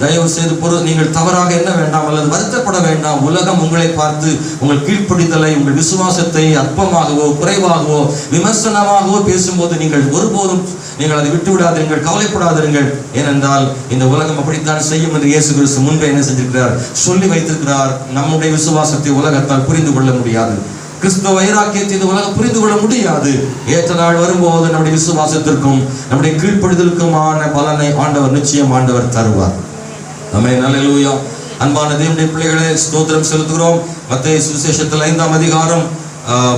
தயவு செய்து நீங்கள் தவறாக என்ன வேண்டாம் அல்லது வருத்தப்பட வேண்டாம். உலகம் உங்களை பார்த்து உங்கள் கீழ்ப்படிதலை, உங்கள் விசுவாசத்தை அற்பமாகவோ குறைவாகவோ விமர்சனமாகவோ பேசும்போது நீங்கள் ஒருபோதும் நீங்கள் அதை விட்டு விடாதீர்கள், கவலைப்படாதீர்கள். ஏனென்றால் இந்த உலகம் அப்படித்தான் செய்யும் என்று இயேசு கிறிஸ்து முன்பே என்ன செஞ்சிருக்கிறார், சொல்லி வைத்திருக்கிறார். நம்முடைய விசுவாசத்தை உலகத்தால் புரிந்து கொள்ள முடியாது. கிறிஸ்துவ வைராக்கியத்தை இந்த உலகம் புரிந்து கொள்ள முடியாது. ஏற்ற நாள் வரும்போது நம்முடைய விசுவாசத்திற்கும் நம்முடைய கீழ்ப்படிதலுக்குமான பலனை ஆண்டவர் நிச்சயம் ஆண்டவர் தருவார். ஆமென். அல்லேலூயா. அன்பான தேவனுடைய பிள்ளைகளே, ஸ்தோத்திரம் செலுத்துகிறோம். மத்தேயு சுவிசேஷத்தில் 5ஆம் அதிகாரம்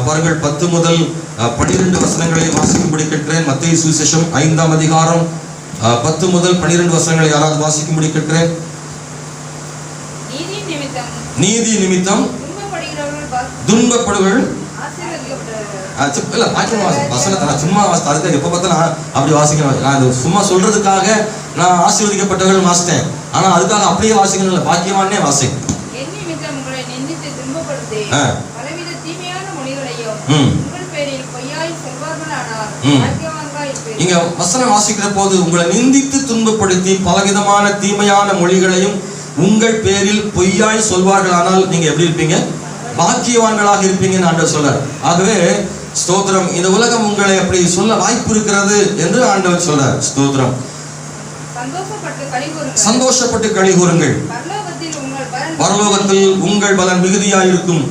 பாருங்கள் 10 முதல் 12 வசனங்களை வாசிக்கும்படி கேட்கிறேன். மத்தேயு சுவிசேஷம் 5ஆம் அதிகாரம் 10 முதல் 12 வசனங்களை யாராவது வாசிக்கும்படி கேட்கிறேன். நீதி நிமித்தம் துன்பப்படுகள் வசனத்தை நான் சும்மா வாசித்தேன். எப்போ பார்த்தா நான் அப்படி வாசிக்கணும். நான் சும்மா சொல்றதுக்காக நான் ஆசீர்வதிக்கப்பட்டவர்கள் வாசித்தேன். ஆனா அதுக்காக அப்படியே வாசிக்கணும் இல்லை, பாக்கியமானே வாசிக்கும். இங்க வசனம் வாசிக்கிற போது உங்களை நிந்தித்து துன்பப்படுத்தி பலவிதமான தீமையான மொழிகளையும் உங்கள் பேரில் பொய்யாய் சொல்வார்கள், ஆனால் நீங்க எப்படி இருப்பீங்க, பாக்கியவான்களாக இருப்பீங்கன்னு ஆண்டவர் சொல்றார். ஆகவே ஸ்தோத்திரம், இந்த உலகம் உங்களை அப்படி சொல்ல வாய்ப்பு இருக்கிறது என்று ஆண்டவர் சொல்றார். ஸ்தோத்திரம். சந்தோஷப்பட்டு களி கூறுங்கள், பரலோகத்தில் உங்கள் பலன் மிகுதியாயிருக்கும்.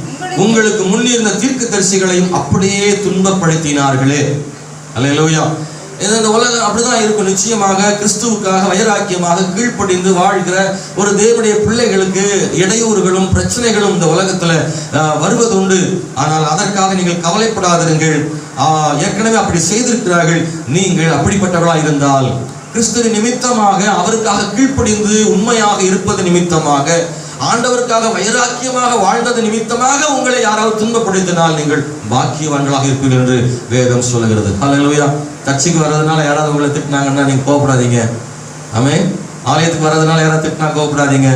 உங்களுக்கு முன்னிருந்த தீர்க்கதரிசிகளையும் அப்படியே துன்பப்படுத்தினார்களே. அல்லேலூயா. இந்த உலகம் அப்படிதான் இருக்கும். நிச்சயமாக கிறிஸ்துவுக்காக வைராக்கியமாக கீழ்ப்படிந்து வாழ்கிற ஒரு தேவனுடைய பிள்ளைகளுக்கு இடையூறுகளும் பிரச்சனைகளும் இந்த உலகத்துல வருவதுண்டு. ஆனால் அதற்காக நீங்கள் கவலைப்படாதிருங்கள். ஏற்கனவே அப்படி செய்திருக்கிறார்கள். நீங்கள் அப்படிப்பட்டவர்களாக இருந்தால் கிறிஸ்துவின் நிமித்தமாக அவருக்காக கீழ்ப்படிந்து உண்மையாக இருப்பது நிமித்தமாக ஆண்டவருக்காக வைராக்கியமாக வாழ்ந்தது நிமித்தமாக உங்களை யாராவது துன்பப்படுத்தினால் நீங்கள் பாக்கியவான்களாக இருப்பீர்கள் என்று வேதம் சொல்லுகிறது. அல்லேலூயா. சர்ச்சுக்கு வர்றதுனால யாராவது உங்களை திட்டினாங்கன்னா நீங்க கோபப்படாதீங்க. ஆமென். ஆலயத்துக்கு வர்றதுனால யாராவது திட்டினா கோபப்படாதீங்க.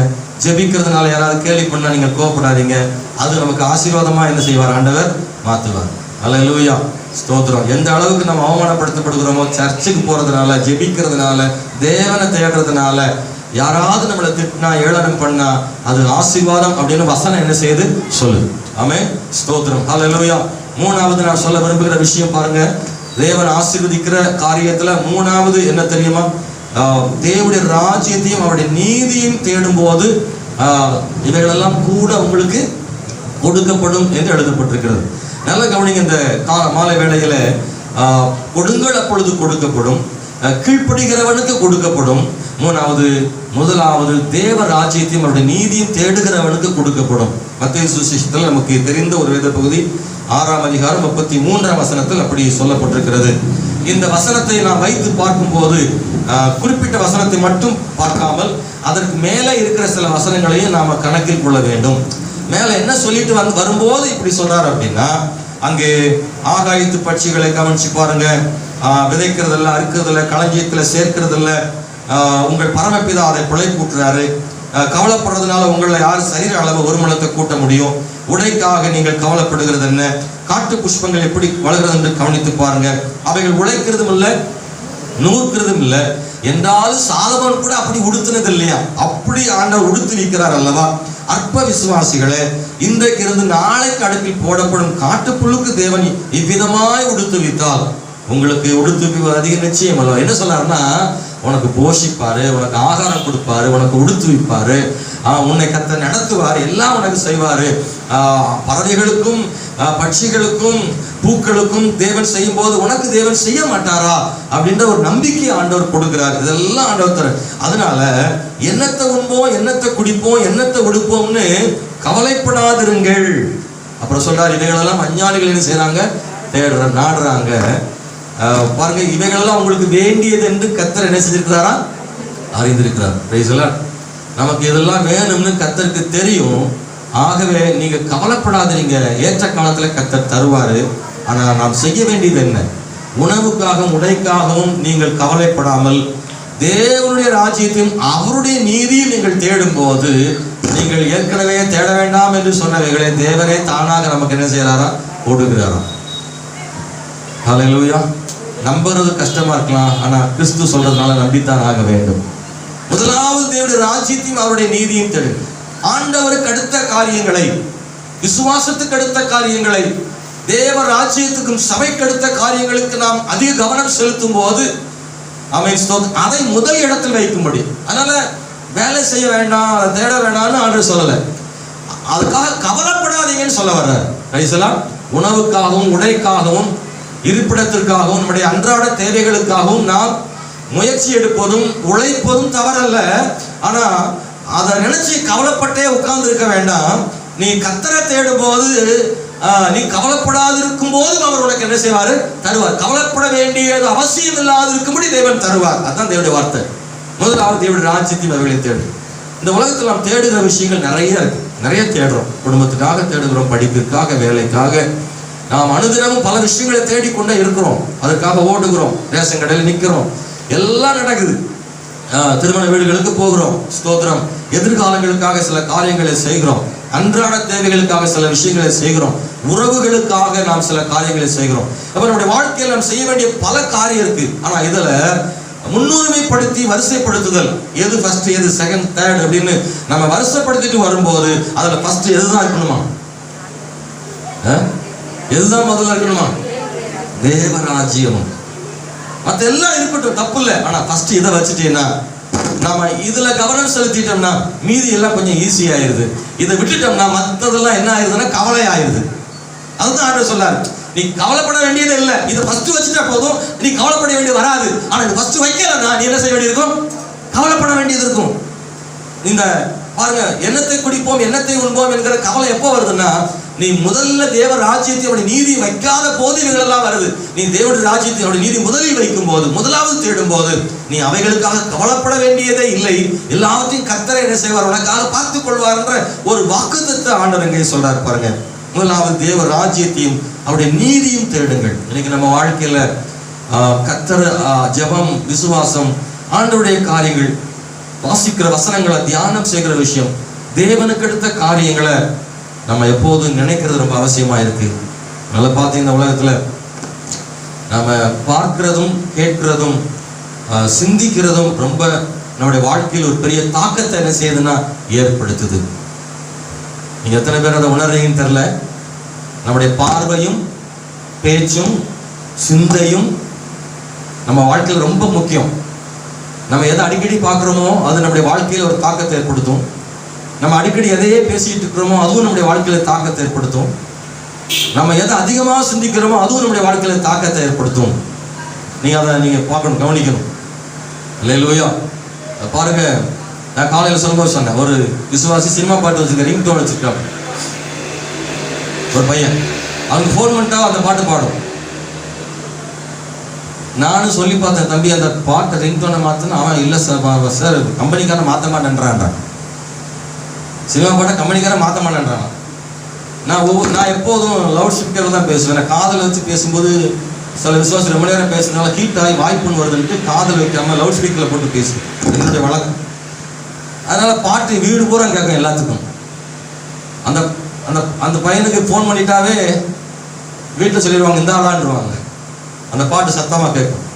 ஜெபிக்கிறதுனால யாராவது கேலி பண்ணா நீங்கள் கோபப்படாதீங்க. அது நமக்கு ஆசீர்வாதமா என்ன செய்வார், ஆண்டவர் மாற்றுவார். அல்லேலூயா. ஸ்தோத்திரம். எந்த அளவுக்கு நம்ம அவமானப்படுத்தப்படுகிறோமோ, சர்ச்சுக்கு போறதுனால, ஜெபிக்கிறதுனால, தேவனை தேடுறதுனால, யாராவது நம்மளை திட்டினா ஏளனம் பண்ணா அது ஆசீர்வாதம் அப்படின்னு வசனம் என்ன செய்யுது, சொல்லு. ஆமென். ஸ்தோத்திரம். அல்லேலூயா. மூணாவது நான் சொல்ல விரும்புகிற விஷயம் பாருங்க, தேவன் ஆசீர்வதிக்கிற காரியத்துல மூணாவது என்ன தெரியுமா, தேவனுடைய ராஜ்யத்தையும் அவருடைய நீதியையும் தேடும் போது இவைகளெல்லாம் கூட உங்களுக்கு கொடுக்கப்படும் என்று எழுதப்பட்டிருக்கிறது. நல்ல கவனிங்க. இந்த மாலை வேளையில கொடுங்கள் அப்பொழுது கொடுக்கப்படும், கீழ்ப்படுகிறவனுக்கு கொடுக்கப்படும். முதலாவது தேவ ராஜ்யத்தையும் அவருடைய நீதியும் தேடுகிறவனுக்கு கொடுக்கப்படும். மத்தேயு சுவிசேஷத்தில் நமக்கு தெரிந்த ஒரு வேத பகுதி 6ஆம் அதிகாரம் 33ஆம் வசனத்தில் அப்படி சொல்லப்பட்டிருக்கிறது. இந்த வசனத்தை நாம் வைத்து பார்க்கும்போது குறிப்பிட்ட வசனத்தை மட்டும் பார்க்காமல் அதற்கு மேலே இருக்கிற சில வசனங்களையும் நாம கணக்கில் கொள்ள வேண்டும். மேல என்ன சொல்லிட்டு வரும்போது இப்படி சொன்னார் அப்படின்னா, அங்கே ஆகாயத்து பட்சிகளை கவனிச்சு பாருங்க, விதைக்கிறதில்ல, அறுக்கிறதில்ல, களஞ்சியத்துல சேர்க்கிறதில்ல, உங்கள் பரமபிதா அதை பிழைப்பூட்டுறாரு. கவலைப்படுறதுனால உங்களை யார் சரீர அளவு ஒரு முழத்தை கூட்ட முடியும்? உடைக்காக நீங்கள் கவலைப்படுகிறது என்ன? காட்டு புஷ்பங்கள் எப்படி வளர்கிறது என்று கவனித்து பாருங்க, அவைகள் உழைக்கிறதும் இல்லை, நூற்கிறதும் இல்லை என்றாலும் சாலமோன் கூட அப்படி உடுத்தினது இல்லையா? அப்படி ஆண்டவர் உடுத்து வைக்கிறார் அல்லவா? அற்ப விசுவாசிகளே, இன்றைக்கு இருந்து நாளைக்கு அடுப்பில் போடப்படும் காட்டுப்புல்லுக்கு தேவன் இவ்விதமாய் உடுத்து வைத்தால் உங்களுக்கு உடுத்து அதிக நிச்சயம் அல்லவா? என்ன சொன்னார்னா, உனக்கு போஷிப்பாரு, உனக்கு ஆகாரம் கொடுப்பாரு, உனக்கு உடுத்து வைப்பாரு, உன்னை கர்த்தர் நடத்துவார், எல்லாம் உனக்கு செய்வாரு. பறவைகளுக்கும் பட்சிகளுக்கும் பூக்களுக்கும் தேவன் செய்யும் போது உனக்கு தேவன் செய்ய மாட்டாரா அப்படின்ற ஒரு நம்பிக்கை ஆண்டவர் கொடுக்கிறார். இதெல்லாம் ஆண்டவர் தர. அதனால என்னத்தை உண்போம், என்னத்தை குடிப்போம், என்னத்தை உடுப்போம்னு கவலைப்படாதிருங்கள். அப்புறம் சொல்றார், இவைகளெல்லாம் அஞ்ஞானிகள் என்ன செய்யறாங்க? நாடுறாங்க. பாருங்க, இவைகளெல்லாம் உங்களுக்கு வேண்டியது என்று கர்த்தர் என்ன செஞ்சிருக்கிறாரா? அறிந்திருக்கிறார். Praise the Lord. நமக்கு இதெல்லாம் வேணும்னு கர்த்தருக்கு தெரியும். ஆகவே நீங்க கவலைப்படாதீங்க, ஏற்ற காலத்துல கர்த்தர் தருவாரு. ஆனா நாம் செய்ய வேண்டியது என்ன? உணவுக்காகவும் உடைக்காகவும் நீங்கள் கவலைப்படாமல் தேவனுடைய ராஜ்யத்தையும் அவருடைய நீதியும் நீங்கள் தேடும் போது, நீங்கள் ஏற்கனவே தேட வேண்டாம் என்று சொன்னவைகளை தேவனே தானாக நமக்கு என்ன செய்யறாரா? கொடுக்கிறாரா? ஹல்லேலூயா. நம்புறது கஷ்டமா இருக்கலாம், ஆனா கிறிஸ்து சொல்றதுனால நம்பித்தான் ஆக வேண்டும். முதலாவது தேவனுடைய ராஜ்யத்தையும் அவருடைய நீதியும் தேடு. ஆண்டவருக்கு அடுத்த காரியங்களை, விசுவாசத்துக்கு அடுத்த காரியங்களை, தேவ ராஜ்யத்துக்கும் சபைக்கு அடுத்த காரியங்களுக்கு நாம் அதிக கவனம் செலுத்தும் போது அதை முதல் இடத்தில் வைக்கும்படி. அதனால வேலை செய்ய வேண்டாம், அதை தேட வேண்டாம்னு ஆண்டவர் சொல்லலை. அதுக்காக கவலைப்படாதீங்கன்னு சொல்ல வர்றார். ரைசலாம். உணவுக்காகவும் உடைக்காகவும் இருப்பிடத்திற்காகவும் நம்முடைய அன்றாட தேவைகளுக்காகவும் நாம் முயற்சி எடுப்பதும் உழைப்பதும் தவறல்ல. ஆனா அதை நினைச்சு கவலைப்பட்டே உட்கார்ந்து இருக்க வேண்டாம். நீ கர்த்தரை தேடும் போது, நீ கவலைப்படாது இருக்கும் போது அவர் உனக்கு என்ன செய்வாரு? தருவார். கவலைப்பட வேண்டியது அவசியம் இல்லாது இருக்கும்படி தேவன் தருவார். அதுதான் தேவனுடைய வார்த்தை. முதலாவது தேவனுடைய ராஜ்யத்தையும் அவர்களை தேடு. இந்த உலகத்தில் நாம் தேடுகிற விஷயங்கள் நிறைய இருக்கு, நிறைய தேடுறோம். குடும்பத்துக்காக தேடுகிறோம், படிப்பிற்காக, வேலைக்காக, நாம் அனுதினமும் பல விஷயங்களை தேடிக்கொண்டே இருக்கிறோம். அதற்காக ஓடுகிறோம், ரேஷன் கடையில் நிற்கிறோம், எல்லாம் நடக்குது. திருமண வீடுகளுக்கு போகிறோம், ஸ்தோத்திரம். எதிர்காலங்களுக்காக சில காரியங்களை செய்கிறோம், அன்றாட தேவைகளுக்காக சில விஷயங்களை செய்கிறோம், உறவுகளுக்காக நாம் சில காரியங்களை செய்கிறோம். அப்ப நம்முடைய வாழ்க்கையில் நாம் செய்ய வேண்டிய பல காரியம் இருக்கு. ஆனா இதுல முன்னுரிமைப்படுத்தி வரிசைப்படுத்துதல், எது ஃபர்ஸ்ட், எது செகண்ட், தேர்ட் அப்படின்னு நம்ம வரிசைப்படுத்திட்டு வரும்போது அதுல ஃபர்ஸ்ட் எதுதான் இருக்கணுமா? எதுதான் முதல்ல இருக்கணுமா? தேவராஜ்யம். மற்ற எல்லாம் இருக்கட்டும், தப்பு இல்லை. ஆனா ஃபர்ஸ்ட் இதை வச்சுட்டீங்கன்னா, நாம இதுல கவனம் செலுத்திட்டோம்னா மீதி எல்லாம் கொஞ்சம் ஈஸி ஆயிருது. இதை விட்டுட்டோம்னா மற்றதெல்லாம் என்ன ஆயிருதுன்னா கவலை ஆயிருது. அதுதான் ஆண்டவர் சொல்றாரு, நீ கவலைப்பட வேண்டியது இல்லை, இதை ஃபர்ஸ்ட் வச்சுட்டா போதும், நீ கவலைப்பட வேண்டியது வராது. ஆனா இது ஃபர்ஸ்ட் வைக்கலன்னா நீ என்ன செய்ய வேண்டியிருக்கும்? கவலைப்பட வேண்டியது இருக்கும். இந்த பாருங்க, எண்ணத்தை குடிப்போம், எண்ணத்தை உண்போம் என்கிற கவலை எப்போ வருதுன்னா, நீ முதல்ல தேவ ராஜ்யத்தை நீதி வைக்காத போது இவைகளெல்லாம் வருது. நீ தேவனுடைய ராஜ்யத்தை நீதி முதலில் வைக்கும் போது, முதலாவது தேடும் போது, நீ அவைகளுக்காக கவலைப்பட வேண்டியதே இல்லை. எல்லாத்தையும் கர்த்தரை என்ன செய்வார்? உனக்காக பார்த்துக் கொள்வார் என்ற ஒரு வாக்குத்தத்த ஆண்டவர் எங்கே சொல்றாரு பாருங்க. முதலாவது தேவ ராஜ்யத்தையும் அவருடைய நீதியும் தேடுங்கள். இன்னைக்கு நம்ம வாழ்க்கையில கர்த்தர், ஜெபம், விசுவாசம், ஆண்டவருடைய காரியங்கள், வாசிக்கிற வசனங்களை தியானம் செய்கிற விஷயம், தேவனுக்கு அடுத்த காரியங்களை நம்ம எப்போதும் நினைக்கிறது ரொம்ப அவசியமா இருக்கு. நல்லா பார்த்தீங்கன்னா உலகத்துல நம்ம பார்க்கிறதும் கேட்கிறதும் சிந்திக்கிறதும் ரொம்ப நம்முடைய வாழ்க்கையில் ஒரு பெரிய தாக்கத்தை என்ன செய்யுதுன்னா ஏற்படுத்துது. நீங்க எத்தனை பேர் அதை உணர்றீங்கன்னு தெரியல. நம்முடைய பார்வையும் பேச்சும் சிந்தையும் நம்ம வாழ்க்கையில் ரொம்ப முக்கியம். நம்ம எதை அடிக்கடி பார்க்குறோமோ அது நம்முடைய வாழ்க்கையில் ஒரு தாக்கத்தை ஏற்படுத்தும். நம்ம அடிக்கடி எதையே பேசிட்டு இருக்கிறோமோ அதுவும் நம்முடைய வாழ்க்கையில தாக்கத்தை ஏற்படுத்தும். நம்ம எதை அதிகமாக சிந்திக்கிறோமோ அதுவும் நம்முடைய வாழ்க்கையில தாக்கத்தை ஏற்படுத்தும். நீங்க பார்க்கணும், கவனிக்கணும். அல்லேலூயா. பாருங்க, நான் காலையில் சொல்லும்போது சொன்னேன், ஒரு விசுவாசி சினிமா பாட்டு வச்சிருக்க, ரிங் டோன் வச்சிருக்கான் ஒரு பையன். அவனுக்கு ஃபோன் பண்ணிட்டா அந்த பாட்டு பாடும். நானும் சொல்லி பார்த்தேன், தம்பி அந்த பாட்டை ரிங்டோனை மாற்றினா, அவன் இல்லை சார் கம்பெனிக்காரன் மாற்ற மாட்டேன்றான். சினிமா பாட்டை கம்பெனிக்காரன் மாற்ற மாட்டேன்றான். நான் எப்போதும் லவுட் ஸ்பீக்கர் தான் பேசுவேன். நான் காதில் வச்சு பேசும்போது சில விசுவாசம் ரொம்ப நேரம் பேசுறதுனால ஹீட் ஆகி வாய்ப்புன்னு வருதுன்ட்டு காதில் வைக்காமல் லவுட் ஸ்பீக்கரில் போட்டு பேசுவேன். என்னுடைய வழக்கம். அதனால் பாட்டு வீடு பூரா கேட்கும் எல்லாத்துக்கும். அந்த அந்த அந்த பையனுக்கு ஃபோன் பண்ணிட்டாவே வீட்டில் சொல்லிடுவாங்க, இந்த ஆளான்டுவாங்க. அந்த பாட்டு சத்தமாக கேட்கும்.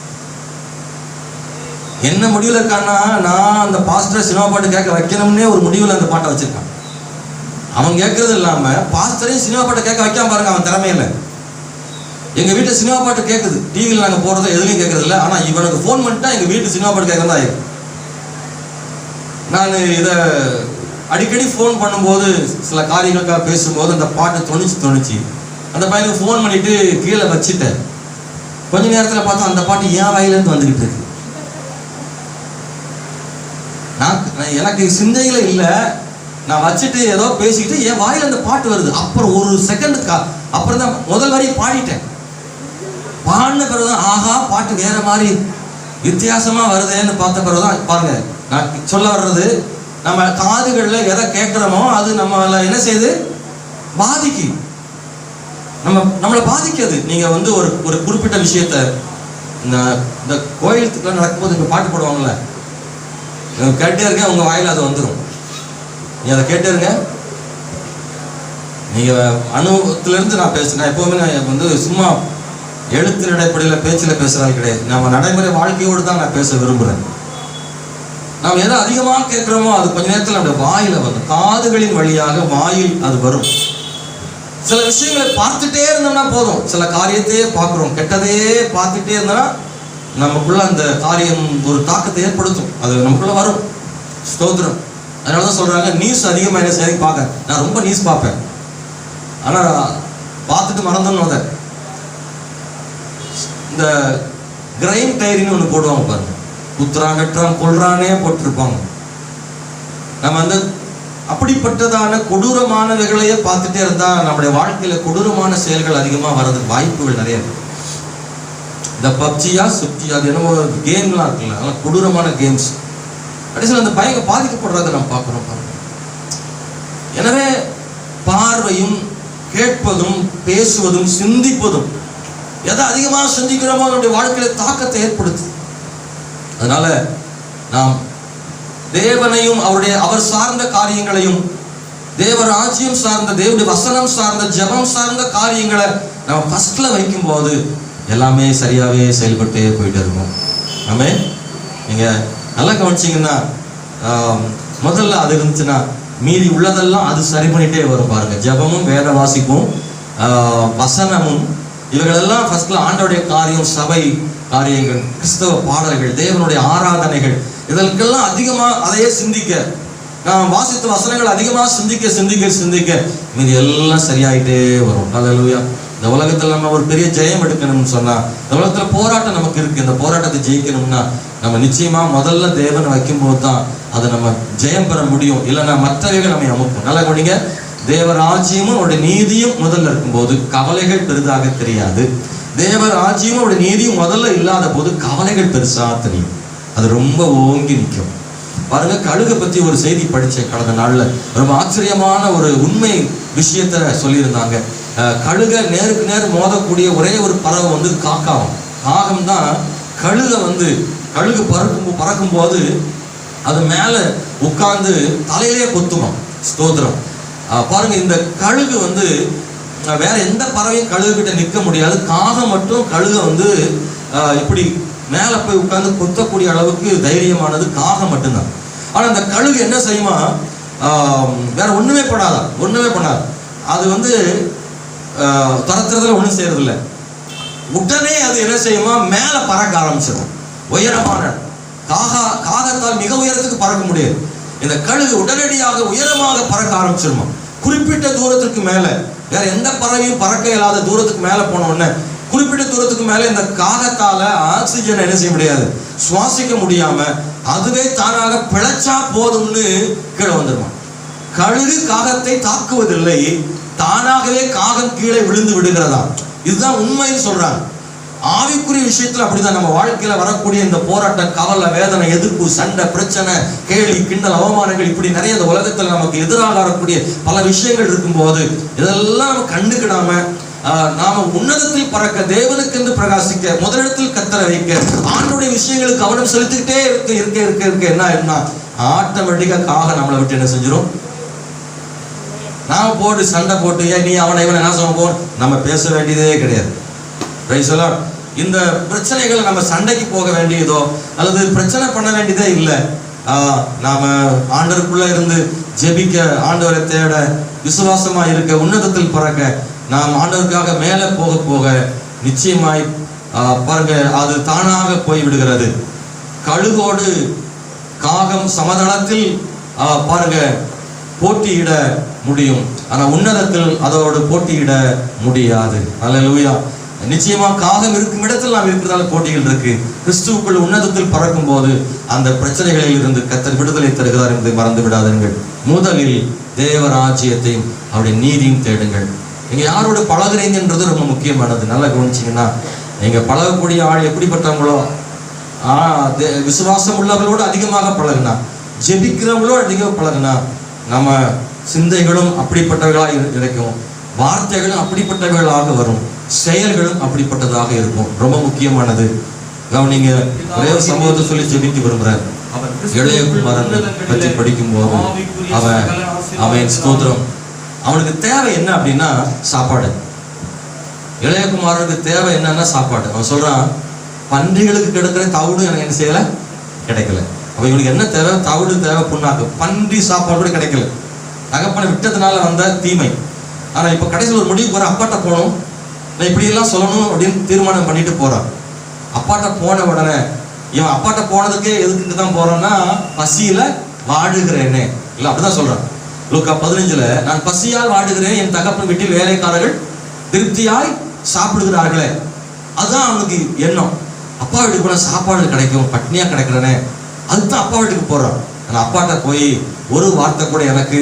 என்ன முடிவில் இருக்கான்னா, நான் அந்த பாஸ்டரை சினிமா பாட்டு கேட்க வைக்கணும்னே ஒரு முடிவில் அந்த பாட்டை வச்சிருக்கான். அவன் கேட்கறது இல்லாமல் பாஸ்டரையும் சினிமா பாட்டை கேட்க வைக்காம பாருங்க, அவன் திறமையில. எங்கள் வீட்டில் சினிமா பாட்டு கேட்குது, டிவியில் நாங்கள் போகிறத எதுலையும் கேட்கறது இல்லை. ஆனால் இவனுக்கு ஃபோன் பண்ணிட்டா எங்கள் வீட்டு சினிமா பாட்டு கேட்கறதா ஆயிடும். நான் இதை அடிக்கடி ஃபோன் பண்ணும்போது சில காரியங்களுக்காக பேசும்போது அந்த பாட்டு தொணிச்சு அந்த பையனுக்கு ஃபோன் பண்ணிட்டு கீழே வச்சுட்டேன். கொஞ்ச நேரத்தில் பார்த்தா அந்த பாட்டு என் வாயிலேருந்து வந்துக்கிட்டு இருக்கு. எனக்கு சிந்தையில இல்லை, நான் வச்சுட்டு ஏதோ பேசிக்கிட்டு என் வாயில அந்த பாட்டு வருது. அப்புறம் ஒரு செகண்டுக்கா அப்புறம் தான் முதல் வரி பாடிட்டேன். பாடின பிறகுதான் ஆஹா பாட்டு வேற மாதிரி வித்தியாசமா வருதேன்னு பார்த்த பிறகுதான் பாருங்க, நான் சொல்ல வர்றது, நம்ம காதுகளில் எதை கேட்குறோமோ அது நம்மளை என்ன செய்யுது, பாதிக்கும். நம்மளை பாதிக்காது. நீங்கள் வந்து ஒரு குறிப்பிட்ட விஷயத்த இந்த கோயிலுக்குலாம் நடக்கும்போது இங்கே பாட்டு போடுவாங்கள்ல, கேட்டே இருக்கேன், உங்கள் வாயில் அது வந்துடும். நீ அதை கேட்டே இருங்க. நீங்கள் அனுபவத்திலேருந்து நான் பேசுகிறேன். எப்போவுமே நான் வந்து சும்மா எழுத்து நடைப்படையில் பேச்சில் பேசுகிறாங்க கிடையாது. நம்ம நடைமுறை வாழ்க்கையோடு தான் நான் பேச விரும்புகிறேன். நாம் எதை அதிகமாக கேட்குறோமோ அது கொஞ்ச நேரத்தில் நம்முடைய வாயில் வரும். காதுகளின் வழியாக வாயில் அது வரும். சில விஷயங்களை பார்த்துட்டே இருந்தோம்னா போதும். சில காரியத்தையே பார்க்குறோம், கெட்டதையே பார்த்துட்டே இருந்தோம்னா நமக்குள்ள அந்த காரியம் ஒரு தாக்கத்தை ஏற்படுத்தும். அது நமக்குள்ள வரும். ஸ்தோத்திரம். அதனால தான் சொல்கிறாங்க, நியூஸ் அதிகமாக என்ன செய்ய பார்க்க. நான் ரொம்ப நியூஸ் பார்ப்பேன், ஆனால் பார்த்துட்டு மறந்துன்னு அதை இந்த கிரைம் டைரின்னு ஒன்று போடுவாங்க பாருங்க. குத்துறான், வெட்டுறான், கொள்றானே போட்டிருப்பாங்க. நம்ம அந்த அப்படிப்பட்டதான கொடூரமானவைகளையே பார்த்துட்டே இருந்தால் நம்முடைய வாழ்க்கையில் கொடூரமான செயல்கள் அதிகமாக வர்றதுக்கு வாய்ப்புகள் நிறைய இருக்கு. இந்த பப்ஜியா சுப்ஜியா அது என்னமோ கேம்லாம் இருக்குல்ல, அதெல்லாம் கொடூரமான கேம்ஸ். கடைசியில் அந்த பயங்க பாதிக்கப்படுறதை நம்ம பார்க்குறோம் பாருங்க. எனவே பார்வையும் கேட்பதும் பேசுவதும் சிந்திப்பதும் எதை அதிகமாக சிந்திக்கிறோமோ நம்முடைய வாழ்க்கையில தாக்கத்தை ஏற்படுத்து. அதனால நாம் தேவனையும் அவர் சார்ந்த காரியங்களையும், தேவராஜ்யம் சார்ந்த, தேவனுடைய வசனம் சார்ந்த, ஜெபம் சார்ந்த காரியங்களை நம்ம ஃபர்ஸ்ட்ல வைக்கும் போது எல்லாமே சரியாவே செயல்பட்டே போயிட்டு இருக்கும். ஆமே. நீங்க நல்லா கவனிச்சிங்கன்னா முதல்ல அது இருந்துச்சுன்னா மீதி உள்ளதெல்லாம் அது சரி பண்ணிட்டே வரும் பாருங்க. ஜெபமும் வேத வாசிப்பும் வசனமும் இவைகளெல்லாம் ஃபர்ஸ்ட்ல ஆண்டவருடைய காரியம், சபை காரியங்கள், கிறிஸ்தவ பாடல்கள், தேவனுடைய ஆராதனைகள், இதற்கெல்லாம் அதிகமாக அதையே சிந்திக்க, நான் வாசித்த வசனங்கள் அதிகமாக சிந்திக்க சிந்திக்க சிந்திக்க மீதி எல்லாம் சரியாயிட்டே வரும். ஹல்லேலூயா. இந்த உலகத்தில் நம்ம ஒரு பெரிய ஜெயம் எடுக்கணும்னு சொன்னா, இந்த உலகத்தில் போராட்டம் நமக்கு இருக்கு. இந்த போராட்டத்தை ஜெயிக்கணும்னா நம்ம நிச்சயமா முதல்ல தேவனை வைக்கும்போது தான் அதை நம்ம ஜெயம் பெற முடியும். இல்லைன்னா மற்றவைகள் நம்ம அமுக்கும். நல்லா கவனிங்க. தேவராஜ்யமும் அவருடைய நீதியும் முதல்ல இருக்கும்போது கவலைகள் பெரிதாக தெரியாது. தேவராஜ்யமும் அவருடைய நீதியும் முதல்ல இல்லாத போது கவலைகள் பெருசா தெரியும். அது ரொம்ப ஓங்கி நிற்கும் பாருங்க. கழுகை பற்றி ஒரு செய்தி படித்தேன் கடந்த நாள்ல. ரொம்ப ஆச்சரியமான ஒரு உண்மை விஷயத்த சொல்லியிருந்தாங்க. கழுகை நேருக்கு நேர் மோதக்கூடிய ஒரே ஒரு பறவை வந்து காக்காவும். காகம் தான் கழுகு பறக்கும் போது அது மேலே உட்கார்ந்து தலையிலே கொத்துமா. ஸ்தோத்திரம். பாருங்க, இந்த கழுகு வந்து வேற எந்த பறவையும் கழுகு கிட்ட நிற்க முடியாது. காகம் மட்டும் கழுகை வந்து இப்படி மேலே போய் உட்கார்ந்து கொத்தக்கூடிய அளவுக்கு தைரியமானது காகம் மட்டும்தான். ஆனால் அந்த கழுகு என்ன செய்யுமா, வேற ஒண்ணுமே பண்ணாது. அது வந்து துரத்துறதுல ஒன்றும் செய்யறதில்ல. உடனே அது என்ன செய்யுமா, மேலே பறக்க ஆரம்பிச்சிடும். உயரமான காகத்தால் மிக உயரத்துக்கு பறக்க முடியாது. இந்த கழுகு உடனடியாக உயரமாக பறக்க ஆரம்பிச்சிருமா. குறிப்பிட்ட தூரத்துக்கு மேலே வேற எந்த பறவையும் பறக்க இயலாத தூரத்துக்கு மேலே போன உடனே குறிப்பிட்ட தூரத்துக்கு மேலே இந்த காகத்தால ஆக்சிஜன் என்ன செய்ய முடியாது, சுவாசிக்க முடியாம அதுவே தானாக பிழைச்சா போதும்னு கீழே வந்துருமா. கழுகு காகத்தை தாக்குவதில்லை, தானாகவே காகம் கீழே விழுந்து விடுகிறதா. இதுதான் உண்மைன்னு சொல்றாங்க. ஆவிக்குரிய விஷயத்துல அப்படிதான். நம்ம வாழ்க்கையில வரக்கூடிய இந்த போராட்டம், கவலை, வேதனை, எதிர்ப்பு, சண்டை, பிரச்சனை, கேலி, கிண்டல், அவமானங்கள், இப்படி நிறைய இந்த உலகத்துல நமக்கு எதிராக வரக்கூடிய பல விஷயங்கள் இருக்கும்போது இதெல்லாம் நம்ம கண்டுக்கிடாம நாம உன்னதத்தில் பறக்க, தேவனுக்கு என்று பிரகாசிக்க, முதலிடத்தில் கத்தர வைக்க, ஆண்டுடைய விஷயங்களுக்கு கவனம் செலுத்திக்கிட்டே இருக்க என்ன ஆட்டோமேட்டிக்கா நம்மளை விட்டு என்ன செஞ்சிடும்? நாம போட்டு சண்டை போட்டு நீ அவனை இவனை என்ன சொல்ல போறோம், நம்ம பேச வேண்டியதே கிடையாது. இந்த பிரச்சனைகளை நம்ம சண்டைக்கு போக வேண்டியதோ அல்லது பிரச்சனை பண்ண வேண்டியதே இல்லை. நாம ஆண்டவருக்குள்ள இருந்து ஜெபிக்க, ஆண்டவரை தேட, விசுவாசமா இருக்க, உன்னதத்தில் பறக்க, நாம் ஆண்டவருக்காக மேலே போக போக நிச்சயமாய் பாருங்க அது தானாக போய் விடுகிறது. கழுகோடு காகம் சமதளத்தில் பாருங்க போட்டியிட முடியும், ஆனா உன்னதத்தில் அதோடு போட்டியிட முடியாது. அல்லேலூயா. நிச்சயமா காகம் இருக்கும் இடத்தில் நாம் இருக்கிறதால போட்டிகள் இருக்கு. கிறிஸ்துவுக்குள் உன்னதத்தில் பறக்கும் போது அந்த பிரச்சனைகளில் இருந்து கர்த்தர் விடுதலை தருகிறார் என்பதை மறந்து விடாதீர்கள். முதலில் தேவராஜ்யத்தையும் அவருடைய நீதியும் தேடுங்கள். நீங்க யாரோட பழகுறீங்கன்றது ரொம்ப முக்கியமானது. நல்லா கவனிச்சீங்கன்னா, நீங்க பழகக்கூடிய ஆள் எப்படிப்பட்டவங்களோ, விசுவாசம் உள்ளவர்களோடு அதிகமாக பழகுனா, ஜெபிக்கிறவங்களோடு அதிகமாக பழகுனா, நம்ம சிந்தைகளும் அப்படிப்பட்டவர்களாக இருக்கும், வார்த்தைகளும் அப்படிப்பட்டவர்களாக வரும், செயல்களும் அப்படிப்பட்டதாக இருக்கும். ரொம்ப முக்கியமானது. கவனிங்க, ஒரே ஒரு சம்பவத்தை சொல்லி ஜெபிக்க விரும்புறேன். இளையகுமாரன் பற்றி படிக்கும் போது அவன் ஸ்தோத்திரம், அவனுக்கு தேவை என்ன அப்படின்னா சாப்பாடு. இளையகுமாரனுக்கு தேவை என்னன்னா சாப்பாடு. அவன் சொல்றான், பன்றிகளுக்கு கிடைக்கிற தவிடு எனக்கு என்ன செய்யல, கிடைக்கல. அப்ப இவனுக்கு என்ன தேவை? தவிடு தேவை, புண்ணாக்கு. பன்றி சாப்பாடு கூட கிடைக்கல. தகப்பனை விட்டதுனால வந்த தீமை. ஆனா இப்ப கடைசியில் ஒரு முடிவு போற, அப்பாட்ட போகணும், நான் இப்படி எல்லாம் சொல்லணும் அப்படின்னு தீர்மானம் பண்ணிட்டு போறான். அப்பாட்ட போன உடனே இவன் அப்பாட்ட போனதுக்கே எதுக்கு தான் போறான்னா, பசியில வாடுகிறேனே, இல்ல அப்படிதான் சொல்றான். லூக்கா 15ல நான் பசியால் வாடுகிறேன், என் தகப்பன் வீட்டில் வேலைக்காரர்கள் திருப்தியாய் சாப்பிடுகிறார்களே. அதுதான் அவனுக்கு எண்ணம். அப்பா வீட்டுக்கு போனா சாப்பாடு கிடைக்கும், பட்னியா கிடைக்கிறனே, அதுதான் அப்பா வீட்டுக்கு போறான். ஆனா அப்பாட்ட போய் ஒரு வார்த்தை கூட எனக்கு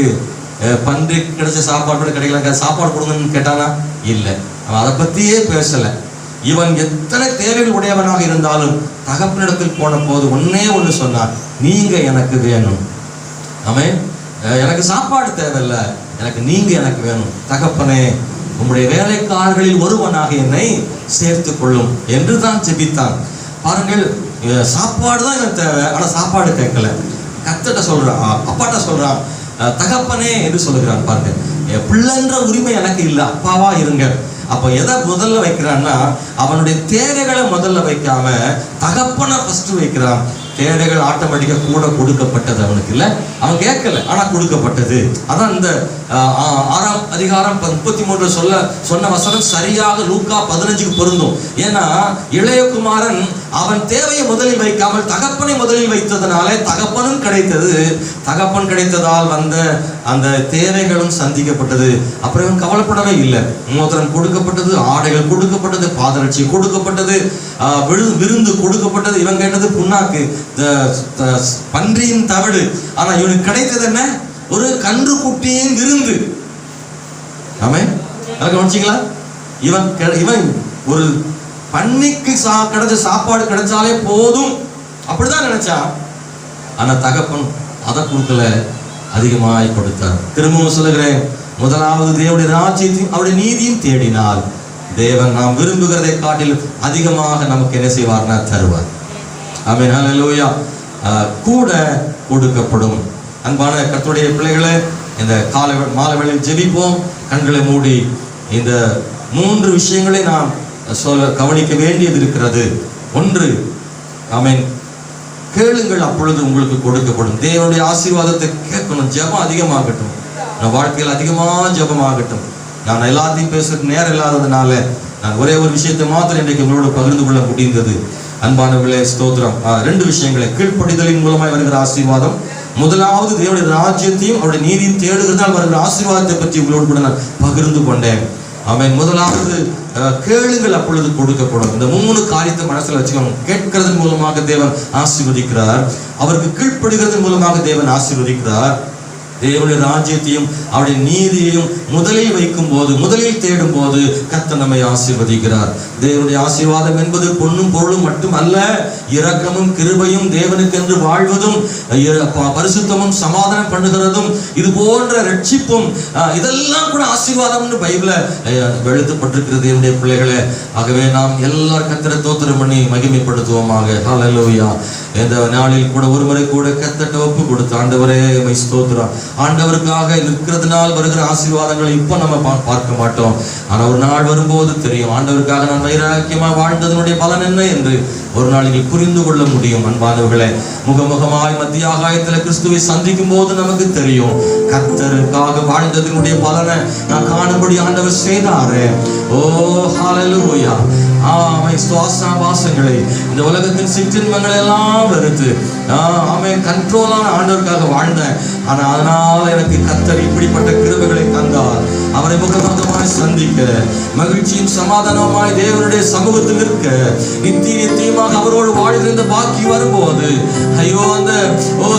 பன்றி கிடைச்ச சாப்பாடு கூட கிடைக்கல, சாப்பாடு கொடுங்கன்னு கேட்டானா இல்லை. அவன் அதை பத்தியே பேசல. இவன் எத்தனை தேவைகள் உடையவனாக இருந்தாலும் தகப்பனிடத்தில் போன போது ஒன்னே ஒன்று சொன்னான், நீங்க எனக்கு வேணும். ஆமென். எனக்கு சாப்பாடு தேவையில்லை, எனக்கு நீங்க எனக்கு வேணும். தகப்பனே, உங்களுடைய வேலைக்காரர்களில் ஒருவனாக என்னை சேர்த்துக் கொள்ளும் என்று தான் ஜெபித்தான். பாருங்கள், சாப்பாடு தான் எனக்கு தேவை, ஆனா சாப்பாடு கேட்கல. கர்த்தர்ட்ட சொல்றான், அப்பாட்ட சொல்றான், தகப்பனே என்று சொல்லுகிறான். பாருங்க, பிள்ளைன்ற உரிமை எனக்கு இல்லை, அப்பாவா இருங்க. அப்ப எதை முதல்ல வைக்கிறான்னா, அவனுடைய தேவைகளை முதல்ல வைக்காம தகப்பனை ஃபர்ஸ்ட் வைக்கிறான். தேவைகள் ஆட்டோமேட்டிக்கா கூட கொடுக்கப்பட்டது அவனுக்கு இல்ல, அவன் கேட்கல, ஆனா கொடுக்கப்பட்டது. அதான் இந்த 6ஆம் அதிகாரம் 33 சொன்ன வசனம் சரியாக லூக்கா 15க்கு பொருந்தும். ஏன்னா இளையகுமாரன் அவன் தேவையை முதலில் வைக்காமல் தகப்பனை முதலில் வைத்ததனாலே தகப்பனும் கிடைத்தது. தகப்பன் கிடைத்ததால் வந்த அந்த தேவைகளும் சந்திக்கப்பட்டது. அப்புறம் இவன் கவலைப்படவே இல்லை. மோதிரம் கொடுக்கப்பட்டது, ஆடைகள் கொடுக்கப்பட்டது, பாதரட்சி கொடுக்கப்பட்டது, விருந்து கொடுக்கப்பட்டது. இவன் கேட்டது புண்ணாக்கு, பன்றியின் தவிடு. ஆனா இவனுக்கு கிடைத்தது என்ன? ஒரு கன்று குட்டியின் விருந்து. ஆமென். கவனிச்சீங்களா? இவன் ஒரு பன்னிக்கு கிடைச்ச சாப்பாடு கிடைச்சாலே போதும் அப்படிதான் நினைச்சான். ஆனா தகப்பன் அதை கொடுக்கல, அதிகமாய் கொடுத்தார். திரும்பவும் சொல்லுகிறேன், முதலாவது தேவனுடைய ராஜ்யத்தையும் அவருடைய நீதியும் தேடினால் தேவன் நாம் விரும்புகிறதை காட்டிலும் அதிகமாக நமக்கு என்ன செய்வார்னா தருவார். ஆமென். ஹல்லேலூயா. கூட கொடுக்கப்படும். அன்பான கர்த்தருடைய பிள்ளைகளே, இந்த மாலை வேளையில் ஜெபிப்போம். கண்களை மூடி இந்த 3 விஷயங்களை நாம் கவனிக்க வேண்டியது இருக்கிறது. ஒன்று, ஆமென், கேளுங்கள் அப்பொழுது உங்களுக்கு கொடுக்கப்படும். தேவனுடைய ஆசீர்வாதத்தை கேட்கணும். ஜெபம் அதிகமாகட்டும், நான் வாழ்க்கையில் அதிகமாக ஜெபமாகட்டும். நான் எல்லாத்தையும் பேசுறதுக்கு நேரம் இல்லாததுனால நான் ஒரே ஒரு விஷயத்தை மாத்திரம் இன்றைக்கு உங்களோடு பகிர்ந்து கொள்ள முடிந்தது. அன்பானவர்களே, ஸ்தோத்திரம். 2 விஷயங்களை, கீழ்ப்படிதலின் மூலமாய் வருகிற ஆசீர்வாதம், முதலாவது தேவனுடைய ராஜ்யத்தையும் அவருடைய நீதியும் தேடுகிறதால் வருகிற ஆசீர்வாதத்தை பற்றி உங்களோடு கூட நான் பகிர்ந்து கொண்டேன். ஆமென். முதலாவது, கேளுங்கள் அப்பொழுது கொடுக்கப்படும். இந்த 3 காரியத்தை மனசுல வச்சுக்கோங்க. கேட்கிறதன் மூலமாக தேவன் ஆசீர்வதிக்கிறார், அவருக்கு கீழ்ப்படுகிறதன் மூலமாக தேவன் ஆசீர்வதிக்கிறார், தேவனுடைய ராஜ்யத்தையும் அவருடைய நீதியையும் முதலில் வைக்கும் போது, முதலில் தேடும் போது கர்த்தர் நம்மை ஆசீர்வதிக்கிறார். தேவனுடைய ஆசீர்வாதம் என்பது பொன்னும் பொருளும் மட்டும் அல்ல, இரக்கமும் கிருபையும் தேவனுக்கென்று வாழ்வதும் பரிசுத்தமும் சமாதானம் பண்ணுகிறதும் இது போன்ற ரட்சிப்பும் இதெல்லாம் கூட ஆசீர்வாதம்னு பைபிள்ல எழுதப்பட்டிருக்கிறது என்னுடைய பிள்ளைகளே. ஆகவே நாம் எல்லாரும் கர்த்தரை ஸ்தோத்திரம் பண்ணி மகிமைப்படுத்துவோமாக. ஹல்லேலூயா. இந்த நாளில் கூட ஒருமுறை கூட கர்த்தர்ட்ட ஒப்பு கொடுத்து, ஆண்டவரே உம்மை ஸ்தோத்திரம். ஆண்டவருக்காக நிற்கிறதுனால் வருகிற ஆசீர்வாதங்களை இப்போ நம்ம பார்க்க மாட்டோம். ஆனால் ஒரு நாள் வரும்போது தெரியும், ஆண்டவருக்காக நான் வைராக்கியமா வாழ்ந்ததனுடைய பலன் என்ன என்று ஒரு நாள் நீங்கள் புரிந்து கொள்ள முடியும். அன்பானவர்களே, முகமுகமாய் மத்திய ஆகாயத்தில் கிறிஸ்துவை சந்திக்கும் போது நமக்கு தெரியும், கர்த்தருக்காக வாழ்ந்ததனுடைய பலனை நான் காணும்படி ஆண்டவர் செய்தாரே. ஓ ஹல்லேலூயா. சுவாசங்களை, இந்த உலகத்தின் சிற்றின்பங்களை எல்லாம் வெறுத்து கண்ட்ரோலான ஆண்டவருக்காக வாழ்ந்தேன். ஆனா அதனால் எனக்கு கர்த்தர் இப்படிப்பட்ட கிருபைகளை தந்தார். அவரை முகமுகமாய் சந்திக்க, மகிழ்ச்சியும் சமாதானமாய் தேவனுடைய சமூகத்தில் இருக்க, நித்தியமாக அவரோடு வாழ்கிற பாக்கி வரும்போது, ஐயோ அந்த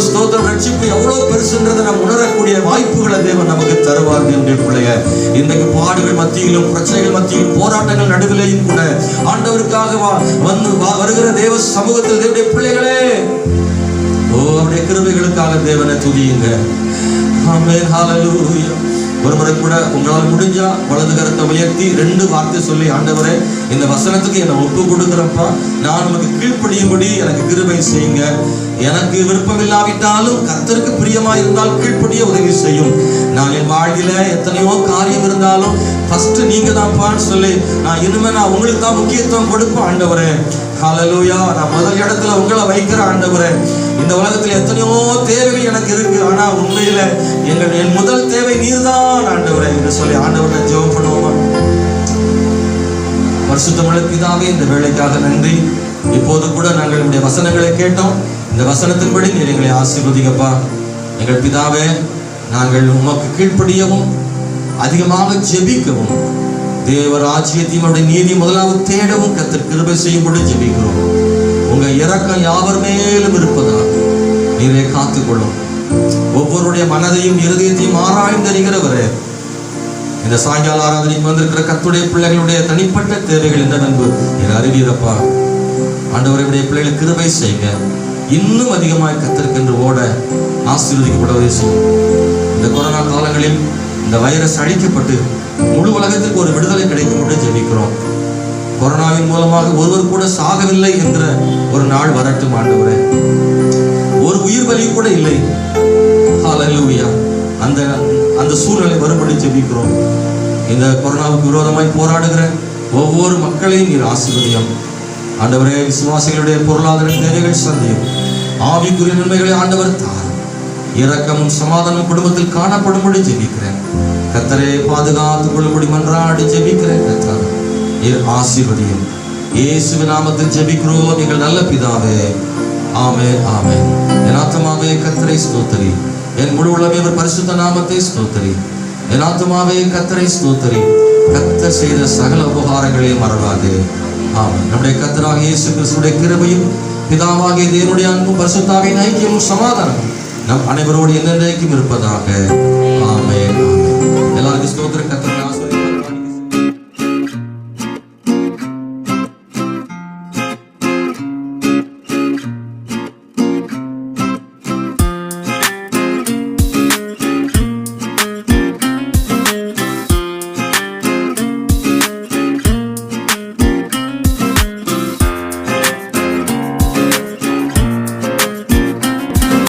ஸ்தோத்திரம் ரட்சிப்பு எவ்வளவு பெருசுன்றதை நாம் உணரக்கூடிய வாய்ப்புகளை தேவன் நமக்கு தருவார். என்னுடைய பிள்ளைய, இன்றைக்கு பாடுகள் மத்தியிலும், பிரச்சனைகள் மத்தியிலும், போராட்டங்கள் நடுவிலையும் கூட ஆண்டவருக்காக வருகிற தேவ சமூகத்தில் தேவனுடைய பிள்ளைகளே, அவருடைய கிருபைகளுக்காக தேவனை துதியுங்க. ஆமென். ஹல்லேலூயா. ஒருமுறை கூட உங்களால் முடிஞ்சா வலது கரத்தை உயர்த்தி 2 வார்த்தை சொல்லி, ஆண்டவரே இந்த வசனத்துக்கு என்னை ஒப்பு கொடுக்குறப்பா, நான் உனக்கு கீழ்ப்படியும்படி எனக்கு கிருபை செய்யுங்க. எனக்கு விருப்பம் இல்லாவிட்டாலும் கர்த்தருக்கு பிரியமா இருந்தால் கீழ்ப்படிய உதவி செய்யும். நான் என் வாழ்க்கையில எத்தனையோ காரியம் இருந்தாலும் ஃபர்ஸ்ட் நீங்க தான்ப்பான்னு சொல்லி நான் உங்களுக்கு தான் முக்கியத்துவம் கொடுப்பேன். ஆண்டவரே ஹல்லேலூயா. நான் முதல் இடத்துல உங்களை வைக்கிற ஆண்டவரே. இந்த உலகத்தில் எத்தனையோ தேவைகள் எனக்கு இருக்கு, ஆனா உண்மையில என் முதல் தேவை நீர்தான் ஆண்டவரே என்று சொல்லி ஆண்டவரை ஜெபம் பண்ணுவோமா? பரிசுத்தமுள்ள பிதாவே, இந்த வேலைக்காக நன்றி. இப்போது கூட நாங்கள் இந்த வசனங்களை கேட்டோம். இந்த வசனத்தின்படி நீர் எங்களை ஆசீர்வதிங்கப்பா. எங்கள் பிதாவே, நாங்கள் உமக்கு கீழ்ப்படியவும் அதிகமாக ஜெபிக்கவும், தேவ ராஜ்யத்தையும் அவருடைய நீதி முதலாவது தேடவும் கர்த்தர் கிருபை செய்யும்படி ஜெபிக்கிறோம். உங்க இரக்கம் யாவர் மேலும் இருப்பதாக நீரே காத்துக்கொள்ளும். ஒவ்வொருடைய மனதையும் இருதயத்தையும் ஆராய்ந்தறிகிறவரே, இந்த சாயங்கால ஆராதனைக்கு வந்திருக்கிற கர்த்தருடைய பிள்ளைகளுடைய தனிப்பட்ட தேவைகள் என்னவென்று நீர் அறிவீரப்பா. ஆண்டவருடைய பிள்ளைகளுக்கு கிருபை செய்யுங்க. இன்னும் அதிகமாக கர்த்தருக்கென்று ஓட ஆசீர்வதிக்கப்படவே செய்யும். இந்த கொரோனா காலங்களில் இந்த வைரஸ் அழிக்கப்பட்டு முழு உலகத்திற்கு ஒரு விடுதலை கிடைக்கும் என்று ஜெபிக்கிறோம். கொரோனாவின் மூலமாக ஒருவர் கூட சாகவில்லை என்கிற ஒரு நாள் வரட்டும் ஆண்டவரே. ஒரு உயிர் பலி கூட இல்லை. ஹல்லேலூயா. அந்த சூழ்நிலை வரும்படி ஜெபிக்கிறோம். இந்த கொரோனாவுக்கு விரோதமாய் போராடுகிற ஒவ்வொரு மக்களையும் நீர் ஆசீர்வதியும் ஆண்டவரே. விசுவாசிகளுடைய பொருளாதார தேவைகள் சந்தியும். ஆவிக்குரிய நன்மைகளை ஆண்டவர் தாரும். இரக்கமும் சமாதானம் குடும்பத்தில் காணப்படும்படி ஜெபிக்கிறேன். கர்த்தரே பாதுகாத்துக் கொள்ளும்படி மன்றாடி ஜெபிக்கிறேன். கர்த்தர் ஆசீர்வதியும். இயேசுவின் நாமத்தில் ஜெபிக்கிறோம் எங்கள் நல்ல பிதாவே. ஆமென். ஆமென். என் ஆத்துமாவே கர்த்தரை ஸ்தோத்திரி. என் முழு உள்ளமே அவர் பரிசுத்த நாமத்தை ஸ்தோத்திரி. என் ஆத்துமாவே கர்த்தரை ஸ்தோத்திரி. கர்த்தர் செய்த சகல உபகாரங்களையும் மறவாதே. ஆமென். நம்முடைய கர்த்தராகிய இயேசு கிறிஸ்துவின் கிருபையும், பிதாவாகிய தேவனுடைய அன்பும், பரிசுத்தாவின் ஐக்கியமும் சமாதானமும் நம் அனைவரோடு என்றென்றைக்கும் இருப்பதாக. ஆமென். எல்லாருக்கும் ஸ்தோத்திரம். கர்த்தர்